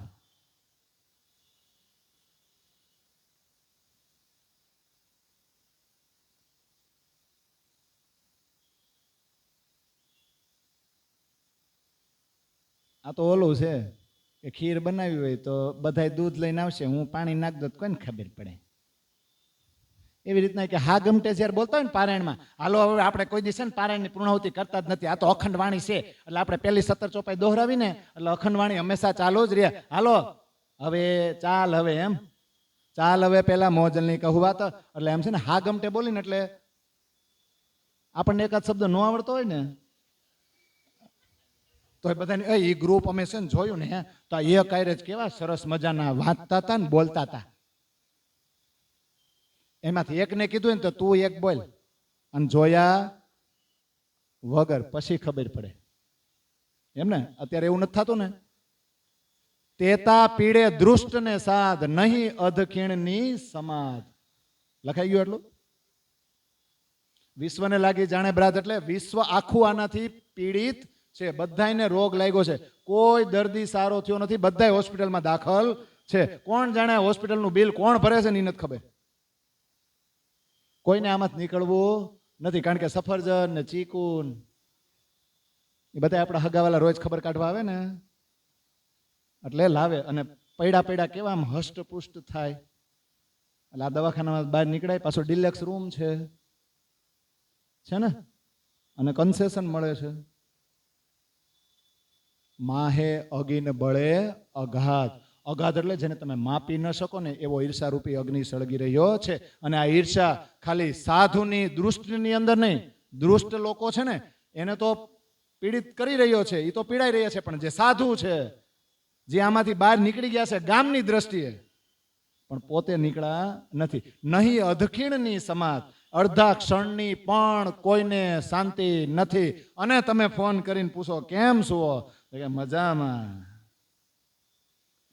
આ તો ઓલું છે કે ખીર બનાવી હોય તો બધાય દૂધ લઈને આવશે, હું પાણી નાખ દઉં તો કોઈને ખબર પડે. એવી રીતના કે હા ગમટે જ્યારે બોલતા હોય ને પારાયણમાં, હાલો હવે આપણે કોઈ દિવસે ને પારાયણની પૂર્ણાહુતિ કરતા જ નથી, આ તો અખંડ વાણી છે એટલે આપણે પહેલી 17 ચોપાઈ દોહરાવીને એટલે અખંડ વાણી હંમેશા ચાલુ જ રહે. હાલો હવે ચાલ, હવે એમ ચાલ, હવે પેલા મોજલની કહું વાત, એટલે એમ છે ને હા ગમટે બોલીને એટલે આપણને એકાદ શબ્દ ન આવડતો હોય ને તો એ બધાને એ ગ્રુપ અમે છે ને જોયું ને તો એ કાયરે જ કેવા સરસ મજાના વાંચતા હતા ને બોલતા હતા. એમાંથી એકને કીધું ને તો તું એક બોલ, અને જોયા વગર પછી ખબર પડે એમ ને. અત્યારે એવું નથી થતું ને. તેતા પીડે દૃષ્ટ ને સાધ, નહીં અધખીણની સમાધ. લખાઈ ગયું એટલું. વિશ્વને લાગી જાણે બ્રાત, એટલે વિશ્વ આખું આનાથી પીડિત છે. બધાયને રોગ લાગ્યો છે, કોઈ દર્દી સારો થયો નથી, બધાય હોસ્પિટલમાં દાખલ છે. કોણ જાણે હોસ્પિટલનું બિલ કોણ ભરે છે ને નથી ખબર. કોઈને આમાંથી નીકળવું નથી, કારણ કે સફરજન ને ચીકુ એ બધા આપણા હગાવાલા રોજ ખબર કાઢવા આવે ને એટલે લાવે, અને પૈડા પૈડા કેવા આમ હષ્ટપુષ્ટ થાય. એટલે આ દવાખાનામાં બહાર નીકળાય, પાછો ડિલેક્સ રૂમ છે ને, અને કન્સેશન મળે છે. માહે અગિન બળે અઘાત. અઘાત એટલે જેને તમે માપી ન શકો ને એવો ઈર્ષા રૂપી અગ્નિ સળગી રહ્યો છે. અને આ ઈર્ષા ખાલી સાધુની દૃષ્ટિની અંદર નહીં, દુષ્ટ લોકો છે ને એને તો પીડિત કરી રહ્યો છે, એ તો પીડાઈ રહ્યા છે. પણ જે સાધુ છે, જે આમાંથી બહાર નીકળી ગયા છે ગામની દ્રષ્ટિએ, પણ પોતે નીકળ્યા નથી. નહીં અધખીણની સમાત, અડધા ક્ષણની પણ કોઈને શાંતિ નથી. અને તમે ફોન કરીને પૂછો કેમ છો, કે મજામાં,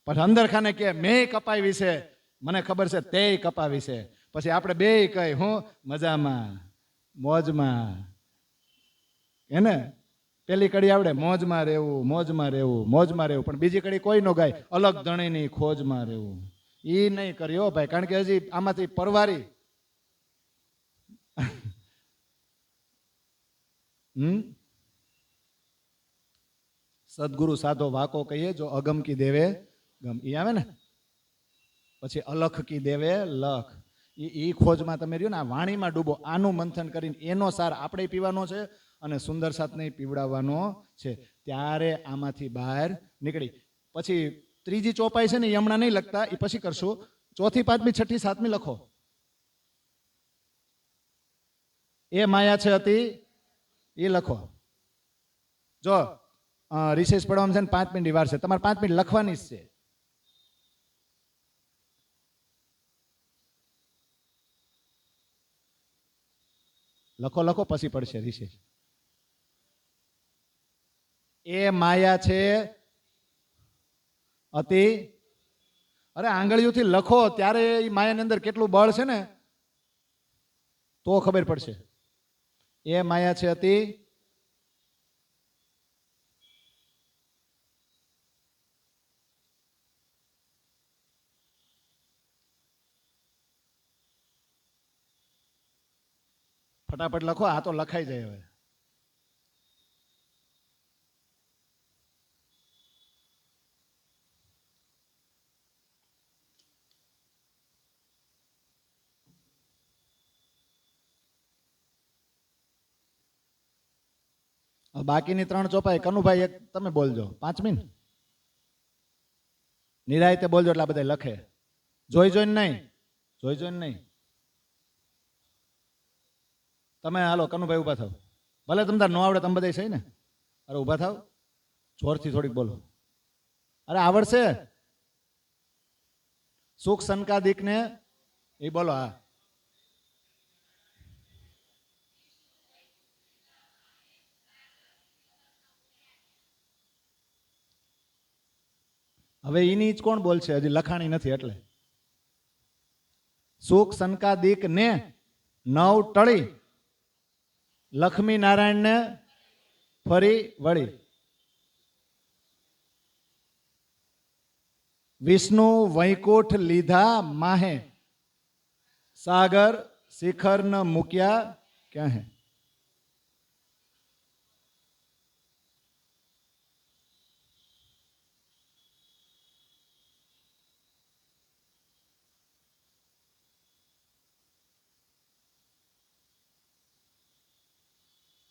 પણ અંદર ખાને કે મેં કપાવી છે, મને ખબર છે તે કપાવી છે. પછી આપણે બે કહી હું મજામાં મોજમાં, એને પેલી કડી આવડે મોજમાં રહેવું, મોજમાં રહેવું, મોજમાં રહેવું, પણ બીજી કડી કોઈ નો ગાય, અલગ ધણીની ખોજમાં રહેવું. ઈ નહીં કર્યો ભાઈ, કારણ કે હજી આમાંથી પરવારી સદગુરુ સાધો વાકો કહીએ, જો અગમ કી દેવે ગમ, ઈ આવે ને પછી અલખ કી દેવે લખ. ઈ ખોજમાં તમે રહ્યો ને, આ વાણીમાં ડૂબો, આનું મંથન કરીને એનો સાર આપણે પીવાનો છે અને સુંદર સાથને પીવડાવવાનો છે. ત્યારે આમાંથી બહાર નીકળી. પછી ત્રીજી ચોપાઈ છે ને હમણાં નહીં લખતા, એ પછી કરશું. ચોથી, પાંચમી, છઠ્ઠી, સાતમી લખો. એ માયા છે હતી એ લખો. જો રિસેસ પડવામાં છે ને 5 મિનિટ વાર છે, તમારે 5 મિનિટ લખવાની જ છે. લખો લખો, પછી પડશે રિસેસ. એ માયા છે અતિ, અરે આંગળીઓથી લખો ત્યારે એ માયાની અંદર કેટલું બળ છે ને તો ખબર પડશે. એ માયા છે અતિ, ફટાફટ લખો, આ તો લખાઈ જાય હવે. બાકીની 3 ચોપાઈ કનુભાઈ એક તમે બોલજો, 5 મિનિટ નિરાયતે બોલજો, એટલે આ બધા લખે. જોઈ જોઈને નહીં, જોઈ જોઈને નહીં. તમે હાલો કનુભાઈ ઉભા થાવ, ભલે તમને ન આવડે, તમે બધા સહી ને. અરે ઉભા થાવ, જોરથી થોડીક બોલો. અરે આવડશે. સુખ સંકાદિક ને એ બોલો. હા, હવે એની જ કોણ બોલશે, હજી લખાણી નથી એટલે. સુખ સંકાદિક ને 9 ટળી, લક્ષ્મી નારાયણ ને ફરી વળી, વિષ્ણુ વૈકુંઠ લીધા માહે, સાગર શિખર ન મૂક્યા ક્યાં હે.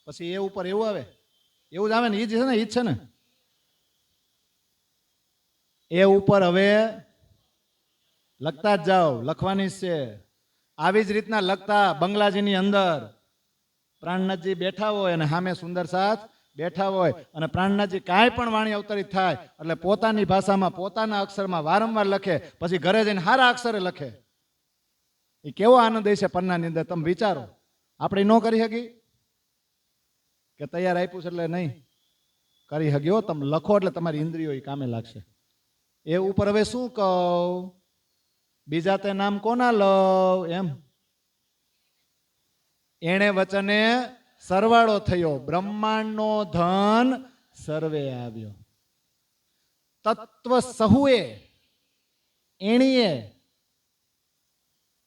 પછી એ ઉપર એવું આવે, એવું જ આવે ને, એ જ છે ને, એ જ છે ને. એ ઉપર હવે લખતા જ જાઓ, લખવાની જ છે. આવી જ રીતના લખતા બંગલાજીની અંદર પ્રાણનાથજી બેઠા હોય અને સામે સુંદર સાથ બેઠા હોય, અને પ્રાણનાથજી કાંઈ પણ વાણી અવતરિત થાય એટલે પોતાની ભાષામાં પોતાના અક્ષરમાં વારંવાર લખે, પછી ઘરે જઈને સારા અક્ષરે લખે. એ કેવો આનંદ છે પન્નાની અંદર, તમે વિચારો. આપણે ન કરી શકી કે તૈયાર આપ્યું છે એટલે નહીં કરી શક્યો. તમે લખો એટલે તમારી ઇન્દ્રિયો એ કામે લાગશે. એ ઉપર હવે શું કહું, બીજા તે નામ કોના લવ એમ. એણે વચને સરવાળો થયો, બ્રહ્માંડનો ધન સર્વે આવ્યો. તત્વ સહુએ એણીએ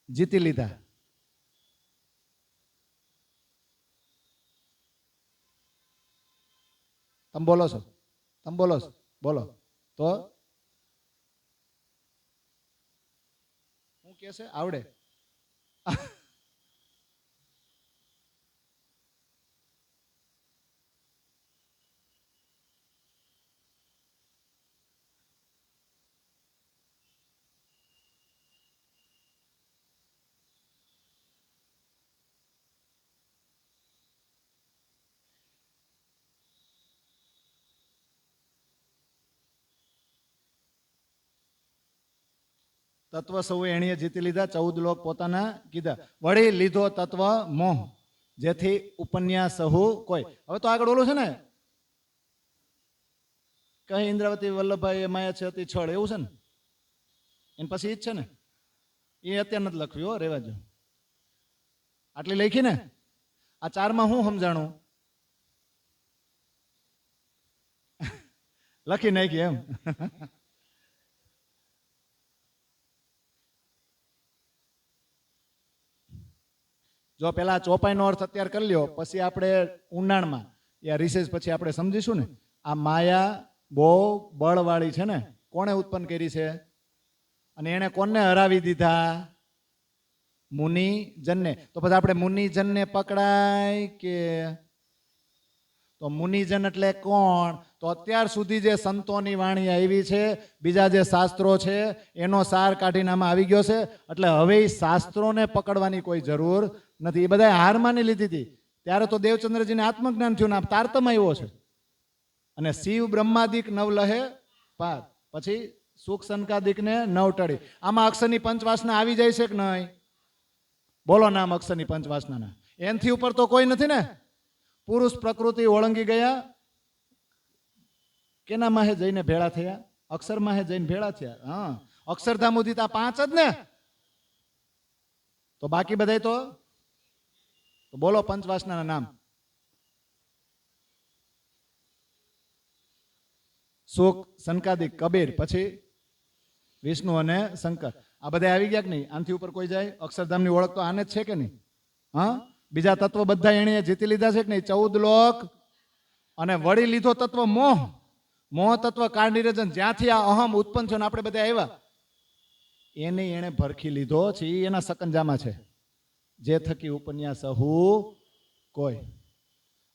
જીતી લીધા. તમે બોલો છો, તમે બોલો છો, બોલો તો શું કે છે આવડે. તત્વ સૌએ એણીએ જીતી લીધા, 14 લોક પોતાના કીધા. વળી લીધો તત્વ મોહ, જેથી ઉપન્યાસ સહુ કોઈ. હવે તો આગળ ઓલું છે ને, કઈ ઇન્દ્રાવતી વલ્લભભાઈ માયા છે અતિ છળ, એવું છે ને. એને પછી ઈ જ છે ને, એ અત્યારે નથી લખ્યું હો, રેવા જો. આટલી લખી ને, આ 4માં હું સમજાણું લખી નાખી એમ. જો પેલા ચોપાઈનો અર્થ અત્યારે કરી લ્યો, પછી આપણે ઊંડાણમાં યા રિસેસ પછી આપણે સમજીશું ને. આ માયા બહુ બળવાળી છે ને, કોણે ઉત્પન્ન કરી છે અને એને કોને હરાવી દીધા? મુનિજનને. તો પછી આપણે મુનિજનને પકડાય કે? તો મુનિજન એટલે કોણ? તો અત્યાર સુધી જે સંતોની વાણી આવી છે, બીજા જે શાસ્ત્રો છે, એનો સાર કાઢીને આમાં આવી ગયો છે. એટલે હવે એ શાસ્ત્રોને પકડવાની કોઈ જરૂર નથી. એ બધા હાર માની લીધી હતી. ત્યારે તો દેવચંદ્રજીને આત્મજ્ઞાન થયું ને તારતમ આવ્યો છે. અને શિવ બ્રહ્માદિક નવ લહે પાર, પછી સુખ સંકાદિકને નવ ટળી. આમાં અક્ષરની પંચવાસના આવી જાય છે કે નહીં? બોલો નામ અક્ષરની પંચવાસના. એનથી ઉપર તો કોઈ નથી ને. પુરુષ પ્રકૃતિ ઓળંગી ગયા, કેના માહે જઈને ભેળા થયા? અક્ષર માહે જઈને ભેળા થયા. હા, અક્ષરધામ ઉદિત આ 5 જ ને. તો બાકી બધા તો બોલો પંચવાસના નામ. સુખ સંકાદિક કબીર, પછી વિષ્ણુ અને શંકર. આ બધા આવી ગયા કે નહીં? આનથી ઉપર કોઈ જાય? અક્ષરધામની ઓળખ તો આને જ છે કે નહીં? હા, બીજા તત્વ બધા એણે જીતી લીધા છે કે નહીં? 14 લોક. અને વળી લીધો તત્વ મોહ. મોહ તત્વ કાળ નિરંજન, જ્યાંથી આ અહમ ઉત્પન્ન છે ને આપણે બધા આવ્યા, એને એને ભરખી લીધો છે. એના સકંજામાં છે, જે થકી ઉપન્યાસ સહુ કોઈ.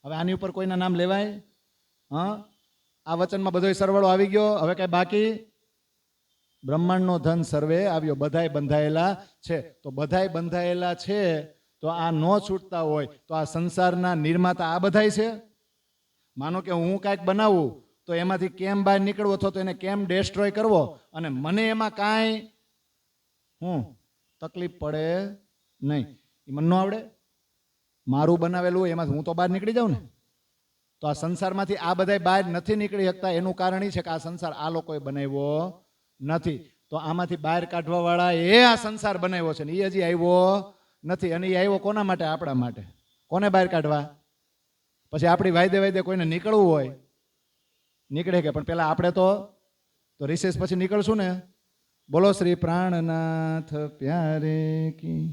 હવે આની ઉપર કોઈના નામ લેવાય? હા, આ વચનમાં બધો સરવાળો આવી ગયો. હવે કઈ બાકી? બ્રહ્માંડનો ધન સર્વે આવ્યો. બધાય બંધાયેલા છે. તો બધાય બંધાયેલા છે, તો આ ન છૂટતા હોય તો આ સંસારના નિર્માતા આ બધાય છે. માનો કે હું કાંઈક બનાવું તો એમાંથી કેમ બહાર નીકળવો, અથવા તો એને કેમ ડેસ્ટ્રોય કરવો, અને મને એમાં કાંઈ તકલીફ પડે નહીં. એ મને ન આવડે. મારું બનાવેલું હોય એમાંથી હું તો બહાર નીકળી જાઉં ને. તો આ સંસારમાંથી આ બધા બહાર નથી નીકળી શકતા. એનું કારણ એ છે કે આ સંસાર આ લોકોએ બનાવ્યો નથી. તો આમાંથી બહાર કાઢવા વાળા એ આ સંસાર બનાવ્યો છે ને એ હજી આવ્યો નથી. અને એ આવ્યો કોના માટે? આપણા માટે. કોને બહાર કાઢવા? પછી આપણી વાયદે વાયદે કોઈને નીકળવું હોય નીકળે કે, પણ પેલા આપણે તો રિસેસ પછી નીકળશું ને. બોલો શ્રી પ્રાણનાથ પ્યારે કી.